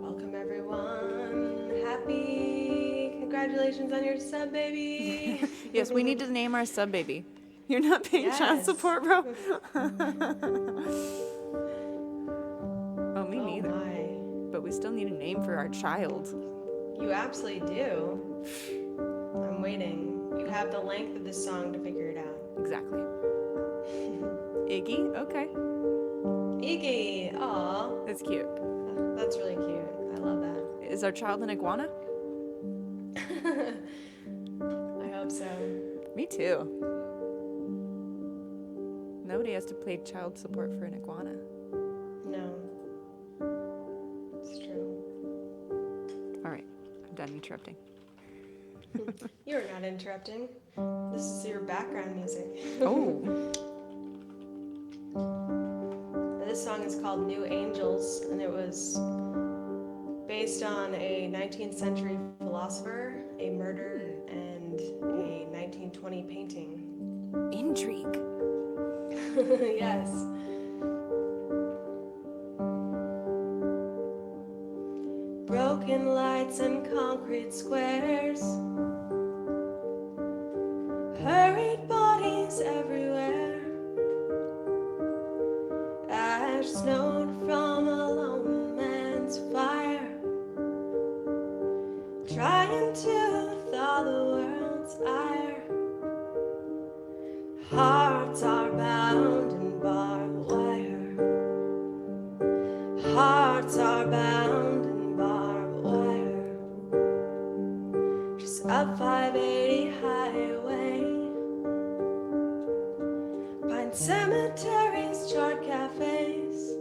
Welcome, everyone. Happy congratulations on your sub baby. Yes, we need to name our sub baby. You're not paying child support, bro. Oh, me neither. My. But we still need a name for our child. You absolutely do. I'm waiting. You have the length of this song to figure it out. Exactly. Iggy? Okay. Iggy. Aw. That's cute. That's really cute. I love that. Is our child an iguana? I hope so. Me too. Nobody has to pay child support for an iguana. No. It's true. All right. I'm done interrupting. You're not interrupting. This is your background music. Oh. This song is called New Angels, and it was based on a 19th century philosopher, a murder, and a 1920 painting. Intrigue. Yes. Broken lights and concrete squares, hurried bodies everywhere, ash snowed from a lone man's fire, trying to thaw the world's ire. Hearts are bound in barbed wire. Hearts are bound in barbed wire. Just up 580 highway. Pine cemeteries, charred cafes.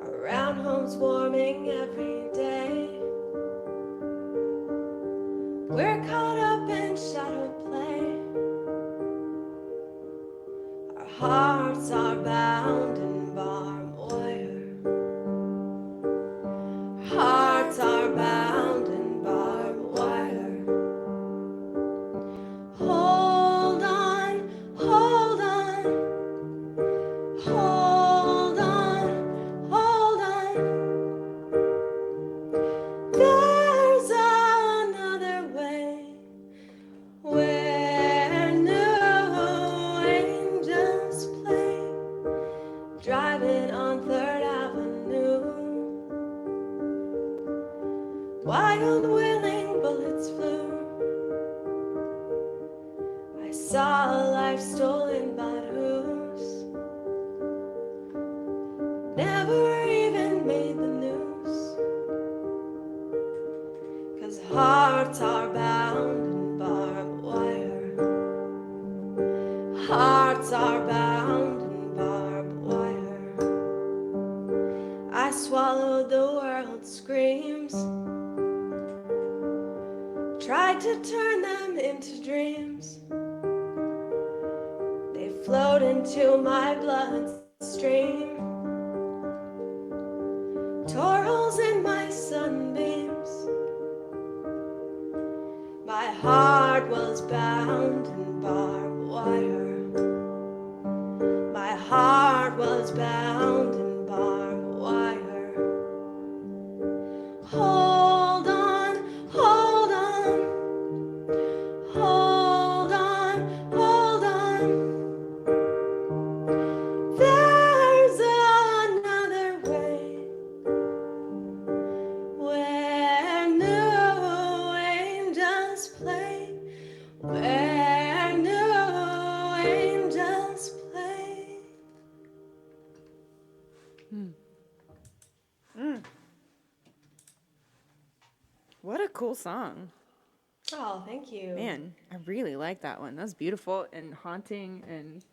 Around homes warming every day. We're caught up in shadow play. Our hearts are bound in barbed wire. Hearts are bound in barbed wire. Hold on, hold on, hold on, hold on. There's another way where new angels play, driving on 3rd Avenue. Wild willing bullets flew. I saw a life stolen by who's never even made the news. 'Cause hearts are bound in barbed wire. Hearts are bound in barbed wire. I swallowed the world's screams, tried to turn them into dreams. They flowed into my bloodstream, tore holes in my sunbeams. My heart was bound in barbed wire. My heart was bound in barbed wire. Hold on, hold on, hold on, hold on. There's another way where new angels play, where new a cool song. Oh, thank you. Man, I really like that one. That's beautiful and haunting, and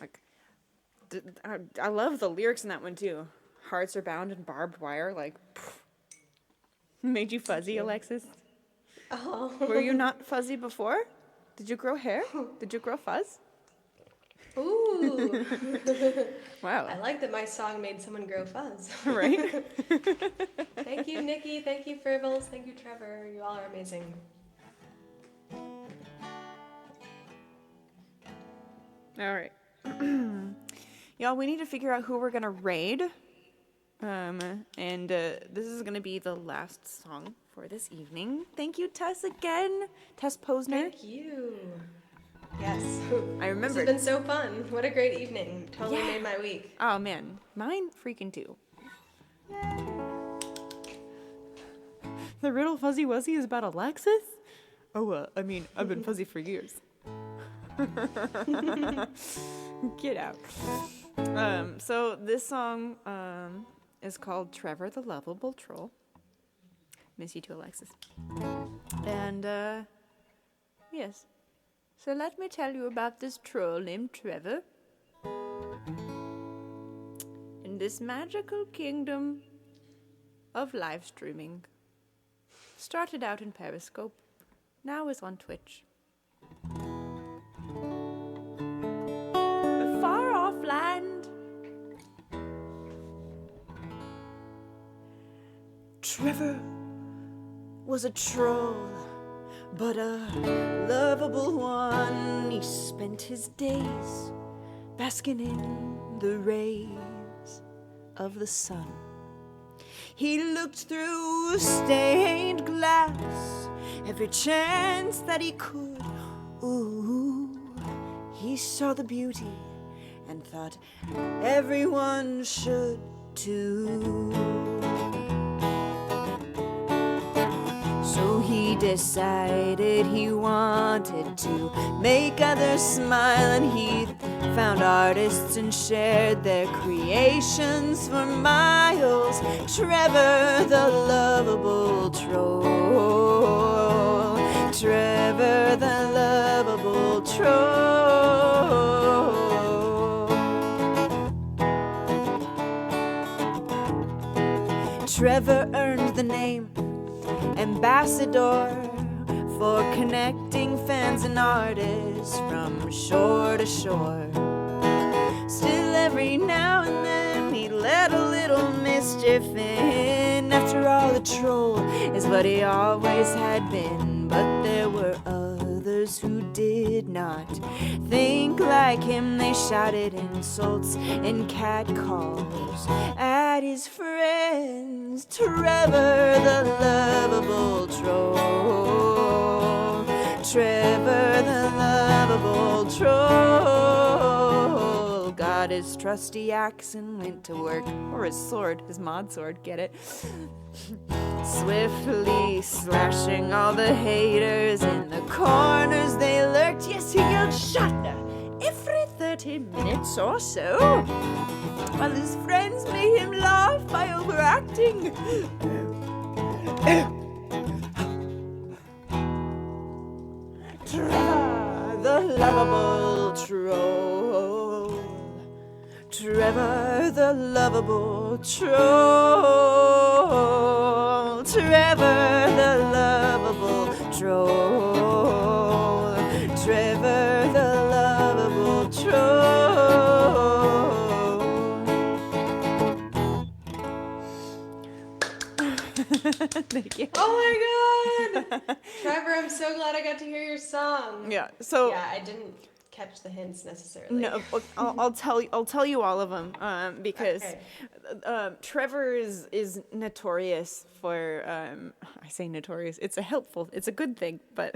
like, I love the lyrics in that one too. Hearts are bound in barbed wire. Like, made you fuzzy, Alexis? Oh. Were you not fuzzy before? Did you grow hair? Did you grow fuzz? Ooh. Wow. I like that my song made someone grow fuzz. Right? Thank you, Nikki. Thank you, Fribbles. Thank you, Trevor. You all are amazing. All right. Y'all, we need to figure out who we're going to raid. This is going to be the last song for this evening. Thank you, Tess, again. Tess Posner. Thank you. Yes. I remember. This has been so fun. What a great evening. Totally made my week. Oh, man. Mine freaking too. The riddle Fuzzy Wuzzy is about Alexis? Oh, I mean, I've been fuzzy for years. Get out. So this song is called Trevor the Lovable Troll. Miss you too, Alexis. And, yes. So let me tell you about this troll named Trevor. In this magical kingdom of live streaming. Started out in Periscope, now is on Twitch. A far-off land. Trevor was a troll, but a lovable one. He spent his days basking in the rays of the sun. He looked through stained glass every chance that he could. Ooh, he saw the beauty and thought everyone should too. So he decided he wanted to make others smile, and he found artists and shared their creations for miles. Trevor the lovable troll. Trevor the lovable troll. Trevor earned the name Ambassador for connecting fans and artists from shore to shore. Still every now and then he let a little mischief in. After all, a troll is what he always had been. But there were others who did not think like him. They shouted insults and catcalls at his friends. Trevor the lovable troll. Trevor the lovable troll got his trusty axe and went to work, or his sword, his mod sword, get it? Swiftly slashing all the haters in the corners they lurked. Yes, he yelled shut every 30 minutes or so, while his friends made him laugh by overacting. Trevor the lovable troll. Trevor the lovable troll. Trevor the lovable troll. Trevor the lovable troll. Thank you. Oh my god! Trevor, I'm so glad I got to hear your song. Yeah. So yeah, I didn't catch the hints necessarily. no, I'll tell you all of them because Okay. Trevor is notorious for I say notorious. It's a good thing, but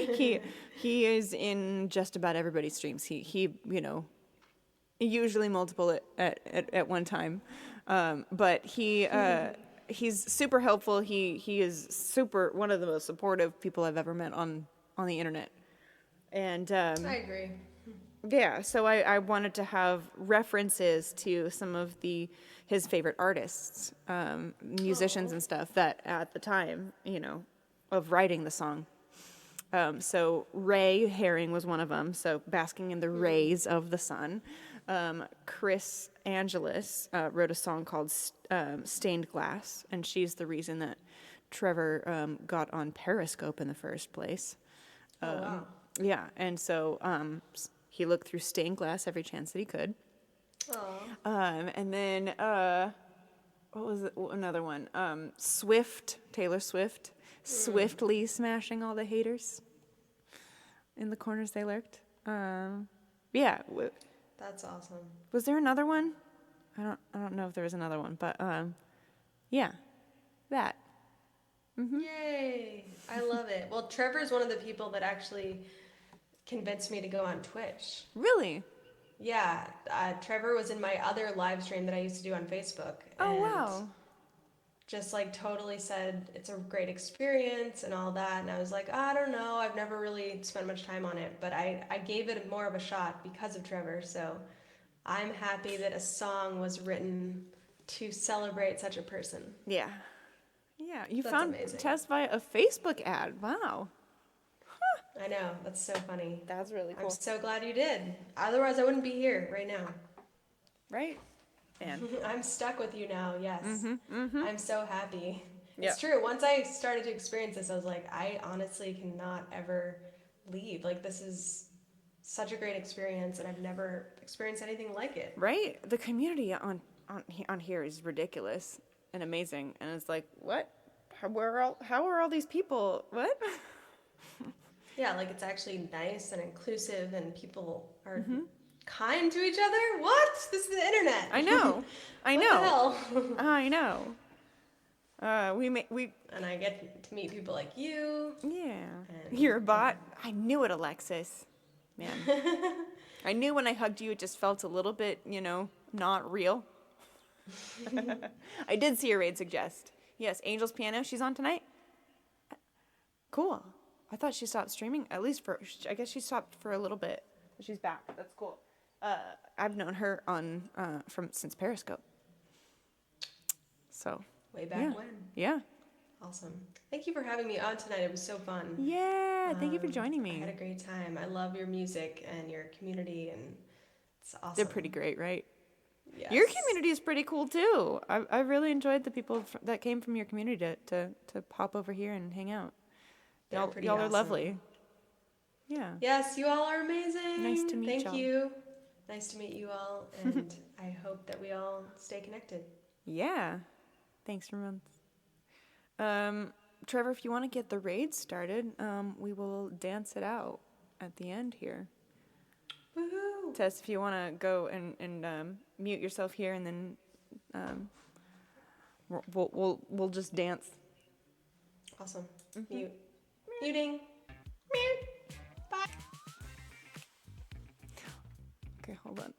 he is in just about everybody's streams. He usually multiple at one time, but he's super helpful. He is one of the most supportive people I've ever met on the internet. And I agree. Yeah, so I wanted to have references to some of his favorite artists, musicians and stuff that at the time, of writing the song. So Ray Herring was one of them. So basking in the rays of the sun. Chris Angelis wrote a song called Stained Glass, and she's the reason that Trevor got on Periscope in the first place. Oh, wow. Yeah, and so he looked through stained glass every chance that he could. Oh. And then what was another one? Swift, Taylor Swift, swiftly smashing all the haters in the corners they lurked. Yeah. That's awesome. Was there another one? I don't know if there was another one, but yeah, that. Mm-hmm. Yay! I love it. Well, Trevor's one of the people that actually convinced me to go on Twitch. Really? Yeah, Trevor was in my other live stream that I used to do on Facebook. Oh, and wow. Just like totally said it's a great experience and all that. And I was like, I don't know, I've never really spent much time on it, but I gave it more of a shot because of Trevor. So I'm happy that a song was written to celebrate such a person. Yeah. Yeah, you That's found amazing. Tess via a Facebook ad. Wow. I know, that's so funny. That's really cool. I'm so glad you did. Otherwise, I wouldn't be here right now. Right? And I'm stuck with you now, yes. I'm so happy. Yep. It's true. Once I started to experience this, I was like, I honestly cannot ever leave. Like, this is such a great experience, and I've never experienced anything like it. Right? The community on here is ridiculous and amazing. And it's like, what? How are all these people? What? Yeah, like, it's actually nice and inclusive, and people are kind to each other. What? This is the internet. I know. I What know. the hell? I know. We And I get to meet people like you. yeah. And- You're a bot. I knew it, Alexis. Man. I knew when I hugged you, it just felt a little bit, not real. I did see a raid suggest. Yes, Angel's Piano. She's on tonight. Cool. I thought she stopped streaming. At least I guess she stopped for a little bit. But she's back. That's cool. I've known her since Periscope. So. Way back when. Yeah. Awesome. Thank you for having me on tonight. It was so fun. Yeah. Thank you for joining me. I had a great time. I love your music and your community, and it's awesome. They're pretty great, right? Yes. Your community is pretty cool too. I really enjoyed the people that came from your community to pop over here and hang out. Y'all pretty are awesome. lovely. Yeah. Yes, you all are amazing. Nice to meet y'all. Thank you. Nice to meet you all, and I hope that we all stay connected. Yeah. Thanks, Ramon. Trevor, if you want to get the raid started, we will dance it out at the end here. Woohoo! Tess, if you want to go and mute yourself here, and then we'll just dance. Awesome. Mute. Muting. Mute. Bye. Okay, hold on.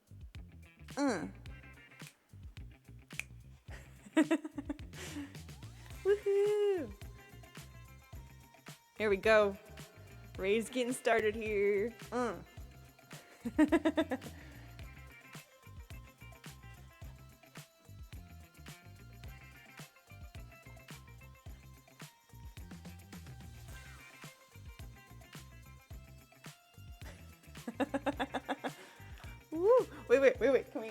Woohoo! Here we go. Raid's getting started here. Woo! Wait. Can we?